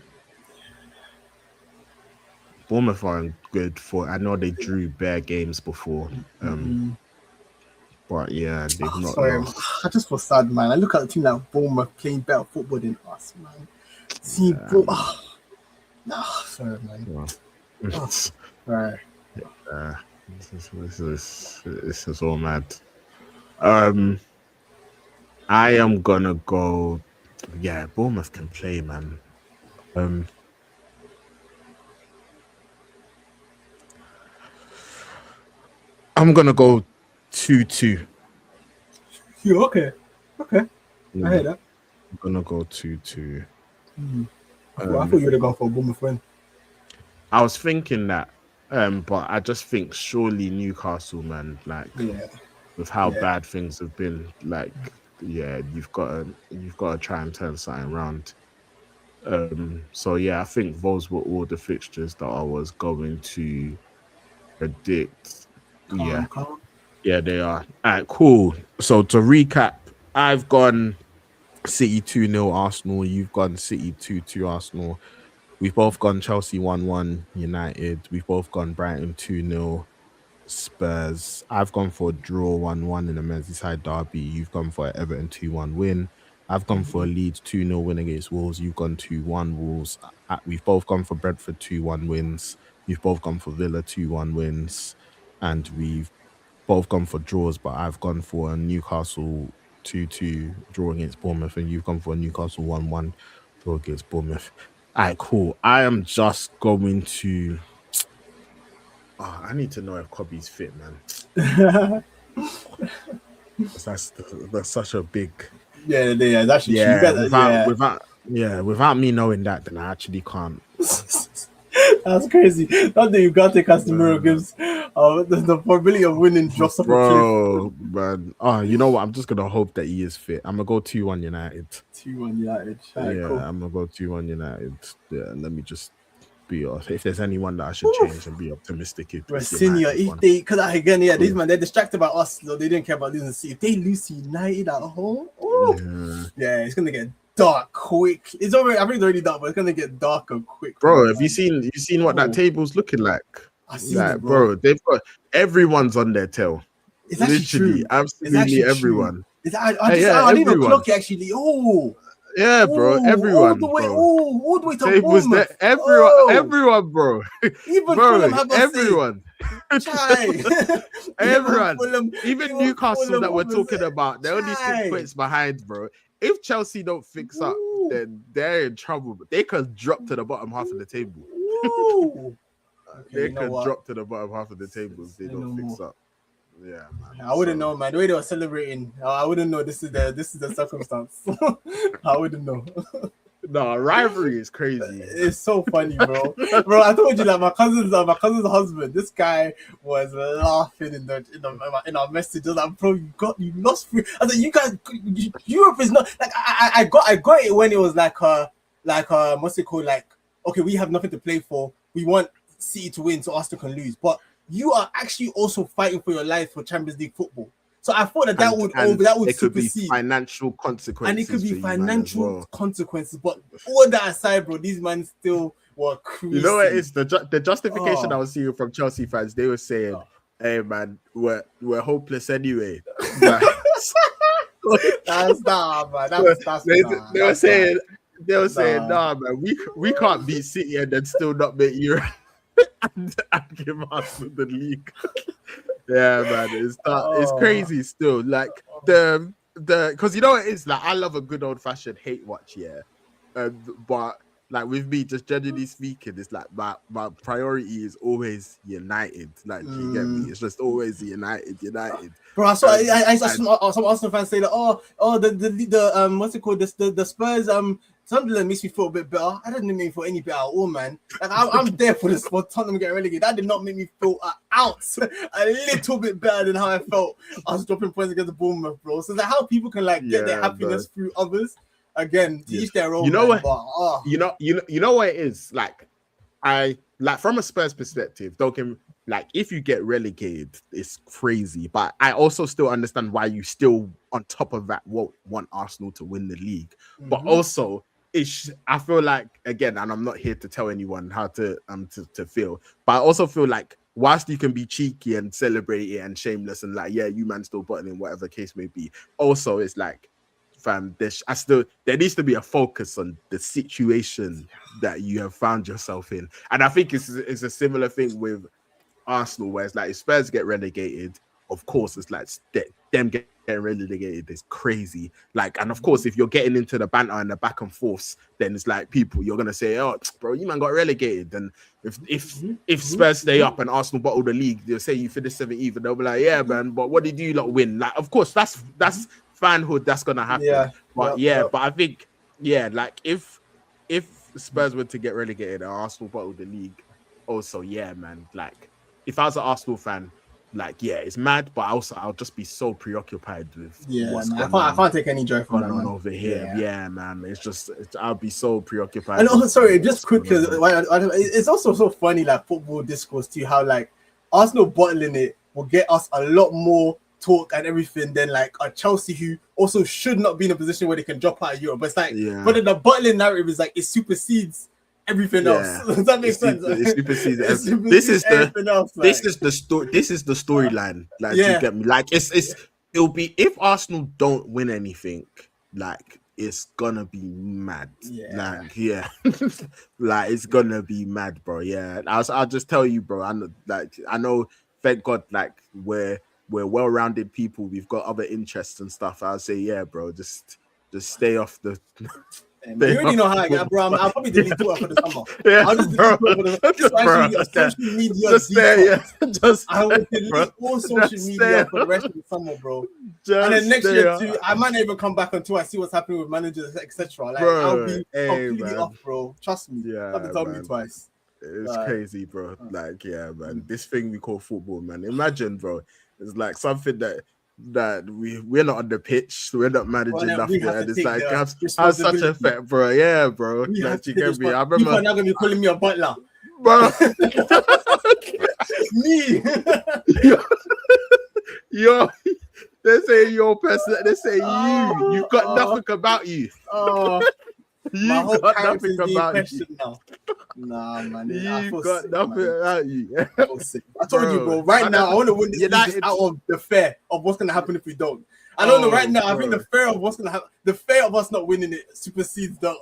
Bournemouth aren't good for. I know they drew bare games before. But yeah, they've not sorry, lost. I just feel sad, man. I look at a team like Bournemouth playing better football than us, man. See, sorry, man. Sorry. This is all mad. I am gonna go. Yeah, Bournemouth can play, man. I'm gonna go 2-2. You okay? Okay, I hear that. I'm gonna go 2-2. I thought you would have gone for a Bournemouth win. I was thinking that, but I just think surely Newcastle, man, like with how bad things have been, like you've got to try and turn something around. So yeah, I think those were all the fixtures that I was going to predict. Calm. Yeah, they are. All right, cool. So to recap, I've gone City 2-0 Arsenal. You've gone City 2-2 Arsenal. We've both gone Chelsea 1-1 United. We've both gone Brighton 2-0 Spurs. I've gone for a draw 1-1 in the Merseyside derby. You've gone for an Everton 2-1 win. I've gone for a Leeds 2-0 win against Wolves. You've gone 2-1 Wolves. We've both gone for Brentford 2-1 wins. You've both gone for Villa 2-1 wins. And we've both gone for draws, but I've gone for a Newcastle 2-2 draw against Bournemouth, and you've gone for a Newcastle 1-1 draw against Bournemouth. All right, cool. I am just going to... I need to know if Kobe's fit, man. That's such a big... Yeah, that's actually without me knowing that, then I actually can't. That's crazy. Not that Ugarte Casemiro gives the probability of winning drops off a cliff. Man. You know what? I'm just gonna hope that he is fit. I'm gonna go 2-1 United. 2-1 United. Right, cool. I'm gonna go 2-1 United. Yeah, let me just be off. If there's anyone that I should change and be optimistic, Senior, if they, because again, these man, they're distracted by us. So they didn't care about losing. See, if they lose to United at home, it's gonna get dark quick. It's already, I think it's already dark, but it's gonna get darker quick. Bro, have you seen what that table's looking like? I see it, bro. They've got everyone's on their tail. It's literally true. Absolutely everyone. I didn't even clock it actually. Yeah, bro. Everyone. All the way to Bournemouth. There. Everyone, bro. Even bro, Fulham have everyone. Everyone. Even Newcastle that we're talking about, they're only 6 points behind, bro. If Chelsea don't fix up, then they're in trouble. They could drop to the bottom half of the table. They could drop to the bottom half of the table if they don't fix up. Yeah, man. I wouldn't know, man. The way they were celebrating, I wouldn't know this is the circumstance. I wouldn't know. No, rivalry is crazy. It's so funny, bro. Bro, I told you that my cousin's husband. This guy was laughing in our messages. Like, bro, you lost free. I said, you guys, Europe is not like I got it when it was like what's it called? Like, okay, we have nothing to play for. We want City to win so Arsenal can lose, but you are actually also fighting for your life for Champions League football. So I thought that would supersede financial consequences, and it could be financial consequences. But all that aside, bro, these men still were crazy. You know what it is? The justification I was seeing from Chelsea fans, they were saying, "Hey, man, we're hopeless anyway." That's nah, man. They were saying, "Nah, man, we can't beat City and then still not make Europe." and give us the league. Yeah, man, it's crazy still. Like the because you know what it is, like I love a good old fashioned hate watch, but like with me, just generally speaking, it's like my priority is always United. Like you get me? It's just always United. Bro, I saw some Arsenal fans say that the what's it called? The Spurs Sunderland makes me feel a bit better. I didn't make me feel any better at all, man. Like I'm there for Tottenham getting relegated. That did not make me feel an ounce, a little bit better than how I felt. I was dropping points against the Bournemouth, bro. So like how people can get their happiness through others. Again, to each their own. You know what? You know what it is. Like I from a Spurs perspective. Don't get me. like if you get relegated, it's crazy. But I also still understand why you still, on top of that, won't want Arsenal to win the league. But also, I feel like, again, and I'm not here to tell anyone how to feel, but I also feel like whilst you can be cheeky and celebrate it and shameless and like, yeah, you man still bottling, whatever case may be. Also, it's like, fam, there needs to be a focus on the situation that you have found yourself in. And I think it's a similar thing with Arsenal, where it's like if Spurs get relegated, of course, it's like them getting relegated is crazy. Like, and of course, if you're getting into the banter and the back and forths, then it's like you're gonna say, "Oh, bro, you man got relegated." And if Spurs stay up and Arsenal bottle the league, they'll say you finished 17th, and they'll be like, "Yeah, man, but what did you lot win?" Like, of course, that's fanhood. That's gonna happen. But I think, like if Spurs were to get relegated and Arsenal bottle the league, also, yeah, man, like. If I was an Arsenal fan, like, yeah, it's mad, but also I'll just be so preoccupied with what's going on. I can't take any joy from that, man. Over here. Yeah, man. I'll be so preoccupied. And also, sorry, just quickly, it's also so funny, like football discourse too, how like Arsenal bottling it will get us a lot more talk and everything than like a Chelsea who also should not be in a position where they can drop out of Europe. But it's like, but the bottling narrative is like it supersedes everything else. Does that make sense? This is the story. This is the storyline. Like, you get me? Like, it'll be if Arsenal don't win anything, like it's gonna be mad. Like, like it's gonna be mad, bro. Yeah, I'll just tell you, bro. I know. Thank God, like we're well-rounded people. We've got other interests and stuff. I'll say, yeah, bro. Just stay off the. You already know how I get, bro. I'll probably delete Twitter for the summer. I'll just delete Twitter for the social media. I will delete all social media for the rest of the summer, bro. And then next year too, I might not even come back until I see what's happening with managers, etc. Like, I'll be completely off, bro. Trust me. You have to tell me twice. It's crazy, bro. Like, yeah, man. This thing we call football, man. Imagine, bro. It's like something that we're not on the pitch, we're not managing nothing, and it's like has such an effect, bro. Yeah, bro. Like, you get me. I remember people are not gonna be calling me a butler, bro. Me, yo, they say your person. They say you've got nothing about you. You got nothing about you. Now. Nah, man. You got nothing about you. I told you, bro. Right now, I want to win this league out of the fear of what's gonna happen if we don't. I don't know. Right now, I think the fear of what's gonna happen, the fear of us not winning it, supersedes the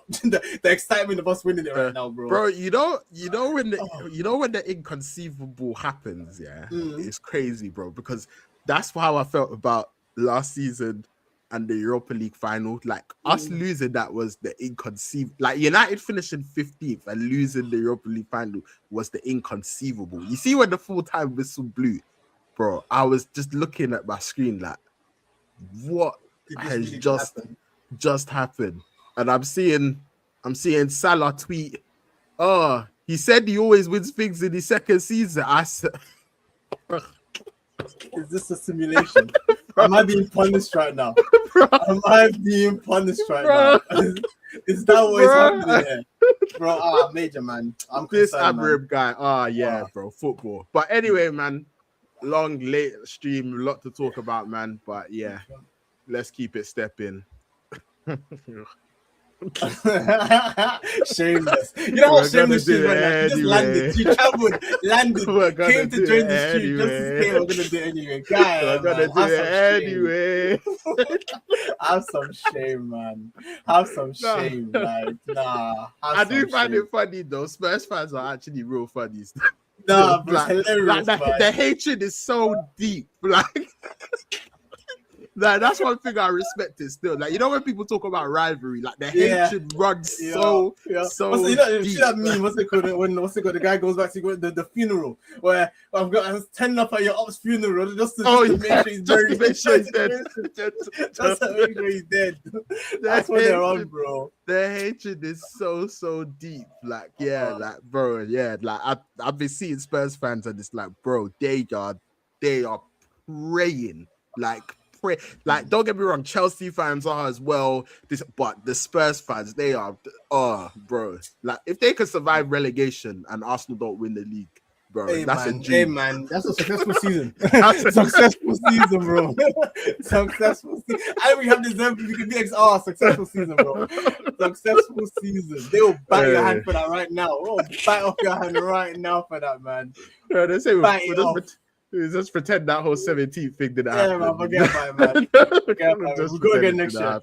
excitement of us winning it right now, bro. Bro, you know when the inconceivable happens, it's crazy, bro. Because that's how I felt about last season and the Europa League final. Like, us losing that was the inconceivable. Like, United finishing 15th and losing the Europa League final was the inconceivable. You see when the full-time whistle blew, bro, I was just looking at my screen like, what has just happened? And I'm seeing Salah tweet, "Oh, he said he always wins things in his second season." I said, is this a simulation? Am I being punished right now? Am I being punished right now? Is that what is happening here? Bro, major, man. I'm this Abraham guy. Bro, football. But anyway, man, long, late stream, a lot to talk about, man. But yeah, let's keep it stepping. Shameless. You know how shameless she is right now? She just landed. She traveled, landed, came to join the stream just to say we're gonna do it anyway. Guy, we're gonna do it anyway. Have some shame, man. Have some shame, like I do find it funny though. Spurs fans are actually real funny. Nah, but it's hilarious. The hatred is so deep. Like, that's one thing I respect it still. Like, you know when people talk about rivalry, like the hatred runs so so you know, deep. That meme, what's it called? The guy goes back to the funeral where I was turning up at your op's funeral just to make sure he's buried. Just to make sure he's dead. That's what they're on, bro. The hatred is so deep. Like, like, bro, like I've been seeing Spurs fans and it's like, bro, they are praying, like, don't get me wrong, Chelsea fans are as well. But the Spurs fans, they are, bro. Like, if they can survive relegation and Arsenal don't win the league, bro. Hey That's a man, hey dream. man, that's a successful season. That's a- Successful season, bro. Successful season. And we have this we can be successful season, bro. Successful season. They will bite your hand for that right now. Oh, bite off your hand right now for that, man. Yeah, they say Bite it off. we just pretend that whole 17th thing didn't Yeah, happen. man, forget about it, man. Forget about it. We'll go again next year.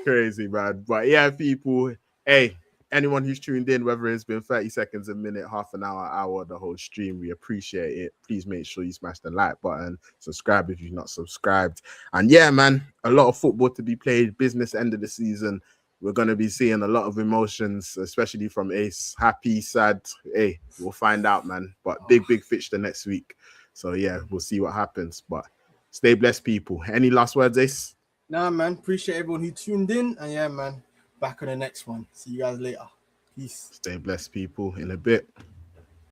Crazy, man. But yeah, people, hey, anyone who's tuned in, whether it's been 30 seconds, a minute, half an hour, the whole stream, we appreciate it. Please make sure you smash the like button, subscribe if you're not subscribed. And yeah, man, a lot of football to be played, business end of the season. We're going to be seeing a lot of emotions, especially from Ace. Happy, sad. Hey, we'll find out, man. But big fixture next week. So yeah, we'll see what happens. But stay blessed, people. Any last words, Ace? Nah, man. Appreciate everyone who tuned in. And yeah, man, back on the next one. See you guys later. Peace. Stay blessed, people. In a bit.